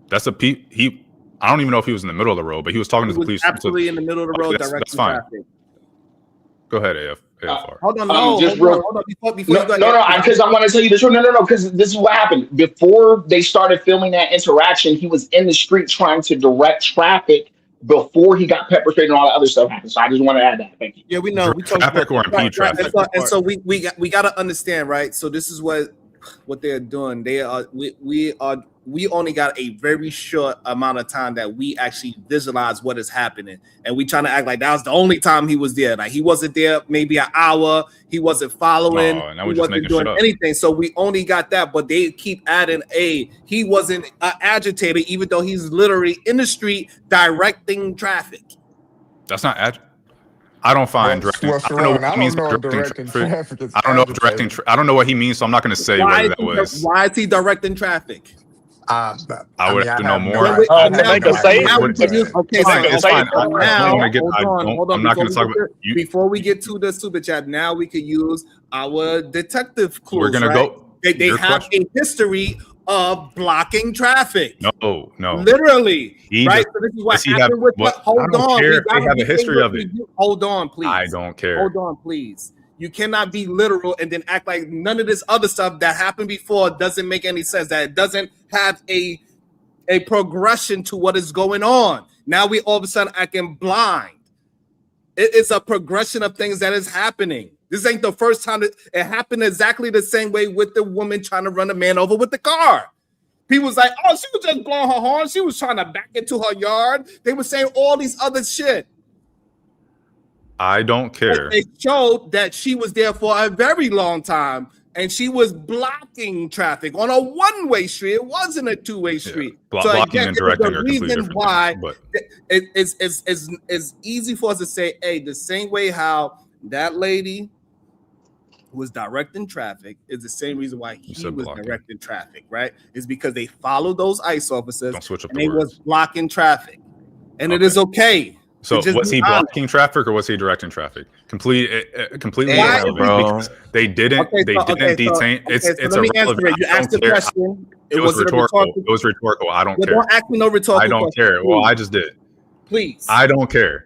That's I don't even know if he was in the middle of the road, but he was talking to the police. Absolutely in the middle of the road, that's fine. Go ahead, AFR. Hold on, hold on. Before because I want to tell you the truth. No, because this is what happened. Before they started filming that interaction, he was in the street trying to direct traffic before he got pepper sprayed and all that other stuff happened. So I just want to add that. Thank you. Yeah, we know. We traffic or impede traffic. And so we got to understand, right? So this is what they're doing. We only got a very short amount of time that we actually visualize what is happening, and we trying to act like that was the only time he was there. Like he wasn't there maybe an hour. He wasn't following. He wasn't doing anything. So we only got that, but they keep adding he wasn't an agitator, even though he's literally in the street directing traffic. That's not I don't find directing. Well, I don't know Sharon, what I he means don't by know if directing directing traffic. traffic is I don't know if directing. agitating. I don't know what he means, so I'm not going to say whether that was. Why is he directing traffic? I I would mean, have I to know have more. no, To I make have a no idea safe, what Now we he's can use. saying. Okay, to so make a okay, safe so point. I now don't want to get. hold on. I'm not Before going to we talk get about to, you. before we get to the super chat, now we can use our detective We're clues, going to right? go. They Your have question. a history of blocking traffic. No. Literally, He right? just So this is what does he have happened with what? I hold don't on. care We if they gotta have a we can't history go of it. hold on, please. I don't care. Hold on, please. You cannot be literal and then act like none of this other stuff that happened before doesn't make any sense. That it doesn't have a progression to what is going on. Now we all of a sudden acting blind. It is a progression of things that is happening. This ain't the first time it happened exactly the same way with the woman trying to run a man over with the car. People was like, oh, she was just blowing her horn. She was trying to back into her yard. They were saying all these other shit. I don't care. It showed that she was there for a very long time and she was blocking traffic on a one-way street. It wasn't a two-way street. So Blocking again, and it was directing the are completely reason different why things. But it's easy for us to say, hey, the same way how that lady was directing traffic is the same reason why he was directing traffic, right? It's because they followed those ICE officers and they was blocking traffic. And it is okay. So was he blocking traffic or was he directing traffic? Completely irrelevant because they didn't detain. It's let me answer it. You asked the question. It was rhetorical. It was rhetorical. I don't care. Don't ask me no rhetorical. I don't care. Well, I just did. Please. I don't care.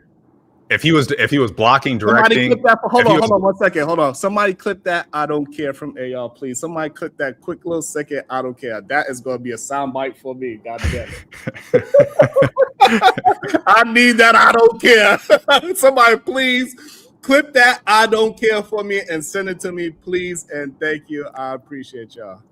If he was blocking, directing. Somebody clip that. Hold on 1 second. Hold on. Somebody clip that. I don't care from AR, please. Somebody clip that quick little second. I don't care. That is going to be a soundbite for me. God damn it. I need that. I don't care. Somebody please clip that. I don't care for me and send it to me, please. And thank you. I appreciate y'all.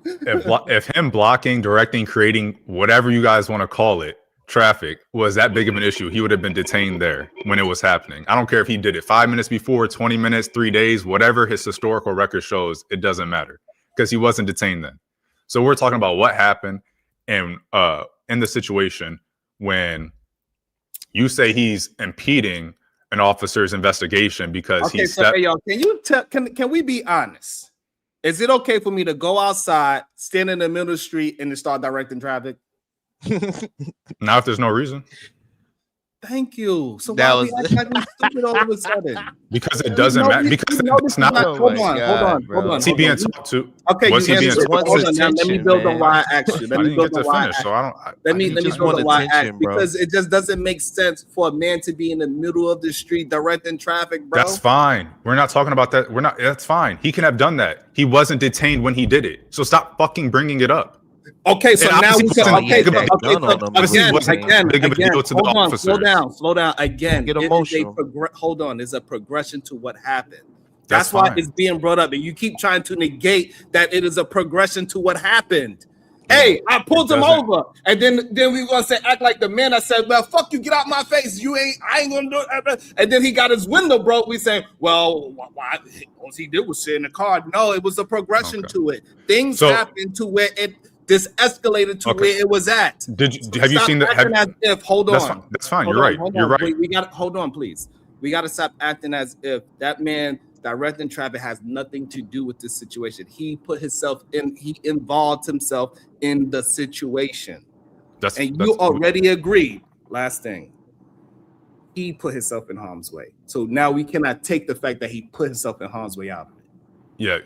If him blocking, directing, creating, whatever you guys want to call it, traffic was that big of an issue, he would have been detained there when it was happening. I don't care if he did it 5 minutes before, 20 minutes, 3 days, whatever his historical record shows, it doesn't matter because he wasn't detained then. So we're talking about what happened in the situation when you say he's impeding an officer's investigation because hey, y'all, can you can we be honest? Is it okay for me to go outside, stand in the middle of the street, and then start directing traffic? Now, if there's no reason. Thank you. So why we act like we stupid all of a sudden? Because it doesn't matter. Because it's not. Hold on. What's he being talked to? Okay, what's he being talked to? Let me build on why I asked you. Let me build on why I asked. So I don't. Let me build on why I asked because it just doesn't make sense for a man to be in the middle of the street directing traffic, bro. That's fine. We're not talking about that. We're not. That's fine. He can have done that. He wasn't detained when he did it. So stop fucking bringing it up. Okay, so now we can. Okay, again. Slow down. Again, get emotional. Hold on, there's a progression to what happened. That's why it's being brought up, and you keep trying to negate that it is a progression to what happened. Hey, I pulled him over, and then we gonna say act like the man. I said, "Well, fuck you, get out my face. I ain't gonna do it." And then he got his window broke. We say, "Well, why? All he did was sit in the car." No, it was a progression to it. Things happened to where it. This escalated to where it was at. Have you seen that? Hold on. That's fine. You're right. You're right. We got to hold on, please. We got to stop acting as if that man directing traffic has nothing to do with this situation. He put himself in. He involved himself in the situation. You already agreed. Last thing. He put himself in harm's way. So now we cannot take the fact that he put himself in harm's way out of it. Yeah.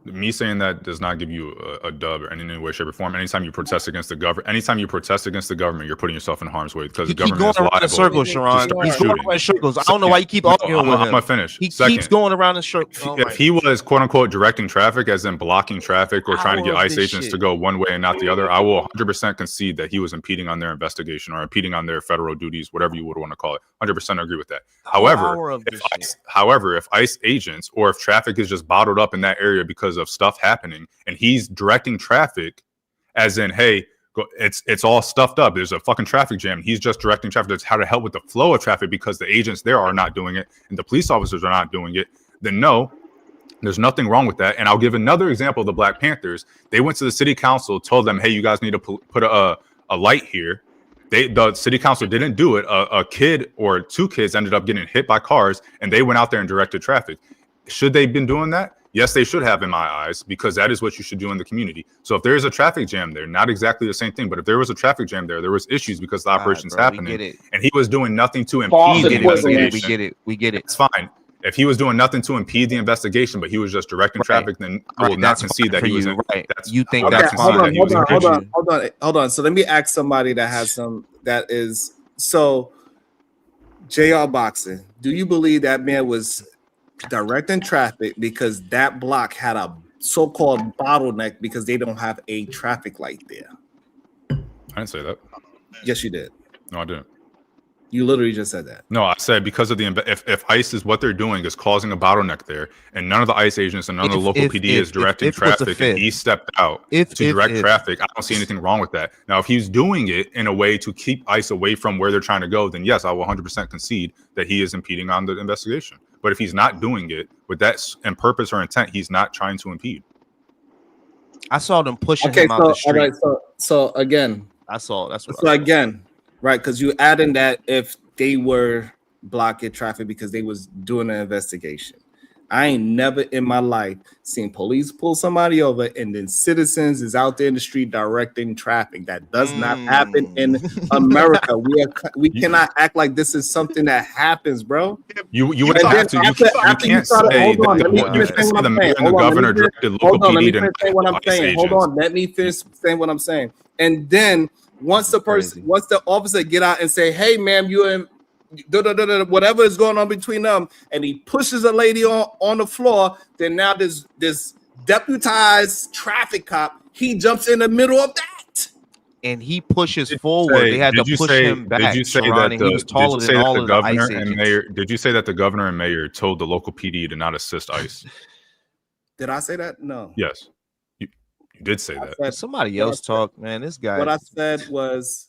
Me saying that does not give you a dub or in any way, shape, or form. Anytime you protest against the government, you're putting yourself in harm's way because the government is liable. Circles, Sharon. He's going around in circles. I don't know why you keep arguing with him. I'm gonna finish. He keeps going around in circles. If he was quote unquote directing traffic, as in blocking traffic or trying to get ICE agents to go one way and not the other, I will 100% concede that he was impeding on their investigation or impeding on their federal duties, whatever you would want to call it. 100% agree with that. However, if ICE agents or if traffic is just bottled up in that area because of stuff happening and he's directing traffic as in, hey, it's all stuffed up. There's a fucking traffic jam. He's just directing traffic. That's how to help with the flow of traffic because the agents there are not doing it and the police officers are not doing it. Then no, there's nothing wrong with that. And I'll give another example of the Black Panthers. They went to the city council, told them, hey, you guys need to put a light here. The city council didn't do it. A kid or two kids ended up getting hit by cars, and they went out there and directed traffic. Should they have been doing that? Yes, they should have, in my eyes, because that is what you should do in the community. So if there is a traffic jam there, not exactly the same thing, but if there was a traffic jam there was issues because the operation's happening, and he was doing nothing to impede the investigation. We get it. It's fine. If he was doing nothing to impede the investigation, but he was just directing traffic, then I will not concede that he was right. That's, you think okay, that's fine. Hold on. So let me ask somebody that has some that is so JR Boxing. Do you believe that man was directing traffic because that block had a so-called bottleneck because they don't have a traffic light there? I didn't say that. Yes, you did. No, I didn't. You literally just said that. No, I said because of the if ICE is what they're doing is causing a bottleneck there, and none of the ICE agents and none of the local PD is directing traffic, and he stepped out to direct traffic, I don't see anything wrong with that. Now, if he's doing it in a way to keep ICE away from where they're trying to go, then yes, I will 100% concede that he is impeding on the investigation. But if he's not doing it with that in purpose or intent, he's not trying to impede. I saw them pushing him out the street. Right, so again, I saw that's what. So again, right? Because you add in that if they were blocking traffic because they was doing an investigation. I ain't never in my life seen police pull somebody over and then citizens is out there in the street directing traffic. That does not happen in America. We cannot act like this is something that happens, bro. You wouldn't have to. You can't say that the mayor and the governor directed local PD to say what I'm saying. Hold on, let me finish saying what I'm saying. And then once the officer get out and say, "Hey, ma'am, you in." Whatever is going on between them, and he pushes a lady on the floor, then now this deputized traffic cop, he jumps in the middle of that. And he pushes forward. They had to push him back. Did you say that he was taller than all of the governor ICE and agents. mayor? Did you say that the governor and mayor told the local PD to not assist ICE? Did I say that? No. Yes, you did say that. Somebody else talk, man. This guy. What I said was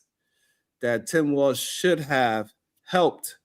that Tim Walsh should have helped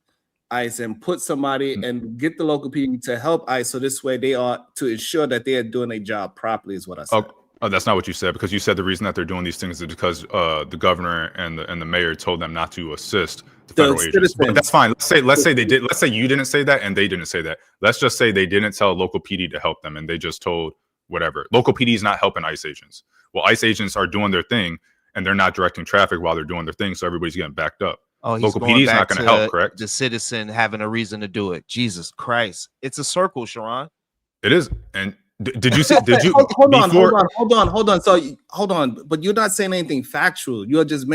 ICE and put somebody and get the local PD to help ICE, so this way they are to ensure that they are doing a job properly, is what I said. Oh, that's not what you said, because you said the reason that they're doing these things is because the governor and the mayor told them not to assist the federal agents. But that's fine. Let's say they did. Let's say you didn't say that and they didn't say that. Let's just say they didn't tell local PD to help them and they just told whatever. Local PD is not helping ICE agents. Well, ICE agents are doing their thing and they're not directing traffic while they're doing their thing, so everybody's getting backed up. Oh, local PD is not going to help, correct? The citizen having a reason to do it. Jesus Christ, it's a circle, Sharon. It is. And did you say? Did you? hold on. So hold on, but you're not saying anything factual. You're just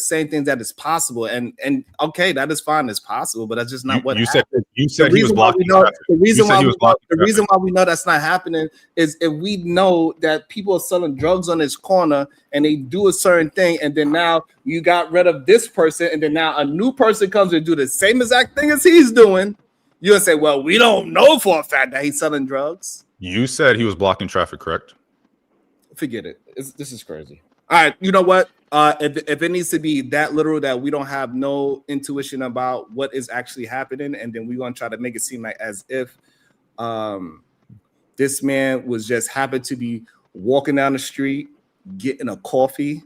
saying things that is possible, and okay, that is fine. It's possible, but that's just not what you happened. said. You said he was blocking traffic. The reason why we know that's not happening is if we know that people are selling drugs on this corner and they do a certain thing, and then now you got rid of this person, and then now a new person comes and do the same exact thing as he's doing. You'll say, well, we don't know for a fact that he's selling drugs. You said he was blocking traffic, correct? Forget it. This is crazy. All right, you know what? If it needs to be that literal that we don't have no intuition about what is actually happening, and then we're gonna try to make it seem like as if this man was just happened to be walking down the street, getting a coffee,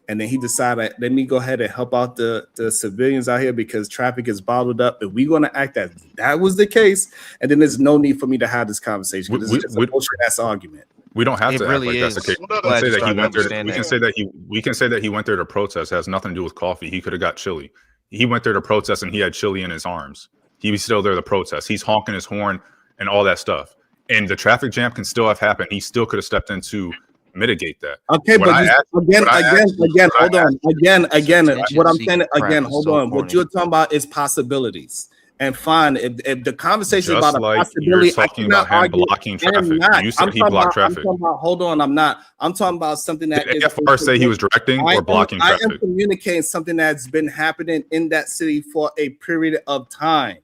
and then he decided, let me go ahead and help out the civilians out here because traffic is bottled up. If we're going to act that was the case, and then there's no need for me to have this conversation because this is just a bullshit-ass argument. We don't have to really act like that's the case. We can say that he went there to protest. It has nothing to do with coffee. He could have got chili. He went there to protest and he had chili in his arms. He was still there to protest. He's honking his horn and all that stuff. And the traffic jam can still have happened. He still could have stepped in to mitigate that. Okay, but again, hold on. What I'm saying again, hold on. What you're talking about is possibilities. And fine, if the conversation is about a possibility, you're talking about him blocking traffic. You said he blocked traffic. Hold on, I'm not. I'm talking about something that did AFR say he was directing or blocking traffic? I am communicating something that's been happening in that city for a period of time.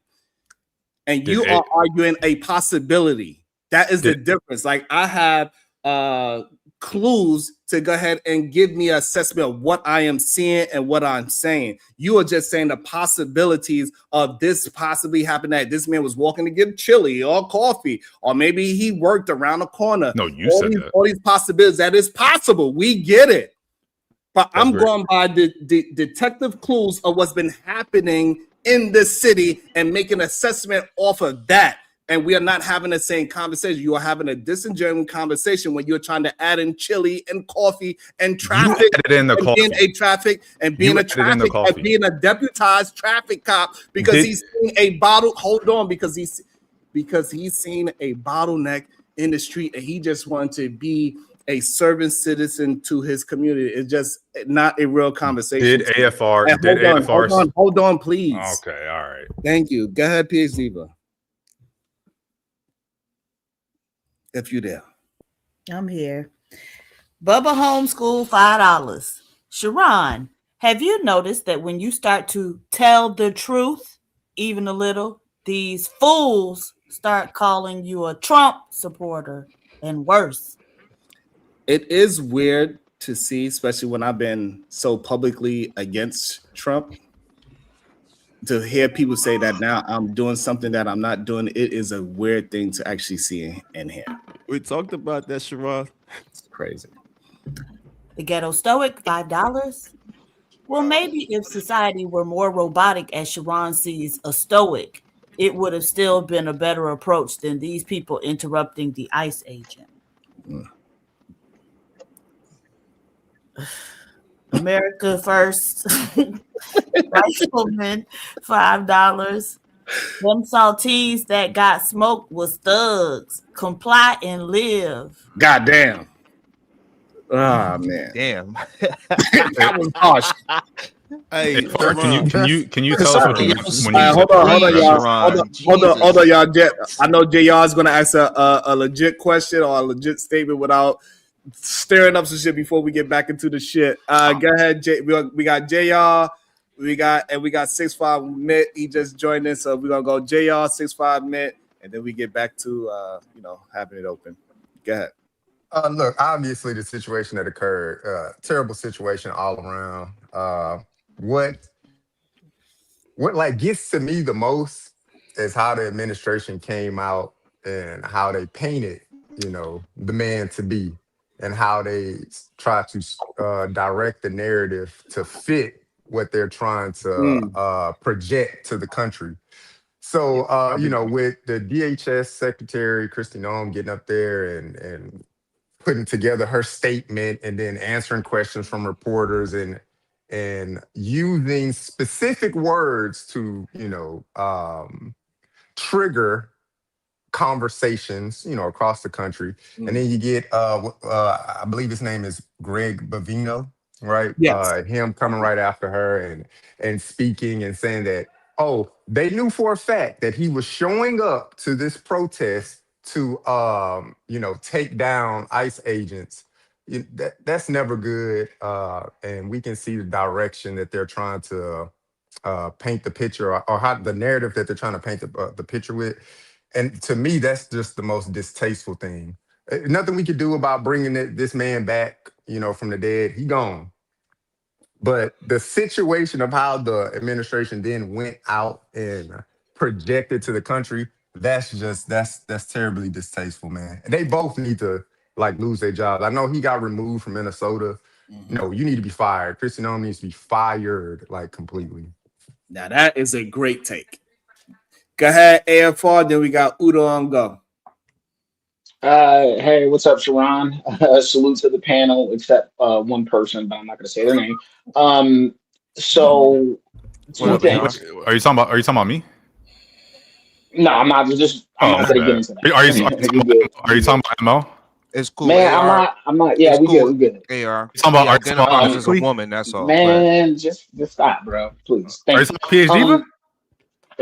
And you are arguing a possibility. That is the difference. Like I have clues to go ahead and give me an assessment of what I am seeing and what I'm saying. You are just saying the possibilities of this possibly happening, that this man was walking to get chili or coffee, or maybe he worked around the corner. No, you said that. All these possibilities, that is possible. We get it. But I'm going by the detective clues of what's been happening in this city and make an assessment off of that. And we are not having the same conversation. You are having a disingenuous conversation when you're trying to add in chili and coffee and traffic, in the and being a traffic and being a traffic and being a deputized traffic cop because he's seen a bottle. Hold on, because he's seen a bottleneck in the street and he just wanted to be a servant citizen to his community. It's just not a real conversation. Did AFR? Hold on, please. Okay, all right. Thank you. Go ahead, PhD. If you there. I'm here. Bubba homeschool $5. Sharon, have you noticed that when you start to tell the truth, even a little, these fools start calling you a Trump supporter and worse? It is weird to see, especially when I've been so publicly against Trump, to hear people say that now I'm doing something that I'm not doing. It is a weird thing to actually see and hear. We talked about that, Sharon. It's crazy. The ghetto stoic, $5. Well, maybe if society were more robotic as Sharon sees a stoic, it would have still been a better approach than these people interrupting the ICE agent. America first. Rifleman, $5. Them saltines that got smoked was thugs. Comply and live. Goddamn. Oh man. Damn. That was harsh. Hey, can you tell us what you when hold on, y'all. I know JR is gonna ask a legit question or a legit statement without stirring up some shit before we get back into the shit. Go ahead, we got JR, we got 6'5" Mitt. He just joined us, so we're gonna go JR 6'5" Mitt, and then we get back to having it open. Go ahead. Look, obviously the situation that occurred, terrible situation all around. What like gets to me the most is how the administration came out and how they painted, the man to be, and how they try to direct the narrative to fit what they're trying to project to the country. So, with the DHS Secretary Kristi Noem getting up there and putting together her statement and then answering questions from reporters and using specific words to, trigger conversations, across the country. And then you get, I believe his name is Greg Bovino, right? Yes. Him coming right after her and speaking and saying that, they knew for a fact that he was showing up to this protest to, take down ICE agents. That's never good. And we can see the direction that they're trying to paint the picture or how the narrative that they're trying to paint the picture with. And to me, that's just the most distasteful thing. Nothing we could do about bringing this man back, from the dead. He gone. But the situation of how the administration then went out and projected to the country, that's terribly distasteful, man. And they both need to lose their jobs. I know he got removed from Minnesota. No, you need to be fired. Kristi Noem needs to be fired completely. Now that is a great take. Go ahead, AFR. Then we got Udo on go. Hey, what's up, Sharon? Salute to the panel, except one person, but I'm not going to say their name. So two things. Are you talking about me? No, I'm not. I'm not going to get into that. Are you talking about ML? It's cool. Man, AR. I'm not. Yeah, we cool. good. AR. Are you talking about as a woman? That's all. Man, just stop, bro. Please. Are you talking about PhD?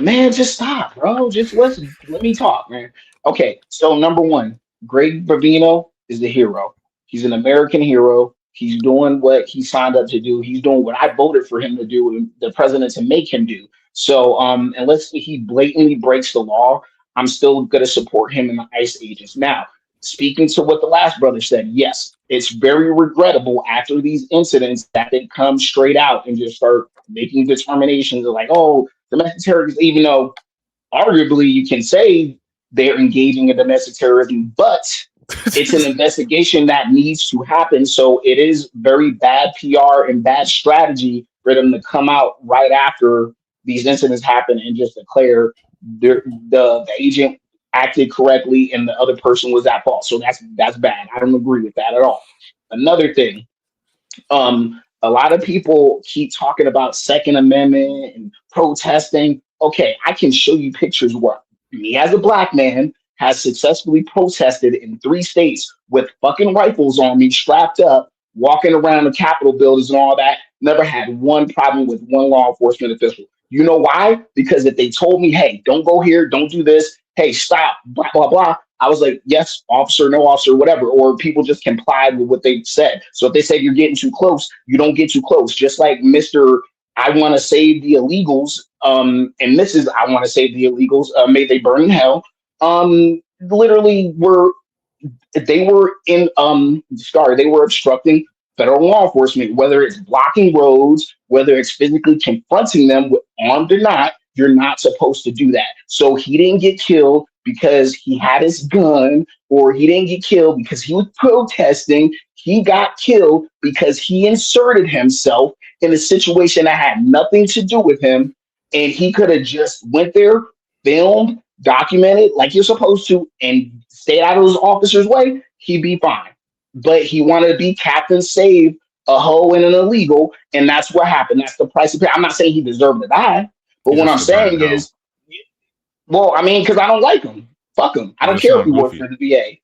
Man, just stop, bro. Just listen. Let me talk, man. Okay, so number one, Greg Bovino is the hero. He's an American hero. He's doing what he signed up to do. He's doing what I voted for him to do, and the president to make him do. So, unless he blatantly breaks the law, I'm still going to support him and the ICE agents. Now, speaking to what the last brother said, yes, it's very regrettable after these incidents that they come straight out and just start making determinations of domestic terrorism, even though arguably you can say they're engaging in domestic terrorism, but It's an investigation that needs to happen. So it is very bad PR and bad strategy for them to come out right after these incidents happen and just declare the agent acted correctly and the other person was at fault. So that's bad. I don't agree with that at all. Another thing, a lot of people keep talking about Second Amendment and protesting. Okay, I can show you pictures where me as a black man has successfully protested in 3 states with fucking rifles on me, strapped up, walking around the Capitol buildings and all that. Never had one problem with one law enforcement official. You know why? Because if they told me, hey, don't go here, don't do this, hey, stop, blah, blah, blah, I was like, yes, officer, no officer, whatever. Or people just complied with what they said. So if they say you're getting too close, you don't get too close. Just like Mr. I want to save the illegals, and Mrs. I want to save the illegals, may they burn in hell. Literally they were obstructing federal law enforcement, whether it's blocking roads, whether it's physically confronting them, armed or not. You're not supposed to do that. So he didn't get killed because he had his gun, or he didn't get killed because he was protesting. He got killed because he inserted himself in a situation that had nothing to do with him, and he could have just went there, filmed, documented like you're supposed to, and stayed out of those officers' way. He'd be fine. But he wanted to be Captain Save a hoe and an illegal, and that's what happened. That's the price of pay. I'm not saying he deserved to die, but what I'm saying is, well, I mean, because I don't like him. Fuck him. I don't care if he works for the VA.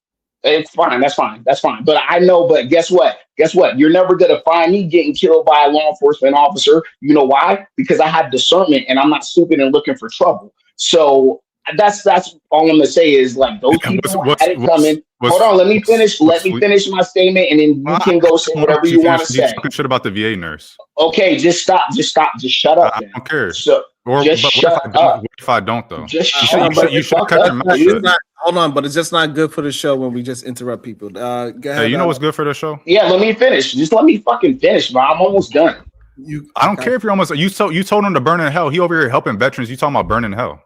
It's fine. That's fine. That's fine. But I know, but guess what? Guess what? You're never going to find me getting killed by a law enforcement officer. You know why? Because I have discernment and I'm not stupid and looking for trouble. So that's all I'm gonna say is, like, those people had it coming. Hold on, let me finish. Let me finish my statement, and then you can go say whatever you want to say. Talking shit about the VA nurse. Okay, just stop. Just shut up. I don't care. So just shut up. What if I don't though? Just shut up. You should cut your mouth. Hold on, but it's just not good for the show when we just interrupt people. Go ahead. Hey, you know what's good for the show? Yeah, let me finish. Just let me fucking finish, bro. I'm almost done. I don't care if you're almost. You told him to burn in hell. He over here helping veterans. You talking about burning hell?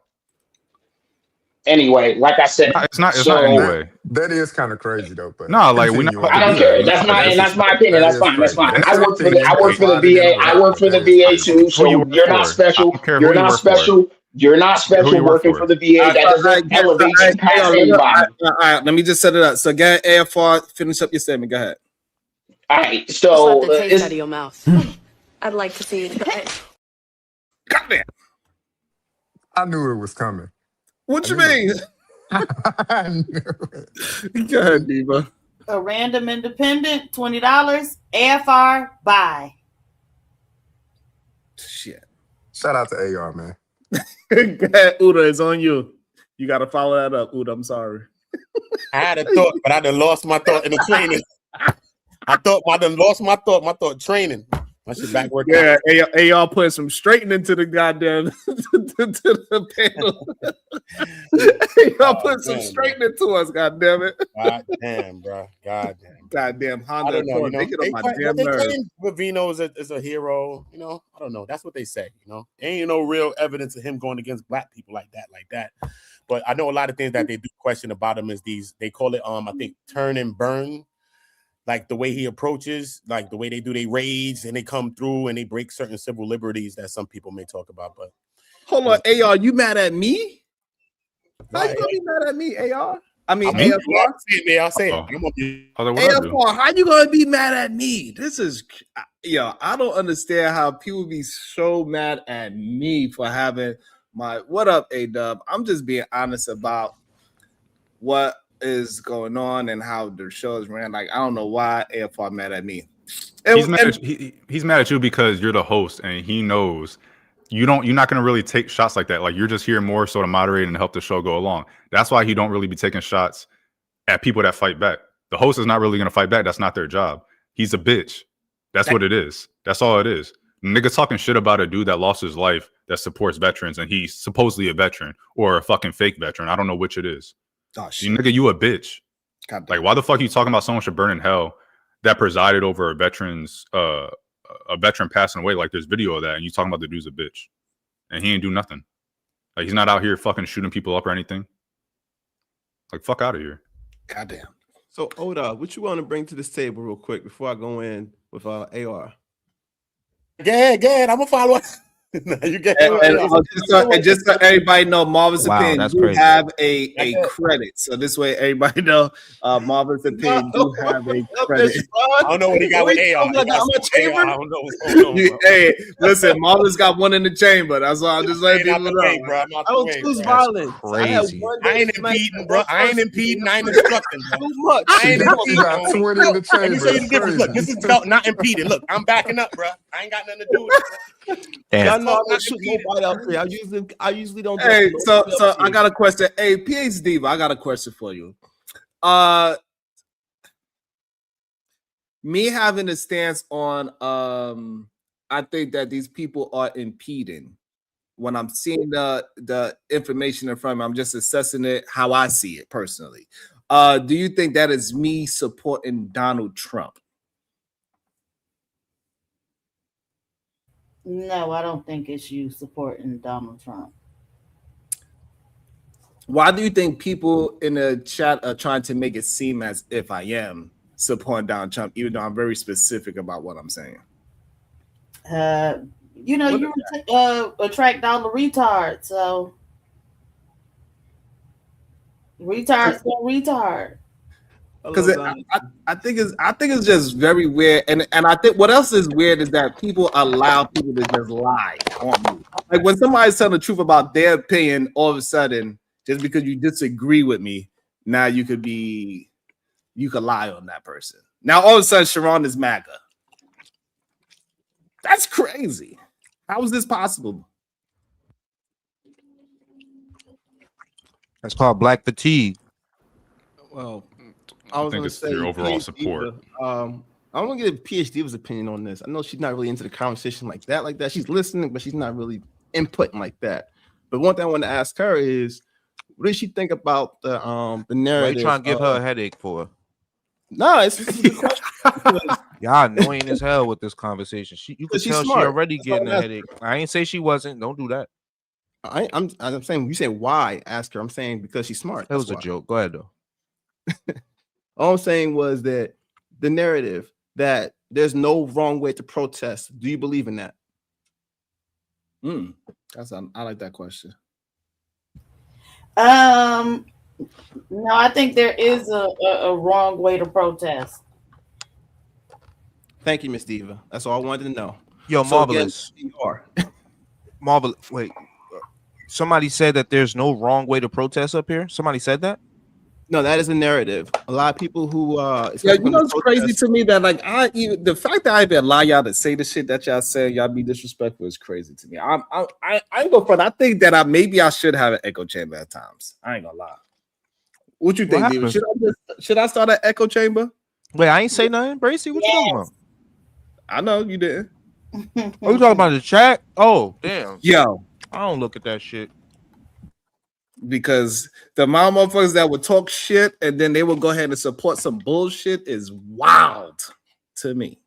Anyway, like I said, it's not anyway. That is kind of crazy though. But no, like we not. I don't care. That's my opinion. That's fine. That's fine. I work for the VA. I work for the VA too. So you're not special. You're not special. You're not special working for the VA. That doesn't elevate you past anybody. All right, let me just set it up. So, go ahead, AFR, finish up your statement. Go ahead. All right. So, the taste out of your mouth. I'd like to see you try it. Goddamn. I knew it was coming. What you mean? I knew it. Go ahead, Diva. A random independent, $20. AFR, buy. Shit. Shout out to AR, man. Go ahead, Uda, it's on you. You got to follow that up, Uda. I'm sorry. I had a thought, but I done lost my thought in the training. I done lost my thought training. I should back work. Yeah, AR putting some straightening to the goddamn to the panel. AR putting some straightening to us, goddamn it. God damn, bro. Goddamn Honda. I don't know. They claim Bovino is a hero. You know, I don't know. That's what they say. You know, ain't no real evidence of him going against black people like that. But I know a lot of things that they do question about him is these. They call it I think turn and burn. Like the way he approaches, like the way they do their raids and they come through and they break certain civil liberties that some people may talk about. But hold on, AR, you mad at me? How you gonna be mad at me, AR? I mean, AFR. I'll say it. AFR, how you gonna be mad at me? This is, I don't understand how people be so mad at me for having what up, A-Dub? I'm just being honest about what is going on and how the show is ran. Like, I don't know why AFR mad at me. He's mad at you because you're the host and he knows you're not going to really take shots like that. Like, you're just here more so to moderate and help the show go along. That's why he don't really be taking shots at people that fight back. The host is not really going to fight back. That's not their job. He's a bitch. That's what it is. That's all it is. Nigga talking shit about a dude that lost his life that supports veterans and he's supposedly a veteran or a fucking fake veteran. I don't know which it is. Oh, shit. Nigga, you a bitch. Like, why the fuck are you talking about someone should burn in hell that presided over a veteran passing away? Like, there's video of that, and you talking about the dude's a bitch, and he ain't do nothing. Like, he's not out here fucking shooting people up or anything. Like, fuck out of here. Goddamn. So, Oda, what you want to bring to this table real quick before I go in with AR? Good. I'm a follow. No, you get And just so everybody know, Marvin's Wow, opinion that's do crazy. have a credit. So this way, everybody know Marvin's opinion do have a credit. I don't know what he got with AR. I'm a chamber. I don't know what's going on, bro. Hey, listen, Marvin's got one in the chamber. That's all I'm just letting Ain't out people the way, know. bro. I'm out I the don't way, choose bro. violence. Crazy. I ain't impeding, bro. I ain't impeding. I ain't instructing, bro. Too much. I ain't She impeding. got 20 in the Let me chamber. show you the It's difference. Look, crazy. this is not impeding. Look, I'm backing up, bro. I ain't got nothing to do with it. Damn. Y'all know I Not don't shoot impeded. nobody out there. I usually don't. Hey, do so nobody else I here. got a question. Hey, PhD, I got a question for you. Me having a stance on I think that these people are impeding. When I'm seeing the information in front of me, I'm just assessing it how I see it personally. Do you think that is me supporting Donald Trump? No, I don't think it's you supporting Donald Trump. Why do you think people in the chat are trying to make it seem as if I am supporting Donald Trump, even though I'm very specific about what I'm saying? You know, you attract all the retards, so retards go retard. Because I think it's just very weird, and I think what else is weird is that people allow people to just lie on me. Like when somebody's telling the truth about their opinion, all of a sudden, just because you disagree with me, now you could lie on that person. Now all of a sudden, Sharon is MAGA. That's crazy. How is this possible? That's called black fatigue. Well, I was think going to it's say your overall PhD, support. I want to get PhD's opinion on this. I know she's not really into the conversation like that. She's listening, but she's not really inputting like that. But one thing I want to ask her is, what does she think about the narrative? Why you trying to give her a headache for? No, it's a good question. Y'all annoying as hell with this conversation. You could she's tell smart. she already That's getting all a I'm headache. I ain't say she wasn't. Don't do that. I'm saying, you say why? Ask her. I'm saying because she's smart. That was a joke. Go ahead though. All I'm saying was that the narrative that there's no wrong way to protest. Do you believe in that? I like that question. No, I think there is a wrong way to protest. Thank you, Miss Diva. That's all I wanted to know. Yo, So Marvelous. Again, you are. Marvelous. Wait. Somebody said that there's no wrong way to protest up here. Somebody said that? No, that is a narrative. A lot of people who yeah, you know, it's crazy to me that like the fact that I even allow y'all to say the shit that y'all say, y'all be disrespectful is crazy to me. I ain't gonna front. I think that I should have an echo chamber at times. I ain't gonna lie. What you think, David? Should I start an echo chamber? Wait, I ain't say nothing, Bracy. What you talking about? I know you didn't. Are you talking about the chat? Oh, damn. Yo, I don't look at that shit. Because the amount of motherfuckers that would talk shit and then they will go ahead and support some bullshit is wild to me.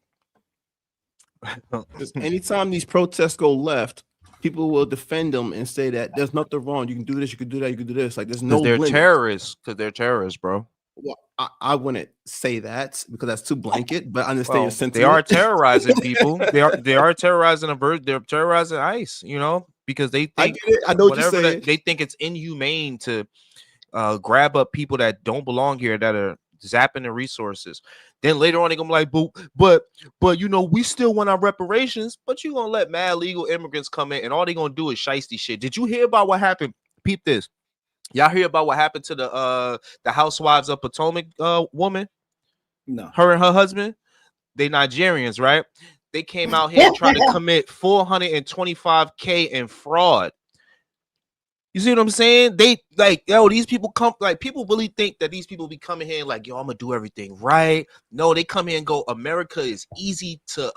Anytime these protests go left, people will defend them and say that there's nothing wrong. You can do this, you can do that, you can do this. Like there's no they're limit. terrorists. Because they're terrorists, bro. Well, I wouldn't say that because that's too blanket, but I understand your sentiment. They are terrorizing people. They are terrorizing they're terrorizing ICE, you know, because they think I get it. I know what you're saying. They think it's inhumane to grab up people that don't belong here, that are zapping the resources. Then later on, they're gonna be like, but you know, we still want our reparations, but you're gonna let mad legal immigrants come in and all they're gonna do is shiesty shit. Did you hear about what happened? Peep this. Y'all hear about what happened to the housewives of Potomac woman? No. Her and her husband, they Nigerians, right? They came out here and tried to commit $425K in fraud. You see what I'm saying? They like, yo, these people come, like, people really think that these people be coming here and like, yo, I'm gonna do everything right. No, they come here and go, America is easy to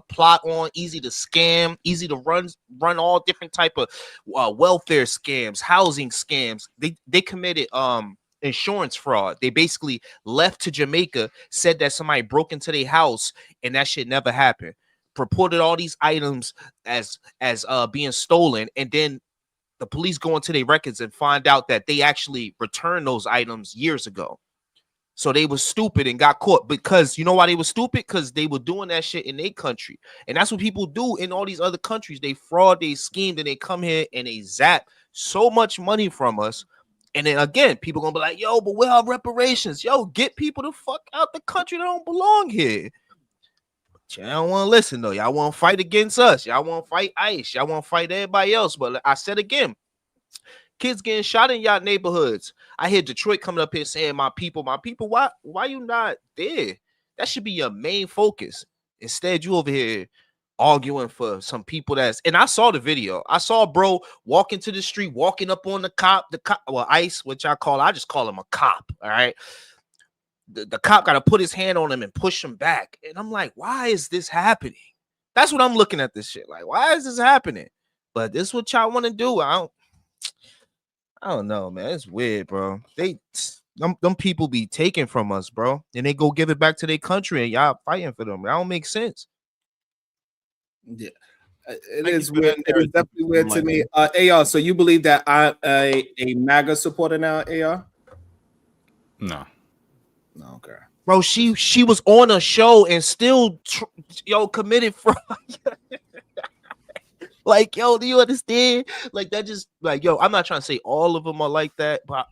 plot on, easy to scam, easy to run all different type of welfare scams, housing scams. They committed insurance fraud. They basically left to Jamaica, said that somebody broke into their house, and that shit never happened. Purported all these items as being stolen, and then the police go into their records and find out that they actually returned those items years ago. So they were stupid and got caught because you know why they were stupid? Because they were doing that shit in their country. And that's what people do in all these other countries. They fraud, they schemed, and they come here and they zap so much money from us. And then again, people gonna be like, yo, but where are reparations? Yo, get people the fuck out the country that don't belong here. But y'all don't want to listen though. Y'all want to fight against us. Y'all want to fight ICE. Y'all want to fight everybody else. But I said again, kids getting shot in y'all neighborhoods. I hear Detroit coming up here saying, my people. Why you not there? That should be your main focus. Instead, you over here arguing for some people and I saw the video. I saw bro walking to the street, walking up on the cop, well, ICE, which I just call him a cop. All right. The cop got to put his hand on him and push him back. And I'm like, why is this happening? That's what I'm looking at this shit. Like, why is this happening? But this is what y'all want to do. I don't know, man. It's weird, bro. Them people be taken from us, bro, and they go give it back to their country, and y'all fighting for them. That don't make sense. Yeah, it is weird. It is definitely weird to me. AR, so you believe that I'm a MAGA supporter now, AR? No. Okay. Bro, she was on a show and still committed fraud. Like, yo, do you understand? Like, that just like, yo, I'm not trying to say all of them are like that, but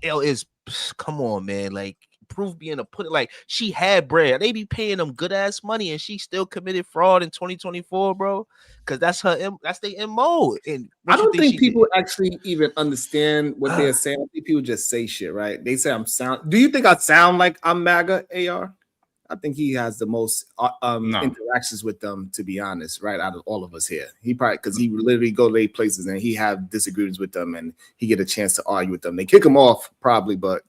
come on, man. Like, proof being a put it like she had bread. They be paying them good ass money, and she still committed fraud in 2024, bro. Because that's their MO. And I don't think people actually even understand what they're saying. I think people just say shit, right? They say do you think I sound like I'm MAGA, AR? I think he has the most interactions with them, to be honest, right out of all of us here. He probably, because he literally go to their places and he have disagreements with them and he get a chance to argue with them. They kick him off probably, but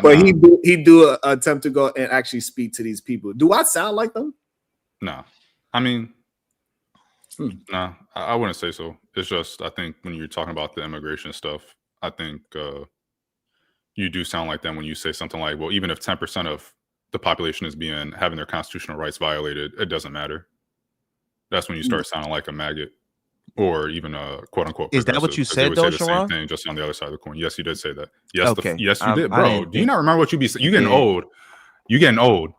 but he do attempt to go and actually speak to these people. Do I sound like them? No, I mean, no, I wouldn't say so. It's just I think when you're talking about the immigration stuff, I think you do sound like them when you say something like, well, even if 10% of the population is having their constitutional rights violated, it doesn't matter. That's when you start sounding like a maggot or even a quote unquote. Is that what you said, though, say the Sharon? same thing, just on the other side of the coin. Yes, you did say that. Yes, okay. Yes, you did, bro. Do you not remember what you be saying? You getting old.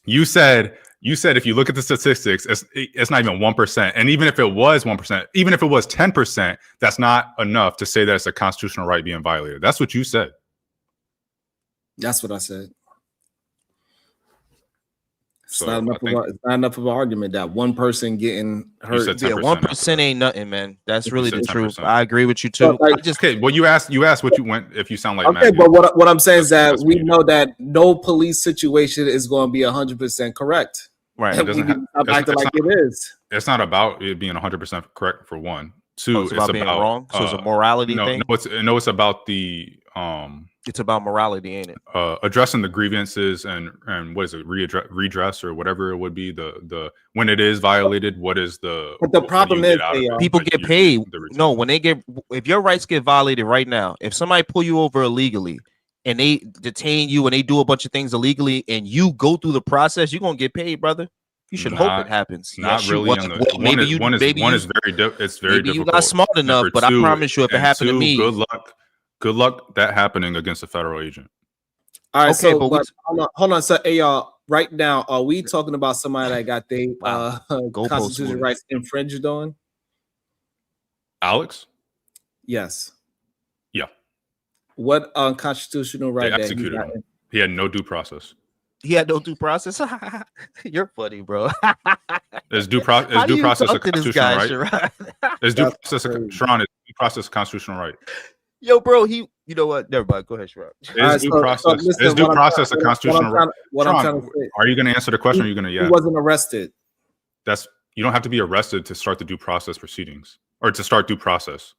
You said if you look at the statistics, it's not even 1%. And even if it was 1%, even if it was 10%, that's not enough to say that it's a constitutional right being violated. That's what you said. That's what I said. It's not enough of an argument that one person getting hurt. Yeah, 1% ain't nothing, man. That's really the truth. I agree with you too. Okay, well, you asked what you went if you sound like. Okay, but what I'm saying is that we know that no police situation is going to be 100% correct. Right. It doesn't acting like it is. It's not about it being 100% correct for one. Two, it's about being wrong. So it's a morality thing. It's about the It's about morality, ain't it? Addressing the grievances and what is it, redress or whatever it would be. The when it is violated, what is the? But the problem is people get paid. No, if your rights get violated right now, if somebody pull you over illegally and they detain you and they do a bunch of things illegally and you go through the process, you're gonna get paid, brother. You should hope it happens. Not yes, really. One is very difficult. You're not smart enough, but I promise you, if it happened to me, good luck that happening against a federal agent. All right, okay, so hold on. So, right now, are we talking about somebody that got their constitutional rights infringed on? Alex? Yes. Yeah. What constitutional right they executed him? He had no due process. He had no due process. You're funny, bro. Is due process a constitutional right? Is due process a constitutional right? Yo, bro, you know what? Never mind. Go ahead, Sharon. Is due process a constitutional right? What I'm trying to say. Are you going to answer the question? Or are you going to? Yeah. He wasn't arrested. You don't have to be arrested to start the due process proceedings or to start due process.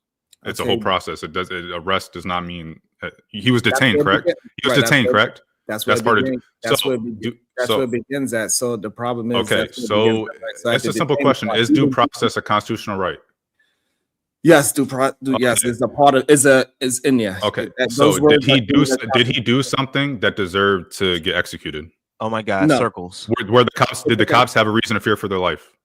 It's a whole process. Arrest does not mean he was detained. Correct? He was detained. Correct? That's part of it. That's where it begins at. So the problem is okay. So it's a simple question: is due process a constitutional right? Yes, yes, it's a part of is in there. Okay, so did he do something that deserved to get executed? Oh my God, no. Circles. Were the cops? Did the cops have a reason to fear for their life?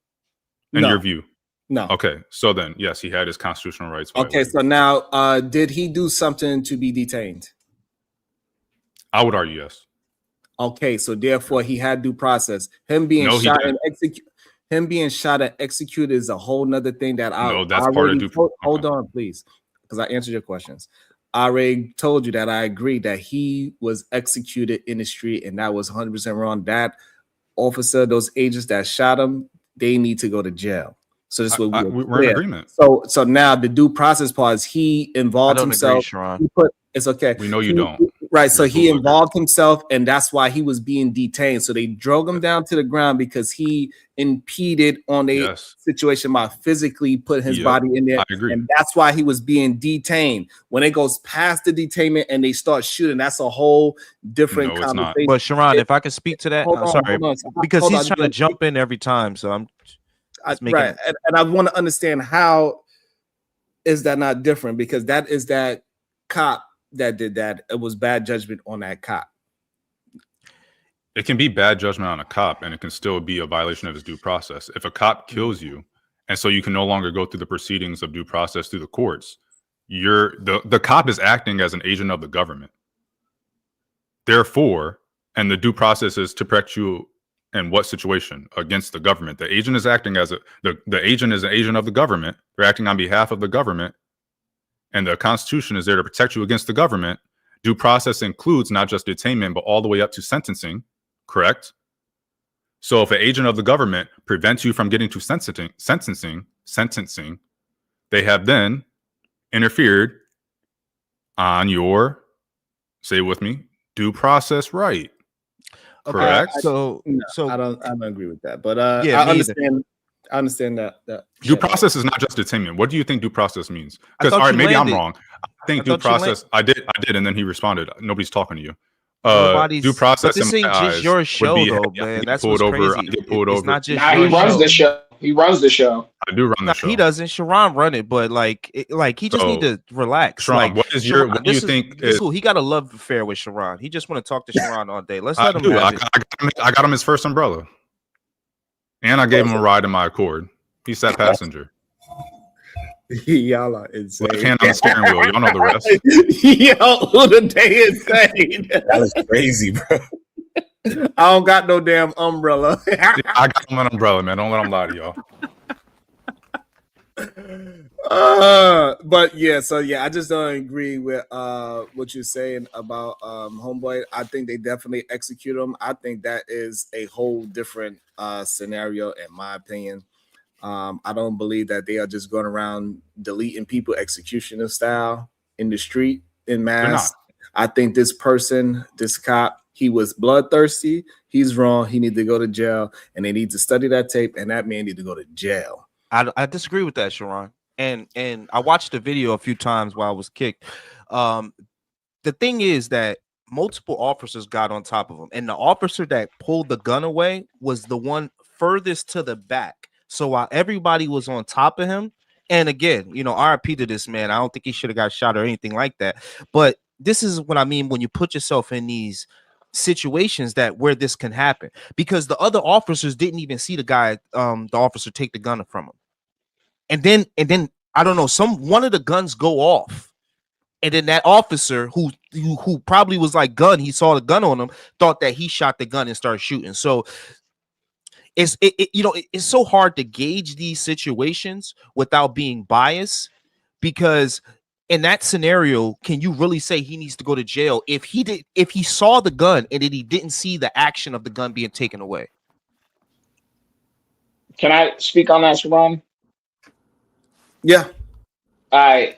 In your view, no. Okay, so then yes, he had his constitutional rights violated. Okay, so now did he do something to be detained? I would argue yes. Okay, so therefore he had due process. Him being No, he shot didn't. and him being shot and executed is a whole nother thing that No, that's I part of already due told. process. Hold on, please, because I answered your questions. I already told you that I agree that he was executed in the street, and that was 100% wrong. That officer, those agents that shot him, they need to go to jail. So this is what we're in agreement. So now the due process part is he involved I don't agree, himself. Sharon. It's okay. We know you don't. Right. So You're he a bootlegger. involved himself, and that's why he was being detained. So they drug him down to the ground because he impeded on a Yes. situation by physically putting his body in there. I agree. And that's why he was being detained. When it goes past the detainment and they start shooting, that's a whole different No, it's not. conversation. But Sharon, if I can speak to that, Hold on, sorry, hold on. because Hold he's on. trying to jump in every time. So I'm making right. And I want to understand how is that not different? Because that is that cop that did that. It was bad judgment on that cop. It can be bad judgment on a cop, and it can still be a violation of his due process. If a cop kills you, and so you can no longer go through the proceedings of due process through the courts, the cop is acting as an agent of the government. Therefore, and the due process is to protect you in what situation? Against the government. The agent is acting as the agent is an agent of the government. They're acting on behalf of the government, and the Constitution is there to protect you against the government. Due process includes not just detainment, but all the way up to sentencing. Correct? So if an agent of the government prevents you from getting to sentencing, they have then interfered on your, say it with me, due process right. Okay, correct? So I don't agree with that, but Yeah, I me understand. I understand that. Due process is not just detainment. What do you think due process means? Because thought all right, you maybe I'm landed. wrong. I think I due thought you process. I did, and then he responded. Nobody's talking to you. Nobody's. Due process But this in my ain't just eyes your would show, be, though, hey, I man. get That's pulled what's over. crazy. I get pulled It's over. not just Nah, your he runs show. the show. He runs the show. I do run the Nah, show. he doesn't. Sharon run it, but like he just need to relax. Sharon, like, what is Sharon, your? What do you think? This he got a love affair with Sharon. He just want to talk to Sharon all day. Let's I let him do. have it. I got him his first umbrella, and I gave him a ride in my Accord. He sat passenger. Y'all are insane. Left hand on the steering wheel. Y'all know the rest. Yo, who the day insane? That is crazy, bro. I don't got no damn umbrella. I got him an umbrella, man. Don't let him lie to y'all. But yeah, so yeah, I just don't agree with what you're saying about Homeboy. I think they definitely execute him. I think that is a whole different scenario, in my opinion. I don't believe that they are just going around deleting people executioner style in the street in mass. I think this person, this cop, he was bloodthirsty. He's wrong. He needs to go to jail, and they need to study that tape, and that man need to go to jail. I disagree with that, Sharon. And I watched the video a few times while I was kicked. The thing is that multiple officers got on top of him, and the officer that pulled the gun away was the one furthest to the back. So while everybody was on top of him, and again, RIP to this man. I don't think he should have got shot or anything like that. But this is what I mean when you put yourself in these situations that where this can happen, because the other officers didn't even see the guy, the officer take the gun from him. And then I don't know, one of the guns go off. And then that officer who probably was like he saw the gun on him, thought that he shot the gun and started shooting. So it's so hard to gauge these situations without being biased, because in that scenario, can you really say he needs to go to jail if he saw the gun and then he didn't see the action of the gun being taken away? Can I speak on that, Sharon? Yeah. All right.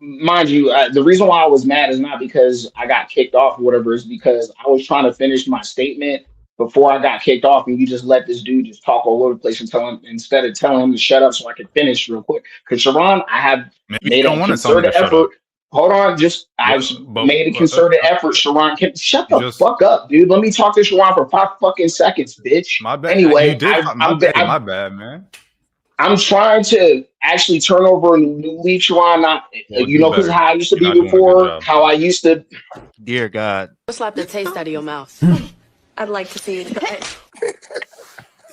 Mind you, the reason why I was mad is not because I got kicked off or whatever, is because I was trying to finish my statement before I got kicked off, and you just let this dude just talk all over the place and instead of telling him to shut up so I could finish real quick. Because Sharon, I have made a concerted effort. Hold on, I've made a concerted effort. Sharon, shut the fuck up, dude. Let me talk to Sharon for 5 fucking seconds, bitch. My bad. Anyway, my bad, man. I'm trying to actually turn over a new leaf, Sharon. Because how I used to be before, how I used to. Dear God. Slap the taste out of your mouth. I'd like to see it.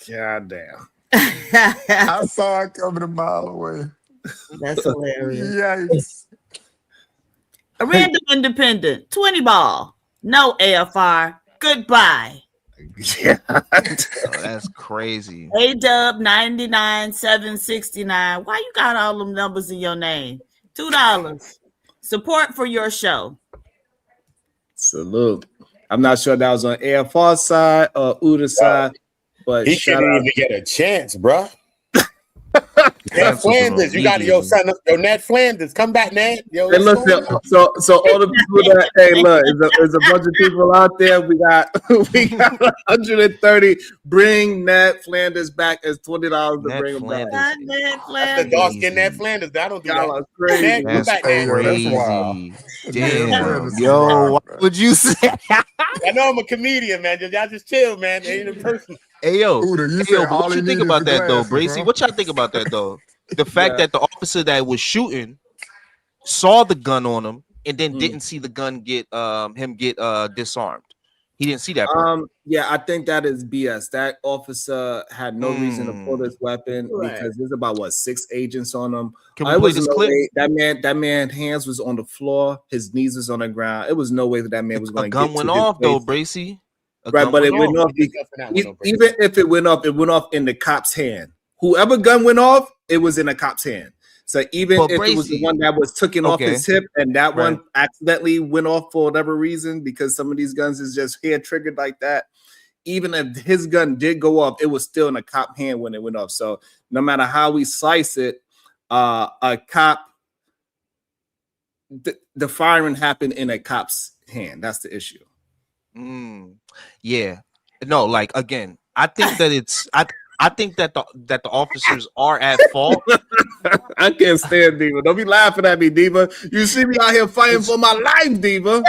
God damn. I saw it coming a mile away. That's hilarious. Yikes. A random independent 20 ball. No AFR. Goodbye. Yeah. Oh, that's crazy. A-Dub 99-769. Why you got all them numbers in your name? $2. Support for your show. Salute. I'm not sure that was on AFR side or Uda side, but He shout couldn't out. even get a chance, bro. Ned Canceled him Flanders, you got yo immediately. son, yo Ned Flanders, come back, Ned. Yo, Hey, what's listen, going on? so all the people that look, there's a bunch of people out there. We got 130. Bring Ned Flanders back as $20 to Ned bring him back. Flanders. Ned That's the Flanders. dark skin Ned Crazy. Flanders. I don't do Y'all that. are crazy. Ned, come That's back, Hey, Ned. yo, that's wild. crazy. Ned Damn. Flanders is Yo, wild, what bro. would you say? I know I'm a comedian, man. Y'all just chill, man. Ain't in person. Hey yo, Uda, you hey, said yo, but all what he you think need is about the that though, glasses, Bracy? huh? What y'all think about that though? The fact Yeah. that the officer that was shooting saw the gun on him and then Mm. didn't see the gun get disarmed. He didn't see that part. Yeah, I think that is BS. That officer had no reason to pull this weapon because there's about 6 agents on him. Can we It play was this no clip? way that man hands was on the floor, his knees was on the ground. It was no way that man was A going to gun get went to his off though, face. Bracy. A Right, gun but it went went off. off. Even if it went off in the cop's hand. Whoever gun went off, it was in a cop's hand. So even But if it was the Bracy, one that was taken off okay. his hip and that Right. one accidentally went off for whatever reason, because some of these guns is just hair triggered like that. Even if his gun did go off, it was still in a cop hand when it went off. So no matter how we slice it, a cop, the firing happened in a cop's hand. That's the issue. Yeah. No, like again, I think that it's I think that the officers are at fault. I can't stand Diva. Don't be laughing at me, Diva. You see me out here fighting for my life, Diva.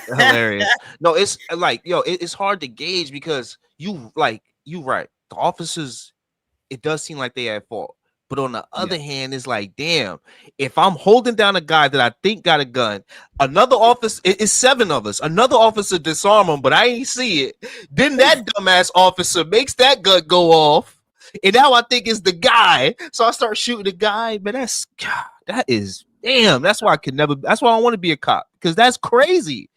Hilarious. No, it's like it's hard to gauge because you right. The officers, it does seem like they at fault. But on the other hand, it's like, damn, if I'm holding down a guy that I think got a gun, another officer, it's 7 of us, another officer disarm him, but I ain't see it. Then that dumbass officer makes that gun go off. And now I think it's the guy. So I start shooting the guy. But that is damn. That's why that's why I want to be a cop, because that's crazy.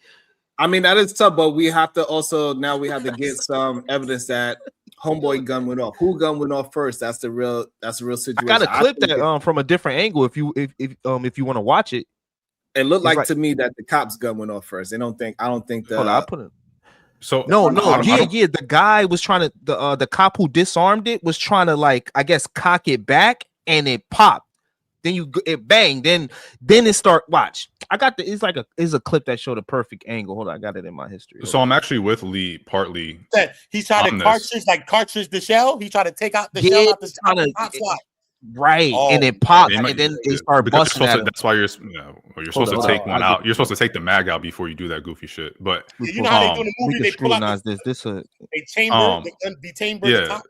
I mean, that is tough, but we have to get some evidence that homeboy gun went off. Who gun went off first? That's the real situation. I got a clip that from a different angle if you want to watch it. It looked like to me that the cop's gun went off first. I don't think the hold on, I'll put it. So The guy was trying to the cop who disarmed it was trying to, like, I guess, cock it back and it popped. Then it banged. Then it start. Watch. I got it's a clip that showed a perfect angle. Hold on, I got it in my history. So I'm actually with Lee partly. He tried to cartridge the shell. He tried to take out the shell out the slot. Right, and it popped, and then they start busting at him. That's why you're supposed to take one out. You're supposed to take the mag out before you do that goofy shit. But you know how they do in the movie? They pull out they chamber, the top.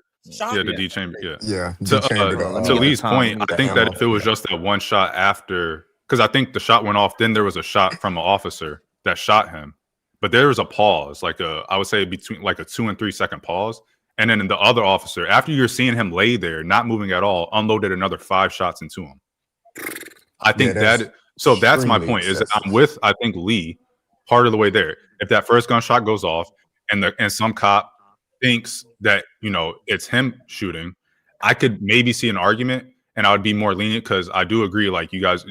Yeah, the D chamber. Yeah. To Lee's point, I think that if it was just that one shot after, because I think the shot went off, then there was a shot from an officer that shot him, but there was a pause, I would say between like a 2 and 3 second pause, and then the other officer, after you're seeing him lay there not moving at all, unloaded another 5 shots into him. I think that's my point. Is that I'm with Lee part of the way there. If that first gunshot goes off and some cop thinks that it's him shooting, I could maybe see an argument and I would be more lenient, because I do agree, like, you guys,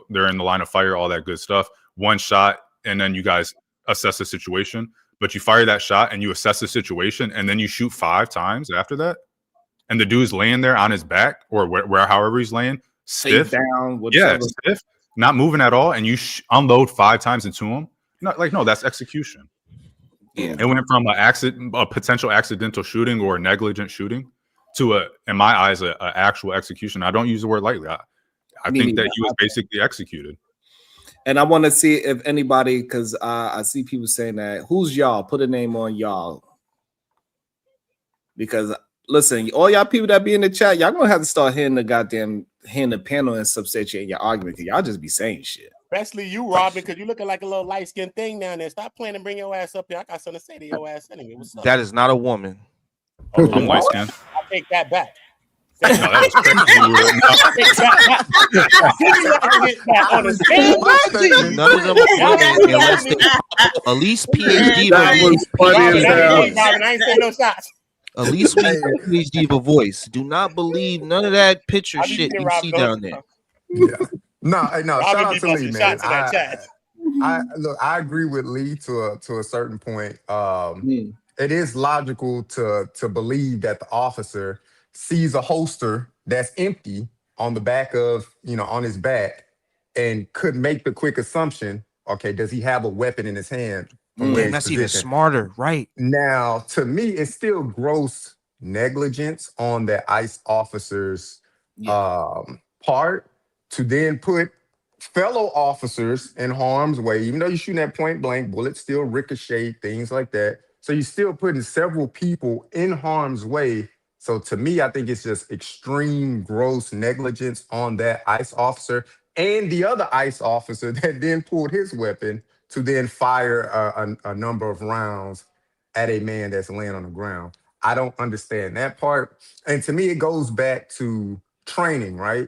they're in the line of fire, all that good stuff. One shot and then you guys assess the situation, but you fire that shot and you assess the situation and then you shoot 5 times after that, and the dude's laying there on his back or where however he's laying, stiff down, stiff, not moving at all, and you unload 5 times into him. No, that's execution. Yeah. It went from a potential accidental shooting or a negligent shooting to in my eyes, a actual execution. I don't use the word lightly. I think that he was basically executed. And I want to see if anybody, because I see people saying that, who's y'all? Put a name on y'all. Because listen, all y'all people that be in the chat, y'all gonna have to start hitting the panel and substantiate your argument, because y'all just be saying shit. Especially you, Robin, because you looking like a little light-skinned thing down there. Stop playing and bring your ass up here. I got something to say to your ass anyway. What's up? That is not a woman. I'm light-skinned. I take that back. No, that was crazy. None of them are winning unless they at least PhD of a That voice. was funny as hell. Robin, I ain't saying no shots. At least we PhD of a voice. Do not believe none of that picture I be shit seeing you Robin see go- down there. Yeah. No, hey, no. Shout Robin out be to Lee, busting man. shots in that chat. I agree with Lee to a certain point. Mm. It is logical to believe that the officer sees a holster that's empty on the back of, on his back, and could make the quick assumption, okay, does he have a weapon in his hand from where Damn, he's that's even positioned? smarter, right? Now, to me, it's still gross negligence on the ICE officer's part to then put fellow officers in harm's way, even though you're shooting at point blank, bullets still ricochet, things like that. So you're still putting several people in harm's way. So to me, I think it's just extreme gross negligence on that ICE officer and the other ICE officer that then pulled his weapon to then fire a number of rounds at a man that's laying on the ground. I don't understand that part. And to me, it goes back to training, right?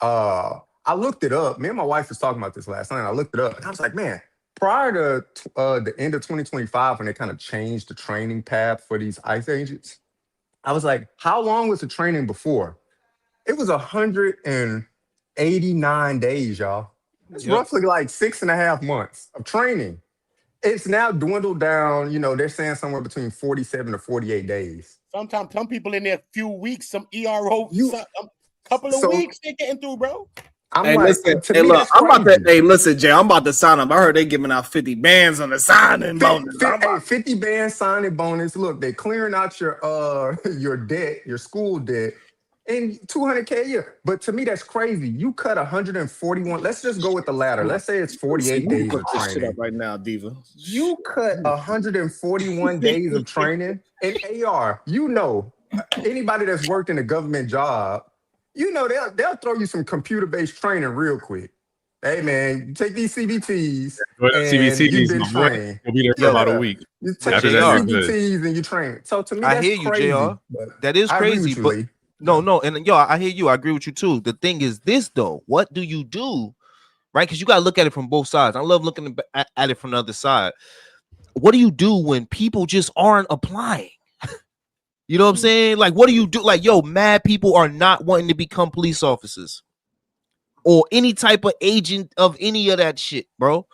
I looked it up. Me and my wife was talking about this last night. I looked it up and I was like, man, prior to the end of 2025, when they kind of changed the training path for these ICE agents, I was like, how long was the training before? It was 189 days, y'all. It's roughly like 6.5 months of training. It's now dwindled down. They're saying somewhere between 47 to 48 days. Sometimes some people in there a few weeks, some ERO, couple of weeks they're getting through, bro. I'm Hey, like, listen, to hey, me, look, that's I'm about to. crazy. Hey, listen, Jay, I'm about to sign up. I heard they giving out 50 bands on the signing bonus. 50 band signing bonus. Look, they're clearing out your debt, your school debt, and $200K a year. But to me, that's crazy. You cut 141. Let's just go with the latter. Let's say it's 48 days Put of this shit up training. right now, Diva. You cut 141 days of training in AR. Anybody that's worked in a government job, they'll throw you some computer-based training real quick. Hey man, you take these CBTs and you've been trained. You'll be there for about a week. You take After these that, you're good. CBTs and you train. So to me, I that's hear you, crazy. JR. But That is I agree crazy, with you, but Lee. no, and I hear you. I agree with you too. The thing is this though, what do you do, right? Because you got to look at it from both sides. I love looking at it from the other side. What do you do when people just aren't applying? You know what I'm saying? Like, what do you do? Like, mad people are not wanting to become police officers or any type of agent of any of that shit, bro.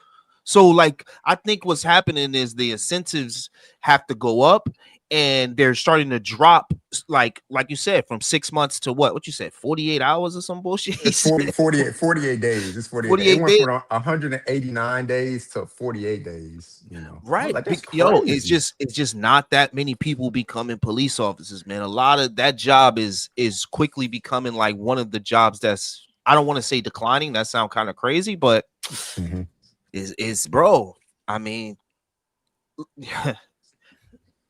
So, like, I think what's happening is the incentives have to go up, and they're starting to drop, like you said, from 6 months to what you said, 48 hours or some bullshit. It's 48 days. It's 48 days. It went from 189 days to 48 days. Right. Like, that's it's crazy. just not that many people becoming police officers, man. A lot of that job is quickly becoming like one of the jobs that's, I don't want to say declining. That sounds kind of crazy, but is bro. I mean,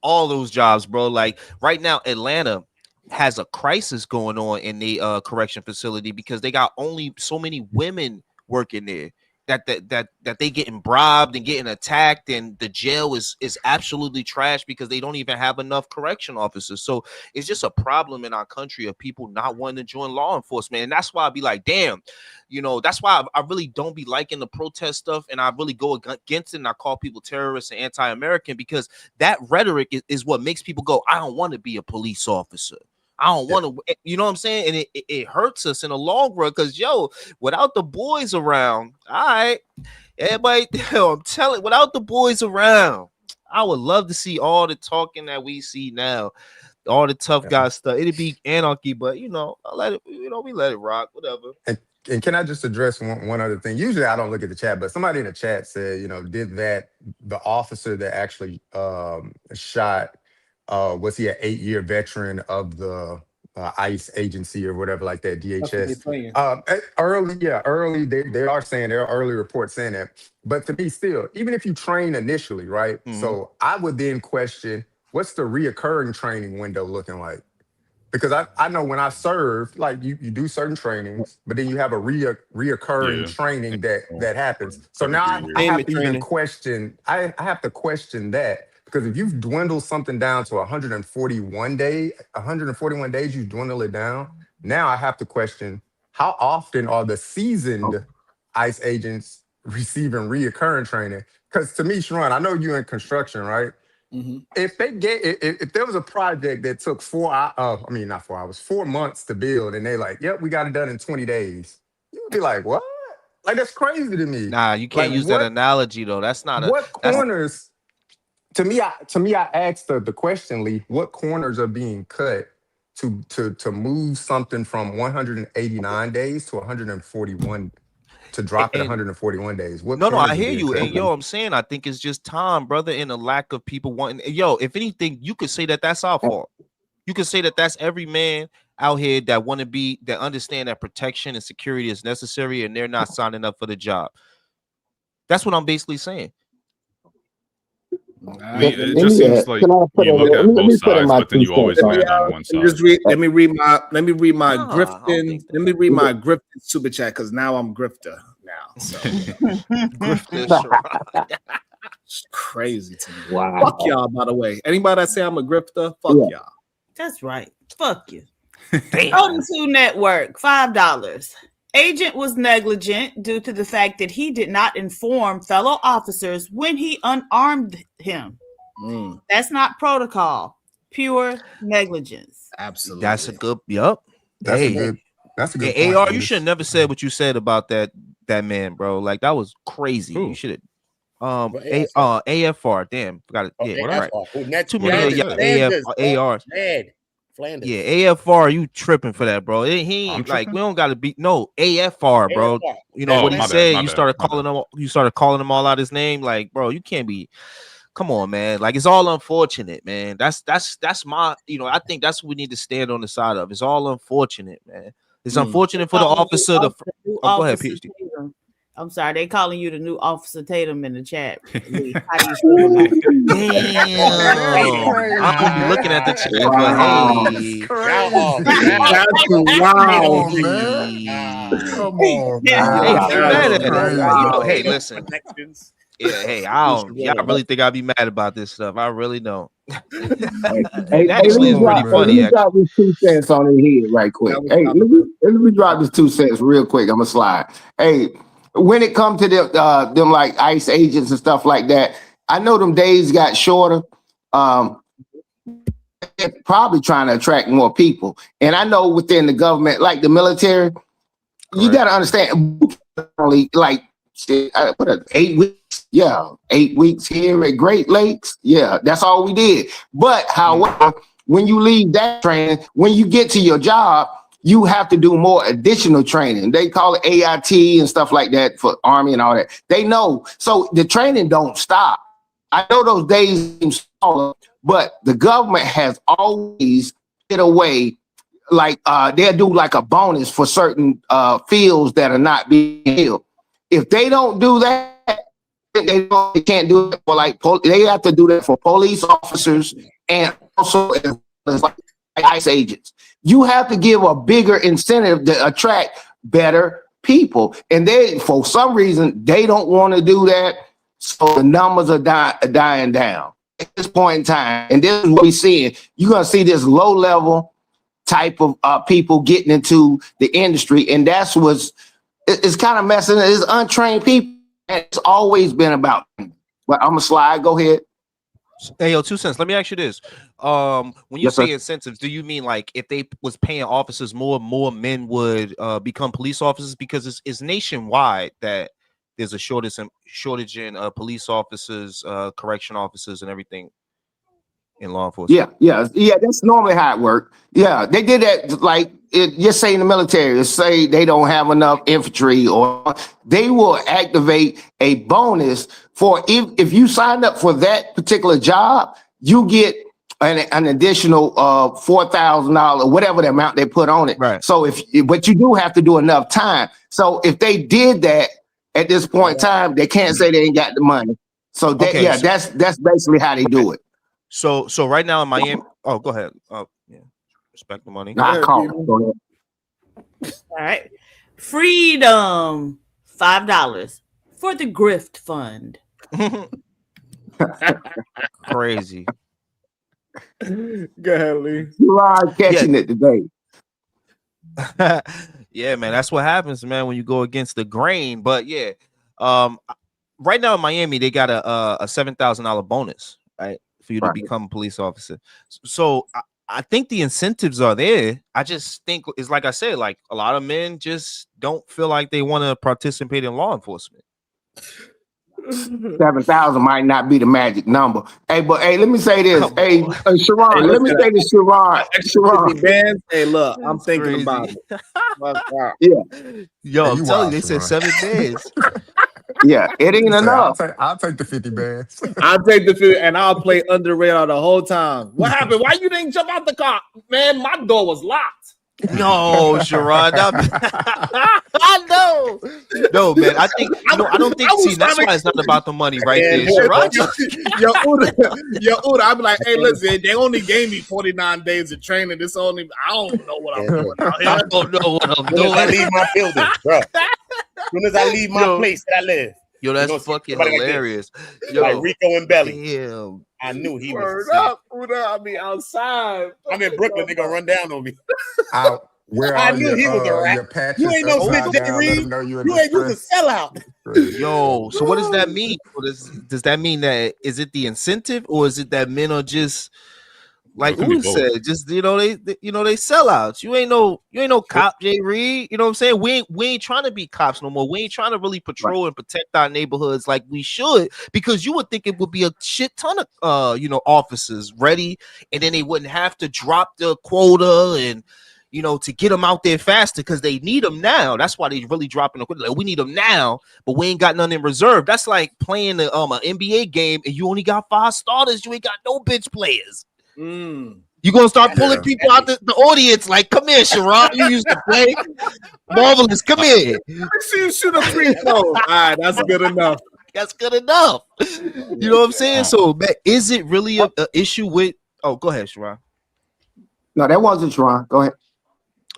all those jobs, bro. Like right now, Atlanta has a crisis going on in the correction facility because they got only so many women working there. That they getting bribed and getting attacked, and the jail is absolutely trash because they don't even have enough correction officers. So it's just a problem in our country of people not wanting to join law enforcement, and that's why I'd be like, damn, that's why I really don't be liking the protest stuff, and I really go against it, and I call people terrorists and anti-American because that rhetoric is what makes people go, I don't want to be a police officer. I don't want to, you know what I'm saying? And it hurts us in the long run because, without the boys around, all right, everybody, I'm telling, without the boys around, I would love to see all the talking that we see now, all the tough guy stuff. It'd be anarchy, but, I let it, we let it rock, whatever. And can I just address one other thing? Usually I don't look at the chat, but somebody in the chat said, did the officer that actually shot, was he an 8-year veteran of the ICE agency or whatever like that, DHS? Early, they are saying, there are early reports saying that. But to me still, even if you train initially, right? So I would then question, what's the reoccurring training window looking like? Because I know when I served, like you do certain trainings, but then you have a reoccurring training that happens. So now I have to even question, I have to question that. Because if you've dwindled something down to 141 days, you dwindle it down, Now I have to question how often are the seasoned ICE agents receiving reoccurring training? Because to me, Sharon, I know you in construction, right? If they get if there was a project that took 4 months to build, and they like, yep, we got it done in 20 days, you would be like, what? Like that's crazy to me. Nah, you can't Like use that analogy though. That's not a what that's corners? To me, I asked the question, Lee. What corners are being cut to move something from 189 days to 141 to drop it and 141 days? What no, I corners are hear being you. cut, And Lee? I'm saying I think it's just time, brother, and a lack of people wanting. Yo, if anything, you could say that that's our fault. You could say that that's every man out here that want to be that understand that protection and security is necessary, and they're not signing up for the job. That's what I'm basically saying. I mean, it just seems like Can I put you in? look at Let both me put in sides, my but then 2 you always cents on it. land on one Let me side. let me read my Nah, I don't think so. Let me read my Grifton super chat because now I'm Grifter now. So it's crazy to me. Wow. Fuck y'all, by the way. Anybody that say I'm a grifter, fuck y'all. That's right. Fuck you. Damn. O2 Network, $5. Agent was negligent due to the fact that he did not inform fellow officers when he unarmed him. That's not protocol. Pure negligence. Absolutely. That's a good. Yup. That's a good point. AR, you should have never said what you said about that man, bro. Like that was crazy. Who? You should have. AFR. Damn, forgot it. Yeah, right. Too many ARs. Flanders. Yeah, AFR, you tripping for that, bro. He ain't like we don't gotta be AFR, bro. AFR. You know what he my said. bad, You started my calling him. You started calling him all out his name. Like, bro, you can't be. Come on, man. Like it's all unfortunate, man. That's my. I think that's what we need to stand on the side of. It's all unfortunate, man. It's unfortunate for the officer. Go ahead, PhD. I'm sorry, they calling you the new Officer Tatum in the chat. How do you feel about it? Damn, I'm gonna be looking at the chat, but hey, Come on, hey, man. I ain't mad at it. Hey, Tatum listen. connections. Yeah, hey, y'all really think I'd be mad about this stuff? I really don't. Hey, Actually, it's pretty funny. Let me drop this 2 cents on it here right quick. Hey, let me drop this 2 cents real quick. I'm gonna slide. Hey, when it comes to them like ICE agents and stuff like that, I know them days got shorter. They're probably trying to attract more people. And I know within the government, like the military, you got to understand, like 8 weeks. Yeah, 8 weeks here at Great Lakes. Yeah, that's all we did. But however, when you leave that training, when you get to your job, you have to do more additional training. They call it AIT and stuff like that for Army and all that. They know. So the training don't stop. I know those days seem smaller, but the government has always hit away. Like they'll do like a bonus for certain fields that are not being filled. If they don't do that, they can't do it for they have to do that for police officers and also like ICE agents. You have to give a bigger incentive to attract better people. And they, for some reason, they don't want to do that. So the numbers are dying down at this point in time. And this is what we're seeing. You're going to see this low level type of people getting into the industry. And that's it's kind of messing. It's untrained people. And it's always been about. But I'm going to slide. Go ahead. Hey, 2 cents. Let me ask you this. When you say incentives, do you mean like if they was paying officers more men would become police officers? Because it's nationwide that there's a shortage in police officers, correction officers, and everything in law enforcement. Yeah. That's normally how it works. Yeah, they did that. Like just say in the military, say they don't have enough infantry, or they will activate a bonus for if you signed up for that particular job, you get an additional $4,000, whatever the amount they put on it. Right. So but you do have to do enough time. So if they did that at this point in time, they can't say they ain't got the money. So that's basically how they do it. So right now in Miami. Oh, go ahead. Yeah. Respect the money. Nah, go ahead. All right. Freedom, $5 for the Grift Fund. Crazy. Go ahead, Lee. You are catching it today. Yeah, man, that's what happens, man, when you go against the grain. But yeah, right now in Miami, they got a $7,000 bonus, right, for you to Right. become a police officer. So I think the incentives are there. I just think it's like I said, like a lot of men just don't feel like they want to participate in law enforcement. 7,000 might not be the magic number. Hey, but hey, let me say this. Come Hey, on. Sharon, Hey, let me listen, say this, Sharon. extra Sharon, 50 bands. Hey, look, I'm That's thinking crazy. about it. Wow. yeah, Yo, Hey, I'm you telling you, wild, they said Sharon. 7 days. yeah, it ain't Say, enough. I'll take the 50 bands. I'll take the field and I'll play under radar the whole time. What happened? Why you didn't jump out the car? Man, my door was locked. No, Sharon. I know. No, man. I think I don't think. I was See, that's trying why to it's not about the money, right And there, boy, Sharon. Yo, Uda, I'd be like, hey, listen, they only gave me 49 days of training. This only, I don't know what I'm Yeah. doing out I here. don't know what I'm as soon as I doing. leave my building, bro. As soon as I leave my Yo. place that I live, Yo, that's you gonna see fucking somebody like this, hilarious. like Yo, Rico and Belly. damn. I knew he was. Word See, up, Uda. I'll be outside. I'm in Brooklyn. They gonna run down on me. Out. Wear I all knew he was a rat. your You patches ain't no snitch, upside Jay down. Let Reed. them know you're in You ain't. You's a distress. sellout. Yo, so what does that mean? Does that mean that is it the incentive or is it that men are just like It can be Uda both. said, just they sellouts. You ain't no cop, Jay Reed. You know what I'm saying? We ain't trying to be cops no more. We ain't trying to really patrol and protect our neighborhoods like we should, because you would think it would be a shit ton of officers ready, and then they wouldn't have to drop the quota and to get them out there faster because they need them now. That's why they really dropping the quota. Like, we need them now, but we ain't got none in reserve. That's like playing an NBA game and you only got 5 starters. You ain't got no bench players. You gonna start pulling people out the audience like, come here, Sharon. You used to play. Marvelous, come here. I see you shoot a free throw. All right, that's good enough. That's good enough. You know what I'm saying? So, man, is it really a issue with? Oh, go ahead, Sharon. No, that wasn't Sharon. Go ahead.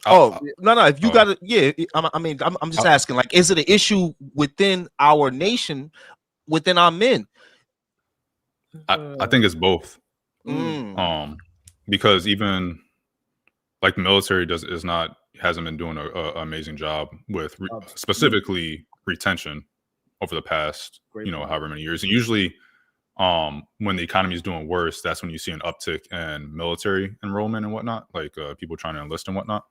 Oh no! If you got it, yeah. I'm just asking. Like, is it an issue within our nation, within our men? I think it's both. Because even like the military hasn't been doing an amazing job with specifically retention over the past however many years. And usually when the economy is doing worse, that's when you see an uptick in military enrollment and whatnot, like people trying to enlist and whatnot.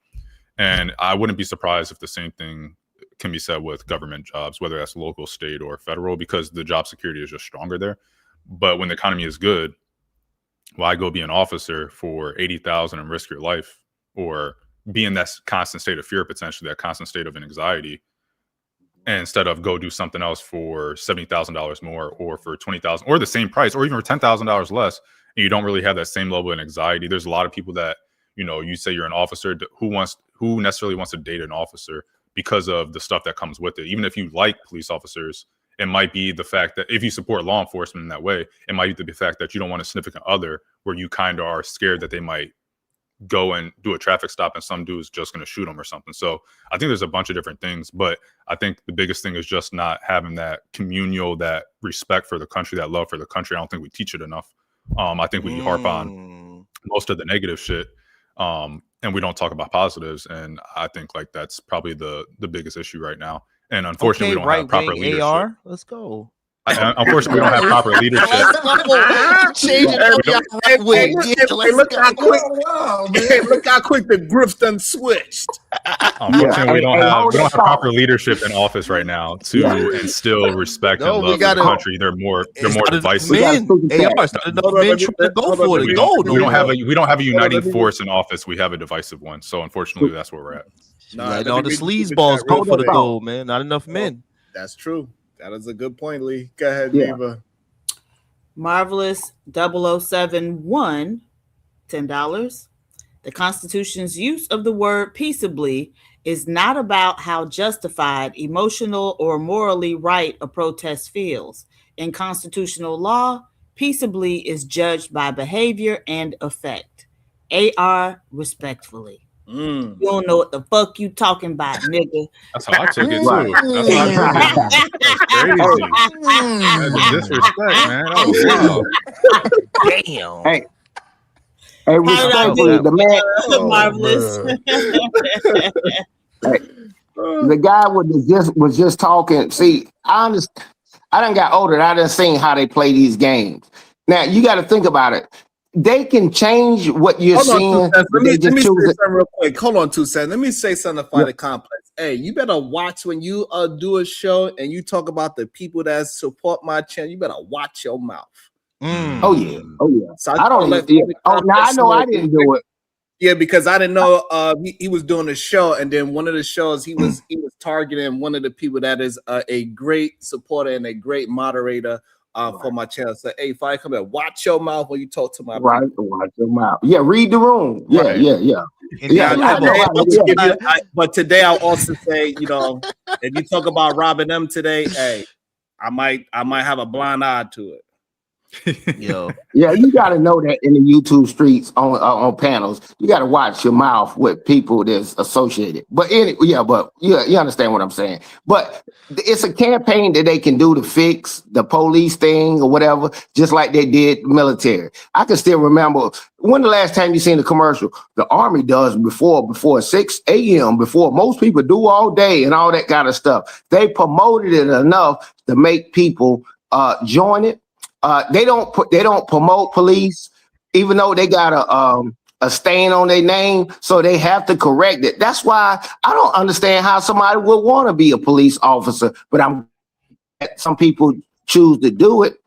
And I wouldn't be surprised if the same thing can be said with government jobs, whether that's local, state, or federal, because the job security is just stronger there. But when the economy is good, why go be an officer for $80,000 and risk your life, or be in that constant state of fear, potentially that constant state of anxiety, instead of go do something else for $70,000 more, or for $20,000, or the same price, or even for $10,000 less, and you don't really have that same level of anxiety. There's a lot of people that you say you're an officer who necessarily wants to date an officer because of the stuff that comes with it. Even if you like police officers, it might be the fact that if you support law enforcement in that way, it might be the fact that you don't want a significant other where you kind of are scared that they might go and do a traffic stop and some dude's just going to shoot them or something. So I think there's a bunch of different things, but I think the biggest thing is just not having that communal, that respect for the country, that love for the country. I don't think we teach it enough. I think we harp on most of the negative shit, and we don't talk about positives. And I think like that's probably the biggest issue right now. And unfortunately, we don't have proper leadership. AR, let's go. Unfortunately, we don't have proper leadership. Look how quick the grift done switched. Unfortunately, we don't have proper leadership in office right now to instill respect and love for the country. They're more divisive. We don't have a uniting force in office. We have a divisive one. So unfortunately, that's where we're at. All the sleazeballs go for the gold, man. Not enough men. That's true. That is a good point, Lee. Go ahead, Neva. Marvelous 0071, $10. The Constitution's use of the word peaceably is not about how justified, emotional, or morally right a protest feels. In constitutional law, peaceably is judged by behavior and effect. AR, respectfully. You don't know what the fuck you talking about, nigga. That's how I took it too. That's how I took it. That's crazy. That's a disrespect, man. That was wild. Damn. Hey, Hey, How did I respectfully, do? the man, Marvelous. hey, the guy was just talking. See, I understand. I done got older. And I done seen how they play these games. Now you got to think about it. They can change what you're Hold on, seeing, 2 cents. but Let they me just say choose it. something real quick. Hold on, 2 cents. Let me say something for Yeah. the complex. Hey, you better watch when you do a show and you talk about the people that support my channel. You better watch your mouth. Oh yeah, oh yeah. So I don't even. Yeah. Oh, now I know I didn't do it. Yeah, because I didn't know he was doing a show, and then one of the shows he was targeting one of the people that is a great supporter and a great moderator for my channel. So hey, if I come here, watch your mouth when you talk to my Right, people. watch your mouth. Yeah, read the room. Yeah, Right. yeah. And Yeah, then I know how to. Yeah. But today I'll also say, if you talk about robbing them today, hey, I might have a blind eye to it. Yo, Yeah, you got to know that in the YouTube streets on panels, you got to watch your mouth with people that's associated. But you understand what I'm saying. But it's a campaign that they can do to fix the police thing or whatever, just like they did military. I can still remember when the last time you seen a commercial. The Army does before 6 a.m. before most people do all day and all that kind of stuff. They promoted it enough to make people join it. They don't promote police, even though they got a stain on their name, so they have to correct it. That's why I don't understand how somebody would want to be a police officer, but some people choose to do it.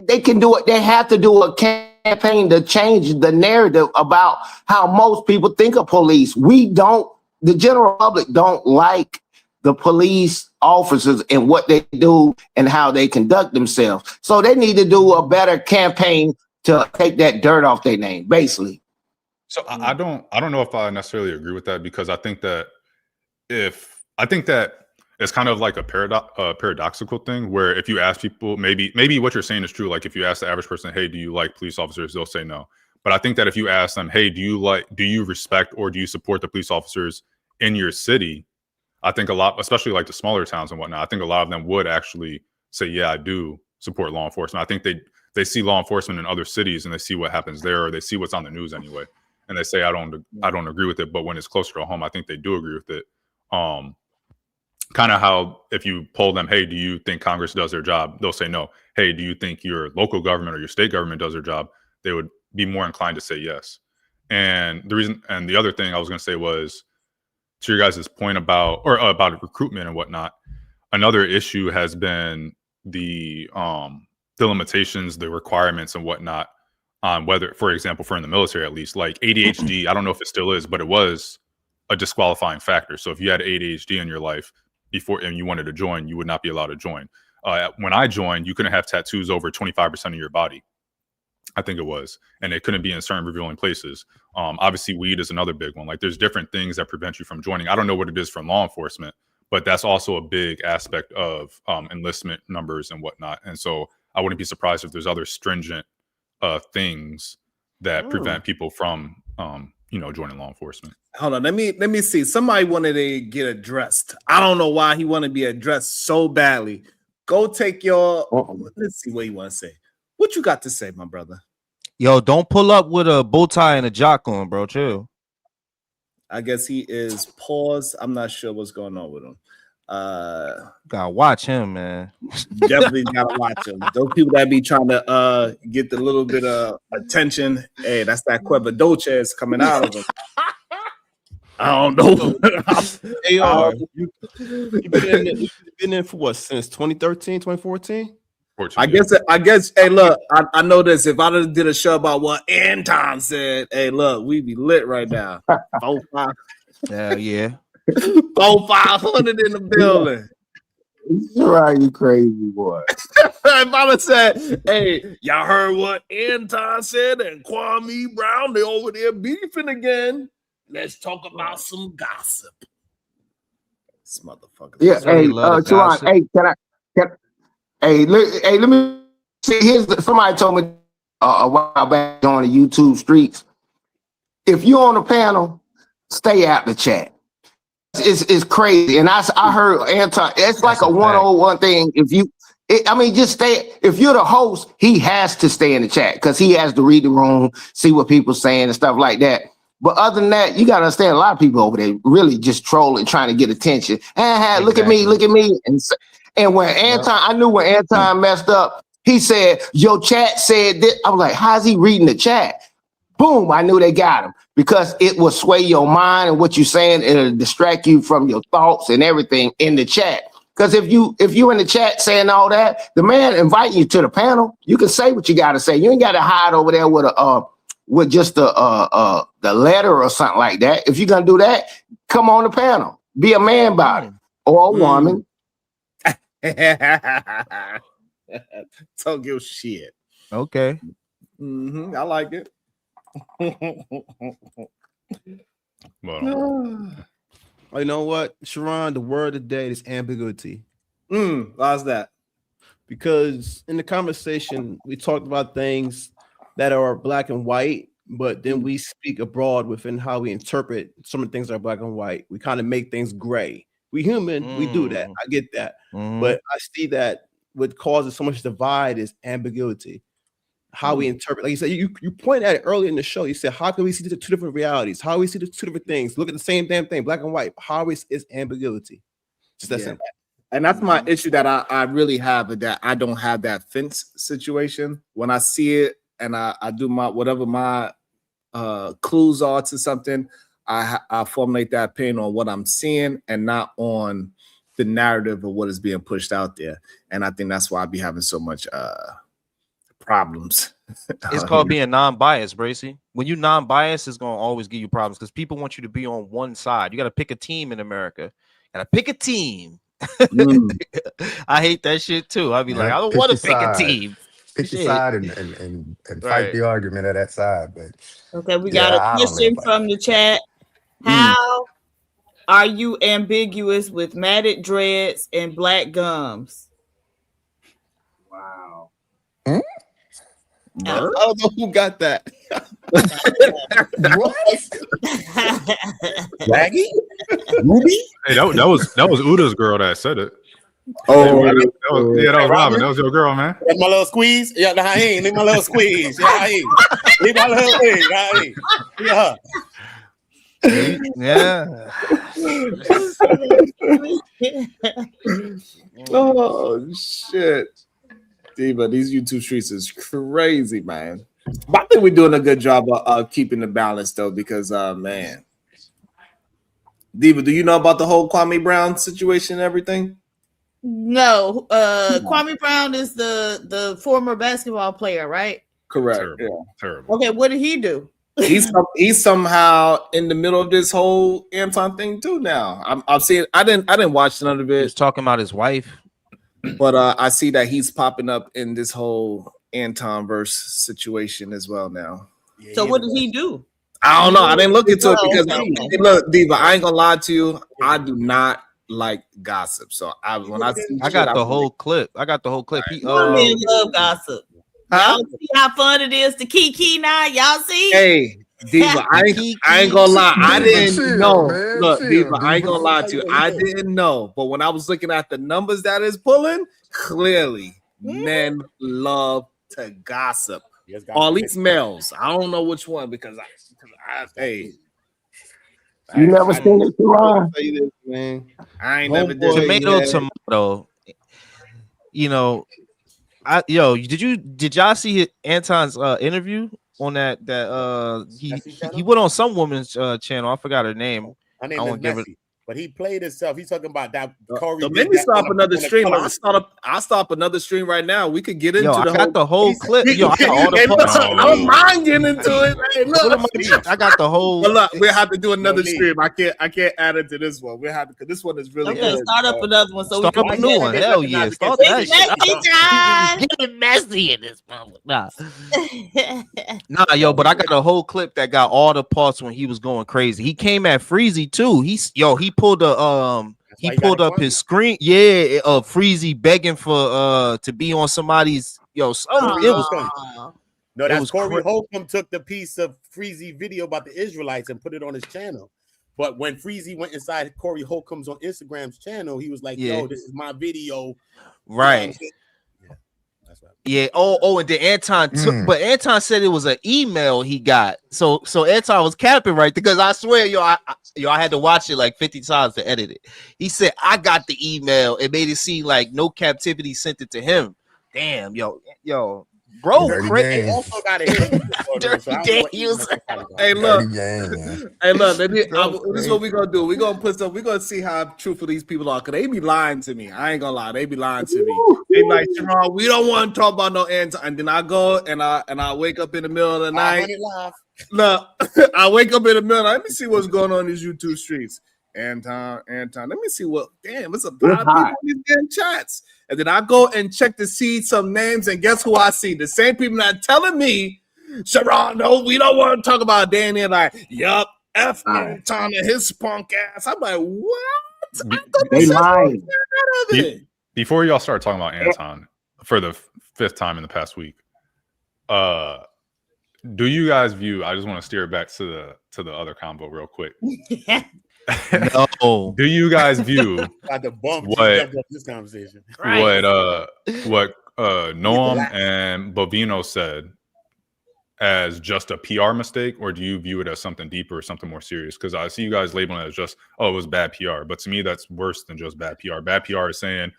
They can do it. They have to do a campaign to change the narrative about how most people think of police. The general public don't like the police officers and what they do and how they conduct themselves. So they need to do a better campaign to take that dirt off their name, basically. So I don't know if I necessarily agree with that, because I think that it's kind of like a paradoxical thing where if you ask people, maybe what you're saying is true. Like if you ask the average person, hey, do you like police officers? They'll say no. But I think that if you ask them, hey, do you respect or do you support the police officers in your city? I think a lot, especially like the smaller towns and whatnot, I think a lot of them would actually say, yeah, I do support law enforcement. I think they see law enforcement in other cities and they see what happens there, or they see what's on the news anyway, and they say, I don't agree with it. But when it's closer to home, I think they do agree with it. Kind of how if you poll them, hey, do you think Congress does their job? They'll say no. Hey, do you think your local government or your state government does their job? They would be more inclined to say yes. And the other thing I was going to say was, to your guys' point about recruitment and whatnot, another issue has been the limitations, the requirements and whatnot on whether, for example, for in the military, at least, like ADHD, I don't know if it still is, but it was a disqualifying factor. So if you had ADHD in your life before and you wanted to join, you would not be allowed to join. When I joined, you couldn't have tattoos over 25% of your body, I think it was, and it couldn't be in certain revealing places. Obviously, weed is another big one. Like there's different things that prevent you from joining. I don't know what it is from law enforcement, but that's also a big aspect of enlistment numbers and whatnot. And so I wouldn't be surprised if there's other stringent things that prevent people from joining law enforcement. Hold on, let me see. Somebody wanted to get addressed. I don't know why he wanted to be addressed so badly. Go take your. Let's see what you want to say. What you got to say, my brother? Yo, don't pull up with a bow tie and a jock on, bro. Chill. I guess he is paused. I'm not sure what's going on with him. Gotta watch him, man. Definitely gotta watch him. Those people that be trying to get the little bit of attention, hey, that's that Cueva Dolce coming out of him. I don't know. AR, you've been in for what, since 2013, 2014? I guess. Hey, look, I know this. If I did a show about what Anton said, hey, look, we'd be lit right now. 4-5. Yeah. 400-500 in the building. Right, you crazy boy. If I said, hey, y'all heard what Anton said and Kwame Brown, they over there beefing again. Let's talk about some gossip. This motherfucker. Yeah, hey, Sharon, hey, let me see. Somebody told me a while back on the YouTube streets. If you're on a panel, stay out the chat. It's crazy. And I heard Anton, it's like a 101 thing. If I mean, just stay. If you're the host, he has to stay in the chat because he has to read the room, see what people saying and stuff like that. But other than that, you got to understand a lot of people over there really just trolling, trying to get attention. Look at me, look at me. And when Anton, I knew when Anton messed up, he said, your chat said this. I was like, how's he reading the chat? Boom, I knew they got him because it will sway your mind and what you're saying. It'll distract you from your thoughts and everything in the chat. Because if you in the chat saying all that, the man inviting you to the panel, you can say what you got to say. You ain't got to hide over there with just the letter or something like that. If you're gonna do that, come on the panel. Be a man about it or a woman. Don't give shit. Okay. I like it. Well, You know what, Sharon? The word of the day is ambiguity. Why's that? Because in the conversation, we talked about things that are black and white, but then we speak abroad within how we interpret some of the things that are black and white. We kind of make things gray. We human, we do that. I get that. But I see that what causes so much divide is ambiguity. How we interpret, like you said, you pointed at it earlier in the show. You said, how can we see the two different realities? How we see the two different things? Look at the same damn thing, black and white. How is ambiguity? Just that simple. And that's my issue that I really have, is that I don't have that fence situation. When I see it and I do whatever my clues are to something, I formulate that opinion on what I'm seeing and not on the narrative of what is being pushed out there. And I think that's why I be having so much problems. It's called being non-biased, Bracy. When you non-biased, it's gonna always give you problems because people want you to be on one side. You got to pick a team in America. You got to pick a team. I hate that shit too. I'd be like, I don't want to pick a team. Pick your side and fight the argument of that side. But okay, we got a question from the chat. How are you ambiguous with matted dreads and black gums? Wow. I don't know who got that. What? Raggy? Ruby? Hey, that was Uda's girl that said it. Oh, that was Robin. That was your girl, man. That's my little squeeze. Yeah, nah, I ain't. Leave my little squeeze. Yeah, I ain't. Leave my little squeeze. Yeah, yeah. Oh shit. Diva, these YouTube streets is crazy, man. But I think we're doing a good job of keeping the balance, though, because man, Diva, do you know about the whole Kwame Brown situation and everything? No, Kwame Brown is the former basketball player, right? Correct. Terrible. Okay, what did he do? He's somehow in the middle of this whole Anton thing too. Now I'm seeing. I didn't watch none of it. He's talking about his wife. But I see that he's popping up in this whole Anton verse situation as well now. So what did he do? I don't know. I didn't look into it because look, Diva, I ain't gonna lie to you. I do not like gossip. So I got the whole clip. I got the whole clip. He love gossip. Y'all see how fun it is to kiki now? Y'all see? Hey, Diva, I ain't gonna lie. I didn't know. Look, Diva, I ain't gonna lie to you. I didn't know. But when I was looking at the numbers that is pulling, clearly men love to gossip. Or at least males. I don't know which one because I you never seen it, Sharon? I ain't never did tomato. You know, did y'all see Anton's interview on that he went on some woman's channel. I forgot her name. Her name is Messi, but he played himself. He's talking about that. Corey, so maybe stop another stream. I'll stop another stream right now. We could get into the whole clip. I got all the I don't mind getting into it. Hey, look, I got the whole. But look, we'll have to do another stream. I can't add it to this one. We'll have to because this one is really good. Start up another one. So start up a new one. Hell yeah! Start that shit. Get messy in this moment. Nah, yo, but I got a whole clip that got all the parts when he was going crazy. He came at Freezy too. He pulled up his screen. Yeah, Freezy begging for to be on somebody's it was. No, that's Corey Holcomb took the piece of Freezy video about the Israelites and put it on his channel. But when Freezy went inside Corey Holcomb's on Instagram's channel, he was like, "Yo, this is my video." Right. That's what. Yeah. Oh, and then Anton took, but Anton said it was an email he got. So Anton was capping right because I swear, I had to watch it like 50 times to edit it. He said I got the email. It made it seem like No Captivity sent it to him. Damn, bro, They also got a hidden disorder, so I don't know what email they probably got. Hey, look. Hey, look. So this is what we gonna do. We gonna put some. We gonna see how truthful these people are. Cause they be lying to me. I ain't gonna lie. They be lying to me. They like, Sharon, we don't want to talk about no Anton. And then I go and I wake up in the middle of the night. Look, I wake up in the middle. Let me see what's going on in these YouTube streets. Anton. Let me see what. Damn, it's a lot of people in these damn chats. And then I go and check to see some names, and guess who I see? The same people that telling me, Sharon, no, we don't want to talk about Danny. And like, yup, F Anton and his punk ass. I'm like, what? They lying. Before y'all start talking about Anton for the 5th time in the past week, do you guys view? I just want to steer it back to the other convo real quick. No. Do you guys view this conversation? What Noam and Bovino said as just a PR mistake, or do you view it as something deeper or something more serious? Because I see you guys labeling it as just, it was bad PR, but to me that's worse than just bad PR. Bad PR is saying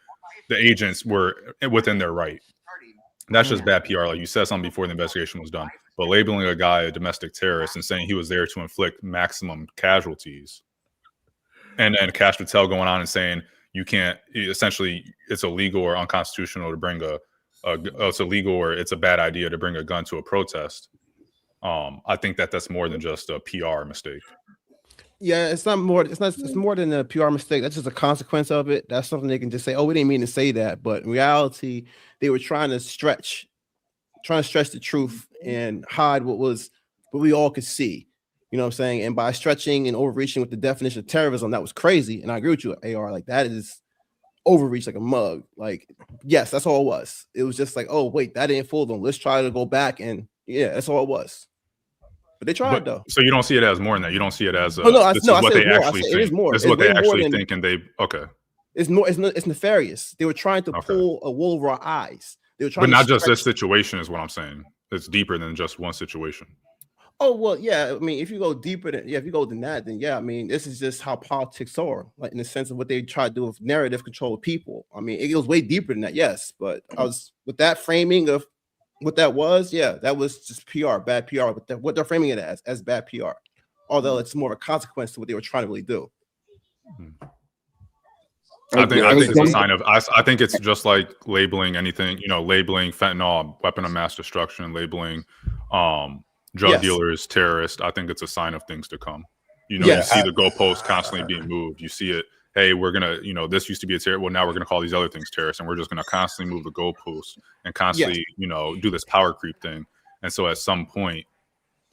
the agents were within their right. That's just bad PR. Like you said something before the investigation was done, but labeling a guy a domestic terrorist and saying he was there to inflict maximum casualties. And then Cash Patel going on and saying you can't, essentially it's illegal or unconstitutional to bring it's illegal or it's a bad idea to bring a gun to a protest. I think that's more than just a PR mistake. Yeah, it's more than a PR mistake. That's just a consequence of it. That's something they can just say, we didn't mean to say that. But in reality, they were trying to stretch the truth and hide what we all could see. You know what I'm saying? And by stretching and overreaching with the definition of terrorism, that was crazy. And I agree with you, AR. Like, that is overreach like a mug. Like, yes, that's all it was. It was just like, wait, that didn't fool them. Let's try to go back. And yeah, that's all it was. But they tried, though. So you don't see it as more than that. You don't see it as this is what they actually think. It is more. This is what they actually think. And it's more. It's nefarious. They were trying to pull a wool over our eyes. They were trying, but not just this situation is what I'm saying. It's deeper than just one situation. Oh, well, yeah. I mean, if you go deeper if you go than that, then yeah, I mean, this is just how politics are, like in the sense of what they try to do with narrative control of people. I mean, it goes way deeper than that, yes. But I was with that framing of what that was, that was just PR, bad PR. But what they're framing it as bad PR, although it's more of a consequence to what they were trying to really do. I think it's a sign of. I think it's just like labeling anything, labeling fentanyl, weapon of mass destruction, labeling drug dealers, terrorists. I think it's a sign of things to come. You see the goalposts constantly being moved. You see it. Hey, we're gonna, this used to be a terror. Well, now we're gonna call these other things terrorists, and we're just gonna constantly move the goalposts and constantly, do this power creep thing. And so at some point,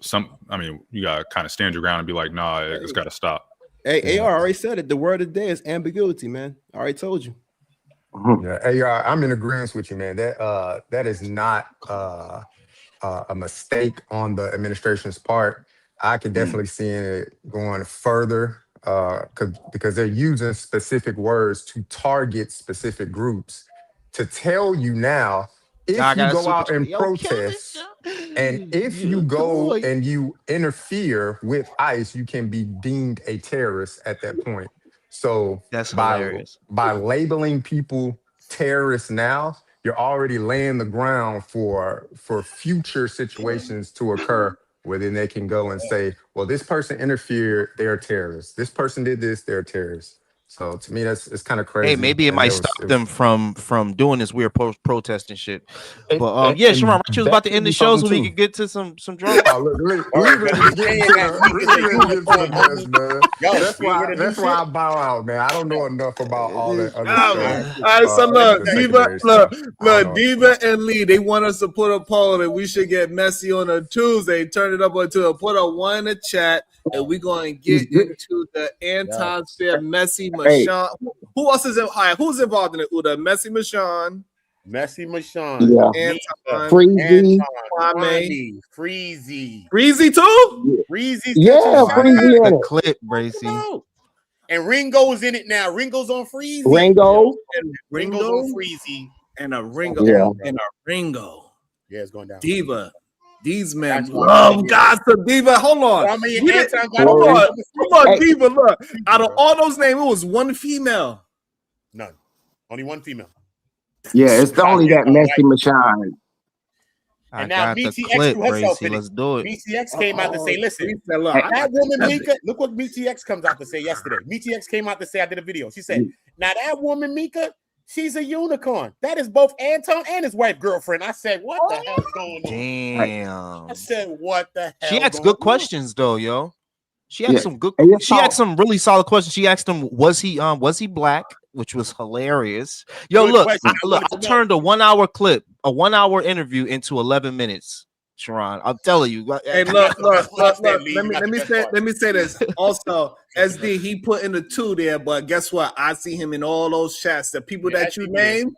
you gotta kind of stand your ground and be like, nah, it's got to stop. Hey, AR already said it. The word of the day is ambiguity, man. I already told you. Yeah, AR, I'm in agreement with you, man. That is not a mistake on the administration's part. I can definitely see it going further because they're using specific words to target specific groups to tell you now, if you go out and protest and if you go and you interfere with ICE, you can be deemed a terrorist at that point. So that's hilarious. By labeling people terrorists now, you're already laying the ground for future situations to occur where then they can go and say, well, this person interfered, they're terrorists. This person did this, they're terrorists. So to me, it's kind of crazy. Hey, maybe it might stop them from doing this weird protesting shit. But Sharon, she was about to end the show so we could get to some drama. That's why I bow out, man. I don't know enough about all that other stuff. All right, so look, Diva and Lee, they want us to put a poll that we should get messy on a Tuesday. Turn it up until put a one in the chat, and we're going to get into the anti-fair messy Mashawn. Who else is involved? Who's involved in it? Uda, Messy Mashawn. Yeah. Anton. Freezy. Kwame. Freezy too? Freezy. Yeah, Freezy in it. Clip, Bracy. And Ringo's in it now. Ringo's on Freezy. Ringo's on Freezy. and a Ringo. Yeah. And a Ringo. Yeah, it's going down. Diva. These men That's why I love said, gossip. Diva, hold on. I mean, We didn't- Anton got hold it. on. Hold on, Hey. Diva. Look, out of all those names, it was one female. None. Only one female. Yeah, it's only that messy machine. I And now got the BTX clip, threw herself Bracy. in it. Let's do it. BTX came out to say, listen, He said, look, Hey. I that got woman that. Mika, look what BTX comes out to say yesterday. BTX came out to say, I did a video. She said, now that woman Mika, she's a unicorn. That is both Anton and his wife girlfriend. I said, what the hell is going on? Damn. I said, what the hell? She asked going good on? questions though, yo. She asked Yeah. some good. Hey, it's She all- asked some really solid questions. She asked him, was he black, which was hilarious. Yo, Good look, question. I wanted I to know. turned a 1 hour clip, a 1 hour interview into 11 minutes. Sharon, I'm telling you. Hey, Not look. the best part, Let Lee. Not the best part. me say this. Also, SD, he put in the 2 there, but guess what? I see him in all those chats. The people Yeah, that you SD did. named,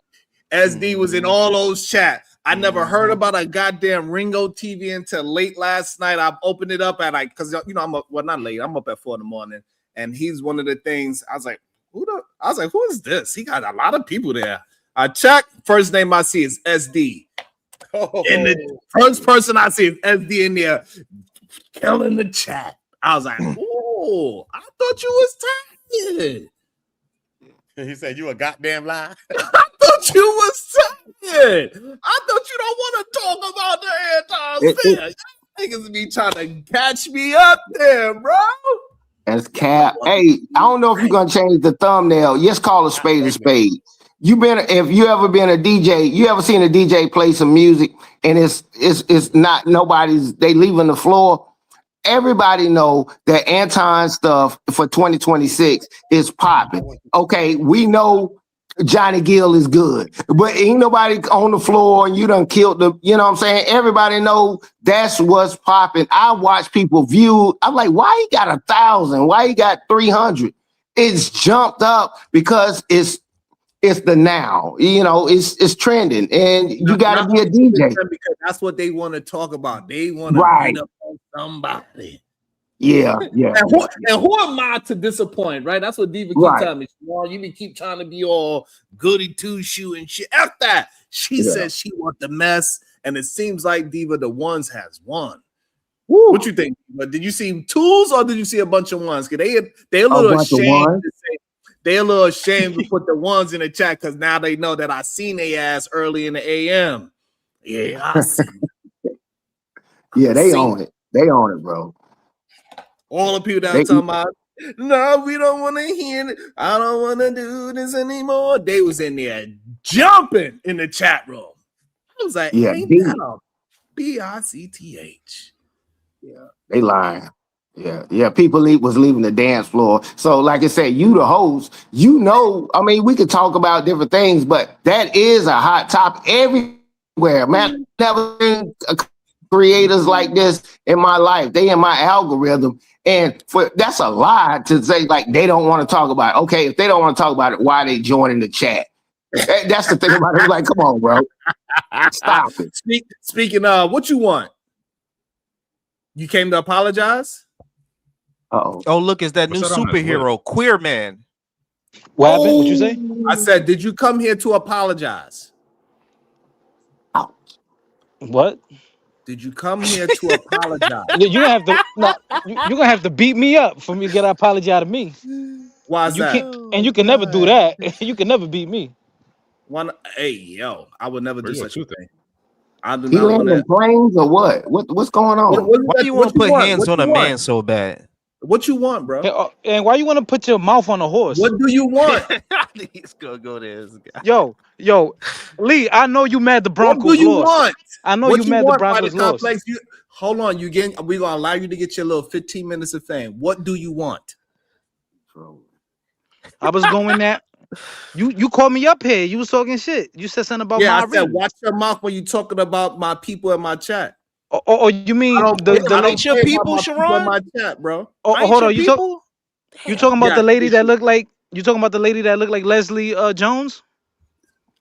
SD was in all those chats. I never heard about a goddamn Ringo TV until late last night. I opened it up at because I'm up, well, not late. I'm up at 4 a.m. and he's one of the things. I was like, who is this? He got a lot of people there. I check. First name I see is SD. Oh. And the first person I see is SD in there killing the chat. I was like, oh, I thought you was tired. He said, you a goddamn lie. I thought you was tired. I thought you don't want to talk about the anti-fair. Niggas be trying to catch me up there, bro. That's cap. Hey, I don't know if you're gonna change the thumbnail. Just call a spade a spade. If you ever been a DJ, you ever seen a DJ play some music and it's not nobody's, they leaving the floor. Everybody know that Anton stuff for 2026 is popping. Okay, we know Johnny Gill is good, but ain't nobody on the floor and you done killed the, you know what I'm saying? Everybody know that's what's popping. I watch people view, I'm like, why he got 1,000? Why he got 300? It's jumped up because it's the now, it's trending, and you got to be a DJ because that's what they want to talk about. They want to right. beat up on somebody. Yeah. And who am I to disappoint? Right? That's what Diva keep Right. telling me. Well, you keep trying to be all goody two shoe and shit. F that. She says she want the mess, and it seems like Diva the ones has won. Woo. What you think? But did you see twos or did you see a bunch of ones? Because they a little ashamed to say. They're a little ashamed to put the ones in the chat because now they know that I seen they ass early in the AM. Yeah, I see. Yeah, they own it. They own it, bro. All the people that are talking about, no, we don't want to hear it. I don't want to do this anymore. They was in there jumping in the chat room. I was like, yeah, ain't that a BICTH? Yeah, they lying. Yeah. People was leaving the dance floor. So, like I said, you the host, I mean, we could talk about different things, but that is a hot topic everywhere. Man, I've never seen creators like this in my life. They in my algorithm. And that's a lie to say, like, they don't want to talk about it. Okay, if they don't want to talk about it, why are they joining the chat? That's the thing about it. Like, come on, bro. Stop it. Speaking of, what you want? You came to apologize? Uh-oh. Oh, look, it's that new superhero, Queer Man. What happened? What you say? I said, did you come here to apologize? What? Did you come here to apologize? You're gonna have to you're gonna have to beat me up for me to get an apology out of me. Why is that? You can never do that. You can never beat me. Hey, yo, I would never do such a thing. I do He not want landing planes or what? What's going on? Why do you want to put hands on a man so bad? What you want, bro? And why you want to put your mouth on a horse? What do you want? He's gonna go there. Yo, Lee, I know you mad the Broncos What do you lost. want? I know you mad the Broncos lost. Hold on, we're gonna allow you to get your little 15 minutes of fame. What do you want? I was going there. You called me up here. You was talking shit. You said something about I said, watch your mouth when you're talking about my people in my chat. Oh, you mean your people, Sharon? In my chat, bro. Oh, hold on. You talking about the lady that looked like? You talking about the lady that looked like Leslie Jones?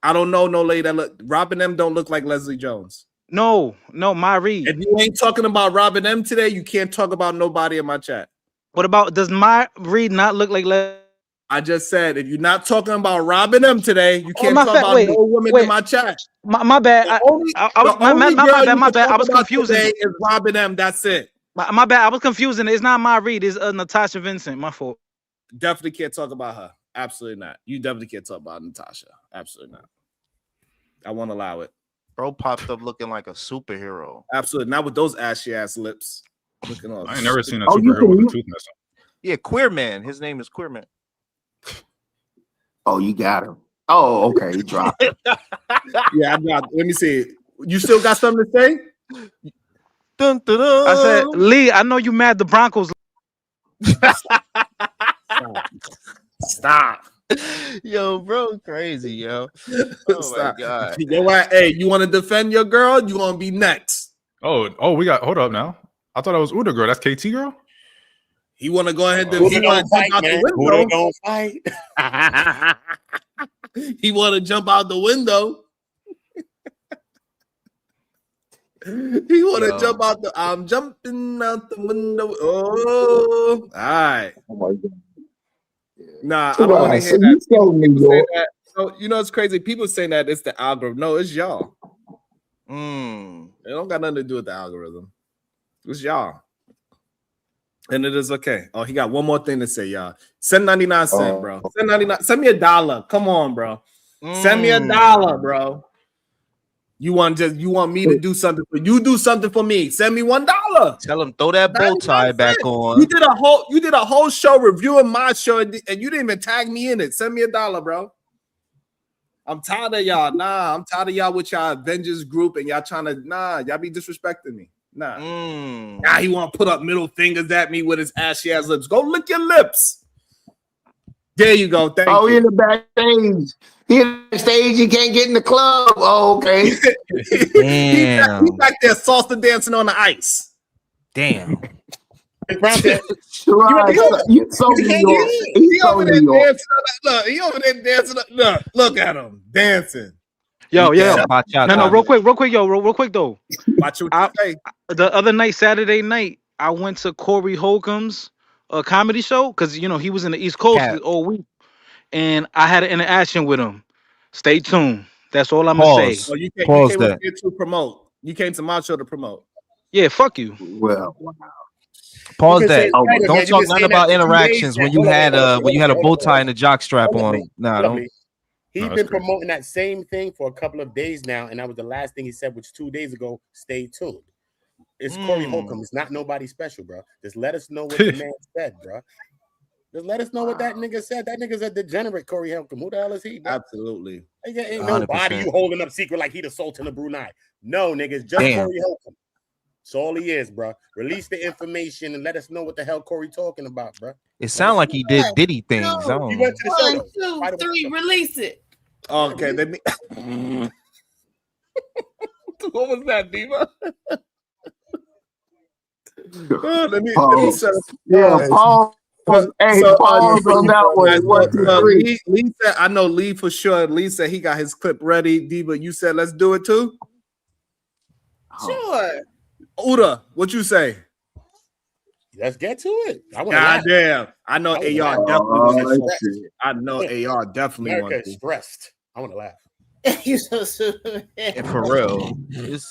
I don't know no lady that look. Robin M don't look like Leslie Jones. No, my Reed. If you ain't talking about Robin M today, you can't talk about nobody in my chat. What about does my Reed not look like Leslie? I just said if you're not talking about robbing them today, you can't my talk bad. about Wait, no woman wait. in my chat. My bad. The only, I was the only my girl bad. you My can bad. I talk was about confusing today it. is robbing them. That's it. My bad. I was confusing it. It's not my read. It's Natasha Vincent. My fault. Definitely can't talk about her. Absolutely not. You definitely can't talk about Natasha. Absolutely not. I won't allow it. Bro popped up looking like a superhero. Absolutely not with those ashy ass lips. Looking all I ain't never seen a Oh, you superhero with a can. tooth missing. Yeah, Queer Man. His name is Queer Man. Oh, you got him. Oh, okay. He dropped it. Yeah, I got. Let me see. You still got something to say? Dun, dun, dun. I said, Lee, I know you mad the Broncos. Stop. Yo, bro, crazy, yo. Oh Stop. my god. You know what? Hey, you want to defend your girl? You want to be next? Oh, we got. Hold up now. I thought I was Uda girl. That's KT girl. He want to go ahead and Uda he want to don't jump out fight, man. the Uda window. don't fight. He want to jump out the window. He want to jump out the. I'm jumping out the window. Oh, all right. Oh my God. Nah, I don't want to So hear you that. so New People say York. that. So you know it's crazy. People saying that it's the algorithm. No, it's y'all. It don't got nothing to do with the algorithm. It's y'all. And it is okay. Oh, he got one more thing to say, y'all. Send 99 cents, bro. Send 99. Send me $1. Come on, bro. Send me $1, bro. You want me to do something for you? Do something for me. Send me $1. Tell him throw that bow tie back on. You did a whole show reviewing my show, and you didn't even tag me in it. Send me $1, bro. I'm tired of y'all. Nah, I'm tired of y'all with y'all Avengers group and y'all trying to y'all be disrespecting me. Nah. Now he want to put up middle fingers at me with his ashy ass lips. Go lick your lips. There you go. Thank you. Oh, he in the backstage. He in the backstage. He can't get in the club. Oh, okay. Damn. He's back there salsa dancing on the ice. Damn. You so New York. He over there dancing. Look, he over there dancing. Look at him dancing. Yo. No, real quick, real quick though. Watch what you say. The other night, Saturday night, I went to Corey Holcomb's comedy show because he was in the East Coast all week, and I had an interaction with him. Stay tuned. That's all I'm gonna say. Oh, you came up here to promote. You came to my show to promote. Yeah, fuck you. Well, pause that. Don't talk nothing about interactions when you had a bow tie and a jock strap on. Nah, don't. He's been promoting that same thing for a couple of days now, and that was the last thing he said, which 2 days ago. Stay tuned. It's Corey Holcomb. It's not nobody special, bro. Just let us know what the man said, bro. Just let us know what that nigga said. That nigga's a degenerate, Corey Holcomb. Who the hell is he, bro? Absolutely. Ain't nobody you holding up secret like he the Sultan of Brunei. No, nigga, it's just Corey Holcomb. That's all he is, bro. Release the information and let us know what the hell Corey talking about, bro. It sounded like he did Diddy things. He went to the show. 1, 2, 3, release it. Okay, let me. What was that, Diva? Let me set up. Yeah, Paul. Hey, Paul's on that one. 1, 2, 3. Lee said, I know Lee for sure. Lee said he got his clip ready. Diva, you said let's do it too. Sure. Uda, what you say? Let's get to it. God damn. I know AR definitely wants to. I know AR definitely wants to. Stressed. I want to laugh. You so stupid. For real. This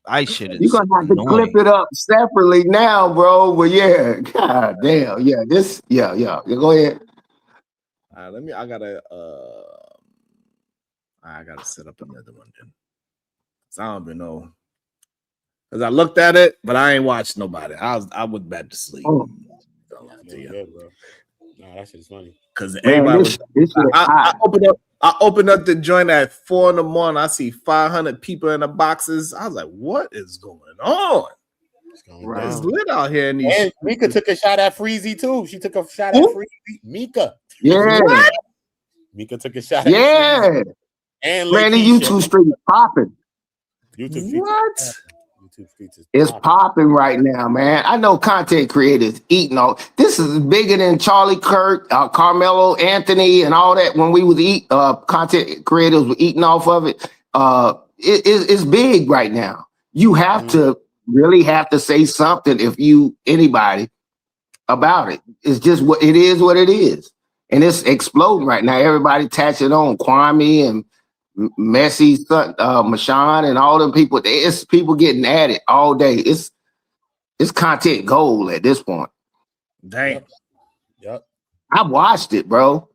ice shit is You're going to have to clip it up separately now, bro. But yeah, god damn. Yeah, this, yeah. Go ahead. All right, I gotta set up another one then. I don't even know. Because I looked at it, but I ain't watched nobody. I was back to sleep. Oh. Good, bro. Nah, that shit's funny. Because everybody was. I opened up the joint at 4 a.m. I see 500 people in the boxes. I was like, "What is going on? It's lit out here." And Mika took a shot at Freezy too. She took a shot at Freezy. Mika. Yeah. What? Mika took a shot. Yeah. At Freezy. And man, the YouTube stream is popping. What? It's popping right now, man. I know content creators eating all. This is bigger than Charlie Kirk, Carmelo Anthony, and all that. When we would eat, content creators were eating off of it. It's big right now. You have to really have to say something if you anybody about it. It's just what it is. What it is. and it's exploding right now. Everybody attaching on Kwame and Messi, Mashawn, and all them people. It's people getting at it all day. It's content gold at this point. Damn. Yep. I watched it, bro.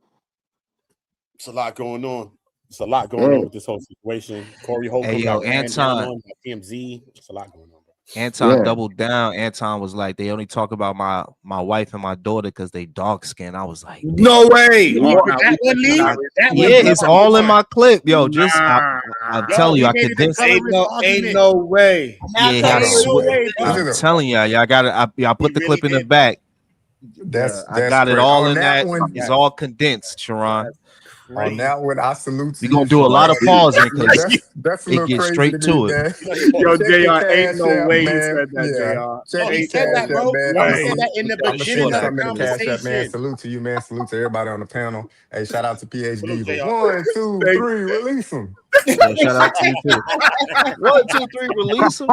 It's a lot going on. It's a lot going on with this whole situation. Corey Holcomb Hey, yo, got ran down Anton. on by TMZ. It's a lot going on, bro. Anton doubled down. Anton was like, they only talk about my wife and my daughter because they dark skin. I was like, no way. That one, Lee? That one, yeah, it's all in my clip, yo. Just I'm Yo, telling you, he I made could it the this. colorist Ain't argument. no way. Now Yeah, tell I me swear. bro. I'm telling y'all, I got it. I put the clip in the did. back. That's I got it great. all On in that. one, It's all condensed, Sharon. on that one, I salute We're to you. gonna do a lot of Sharon. pausing because That's a it little gets crazy straight to me, to it. man. Yo, Check your JR, ain't cash no app, way he man. said that, Yeah. JR. Check No, he your said cash that, app, bro. man. He Way. said that in the I'm gonna beginning send of the some in the cash app, man. conversation. Salute to you, man. Salute to everybody on the panel. Hey, shout out to Salute, PhD. But JR. 1, 2, 3, release them. Yeah, shout out to you too. 1, 2, 3, release them.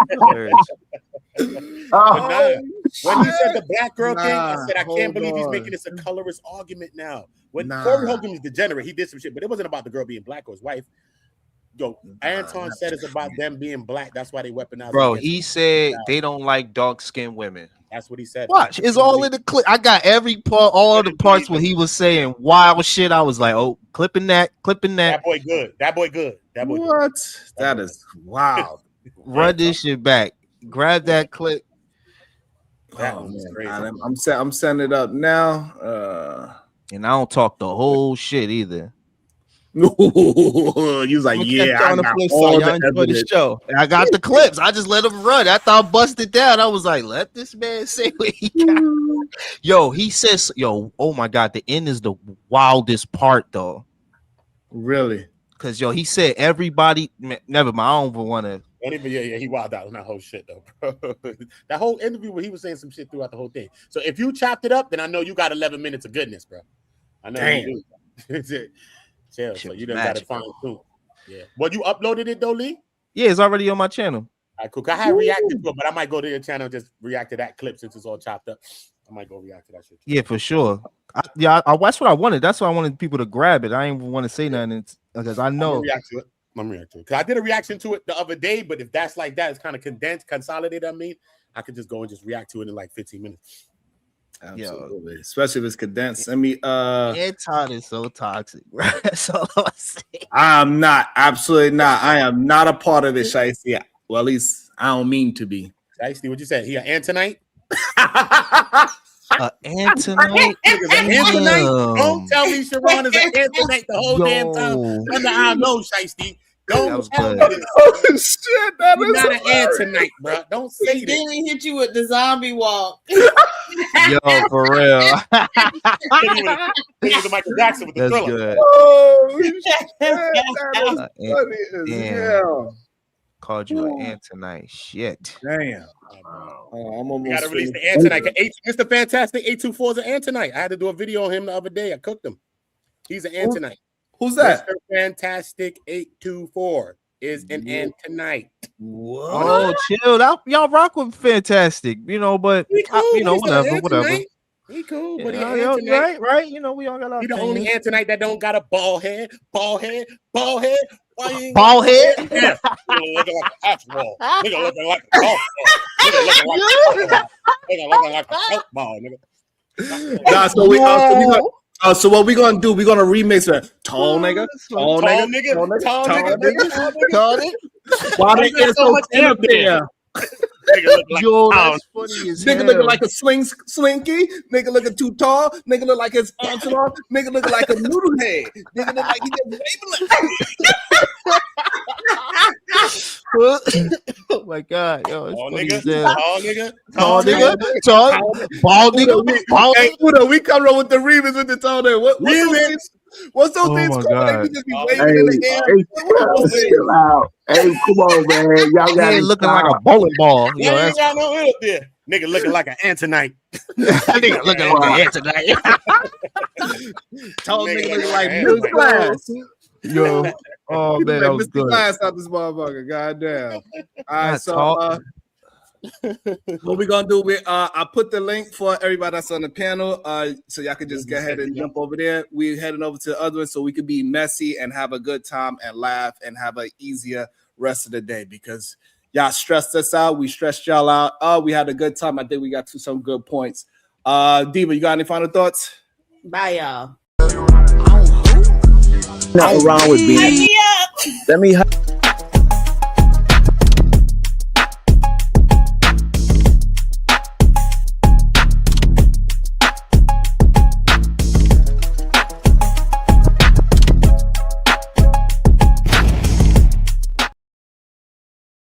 But nah, when he said the black girl thing, I said I can't hold believe he's on. making this a colorist argument now. When Corey Holcomb is degenerate, he did some shit, but it wasn't about the girl being black or his wife. Yo, Anton said it's about them being black. That's why they weaponize. Bro, he said they don't like dark skinned women. That's what he said. Watch, it's all in the clip. I got every part, all the parts where he was saying wild shit. I was like, oh, clipping that. That boy good. That boy good. That boy What? good. That is wild. Run this shit back. Grab that clip. That Oh, was man. crazy. I'm setting it up now. And I don't talk the whole shit either. You was like, yeah, I got all the evidence. Show. I got the clips. I just let him run. After I busted down, I was like, let this man say what he got. Yo, he says, yo, oh my God, the end is the wildest part, though. Really? Because, yo, he said everybody, never mind, I don't even want to. Don't even, yeah, he wild out on that whole shit, though, bro. That whole interview where he was saying some shit throughout the whole thing. So if you chopped it up, then I know you got 11 minutes of goodness, bro. I know you do. Chill, so you done got it fine too. Yeah. Well, you uploaded it though, Lee? Yeah, it's already on my channel. All right, cool. I had reacted to it, but I might go to your channel and just react to that clip since it's all chopped up. I might go react to that shit. Yeah, for sure. That's what I wanted. That's why I wanted people to grab it. I didn't even want to say nothing because I know. I'm gonna react to it. Because I did a reaction to it the other day, but if that's like that, it's kind of condensed, consolidated. I mean, I could just go and just react to it in like 15 minutes. Absolutely. Especially if it's condensed. I mean, Anton is so toxic, bro. That's all I'm saying. I'm not. Absolutely not. I am not a part of this, Shiesty. Well, at least I don't mean to be. Shiesty, what you said? He an Antonite? Antonite? Antonite? Don't tell me Sharon is an Antonite the whole damn time. Under I know, Shiesty. Don't tell me this. Oh shit, that You're not an Antonite, bro. Don't say that. Then he hit you with the zombie walk. Yo, for real. He was Michael Jackson with the That's Thriller. good. Oh shit, that is funny as hell. Called you an Antonite. Shit. Damn. I'm almost. We gotta release the Antonite. Mr. Fantastic 824 is an Antonite. I had to do a video on him the other day. I cooked him. He's an Antonite. Who's that? Mr. Fantastic 824 is an Antonite. What? Oh, chill. Y'all rock with Fantastic, but Cool, whatever. He cool, Yeah, but he Antonite. right. We all got our He the opinions. only Antonite that don't got a bald head. Why you ain't Bald head? Yeah. Nigga looking like an axe ball. Nigga looking like a golf ball. Nigga looking like a golf ball, nigga. Nah, so what we gonna do? We gonna remix it. Tall nigga. Tall nigga. Why they get so up there? Nigga look like that's funny as Nigga hell. looking like a slinky. Nigga looking too tall. Nigga look like his arms are off. Nigga looking like a noodle head. Nigga look like he just Oh my God, yo, it's tall funny nigga. as hell. Tall nigga. Bald nigga. Hey, Udo, we come up with the remix with the tall nigga. What's those things my called? God. We just be waving in the air. Chill out. Hey, come on, man. Y'all got Head looking like a bowling ball. Yeah, Yo, ain't that's got no head up there. Nigga looking like an Antonite. nigga looking like an tonight. Tall Nigga nigga look looking like like an Mr. Glass. Yo, oh man, that was Mr. good. Glass out this motherfucker. Goddamn. All right, so What we're gonna do? I put the link for everybody that's on the panel, so y'all can just go ahead and jump over there. We're heading over to the other one so we can be messy and have a good time and laugh and have an easier rest of the day because y'all stressed us out. We stressed y'all out. We had a good time. I think we got to some good points. Diva, you got any final thoughts? Bye, y'all. Nothing wrong with being. Hype me up. Let me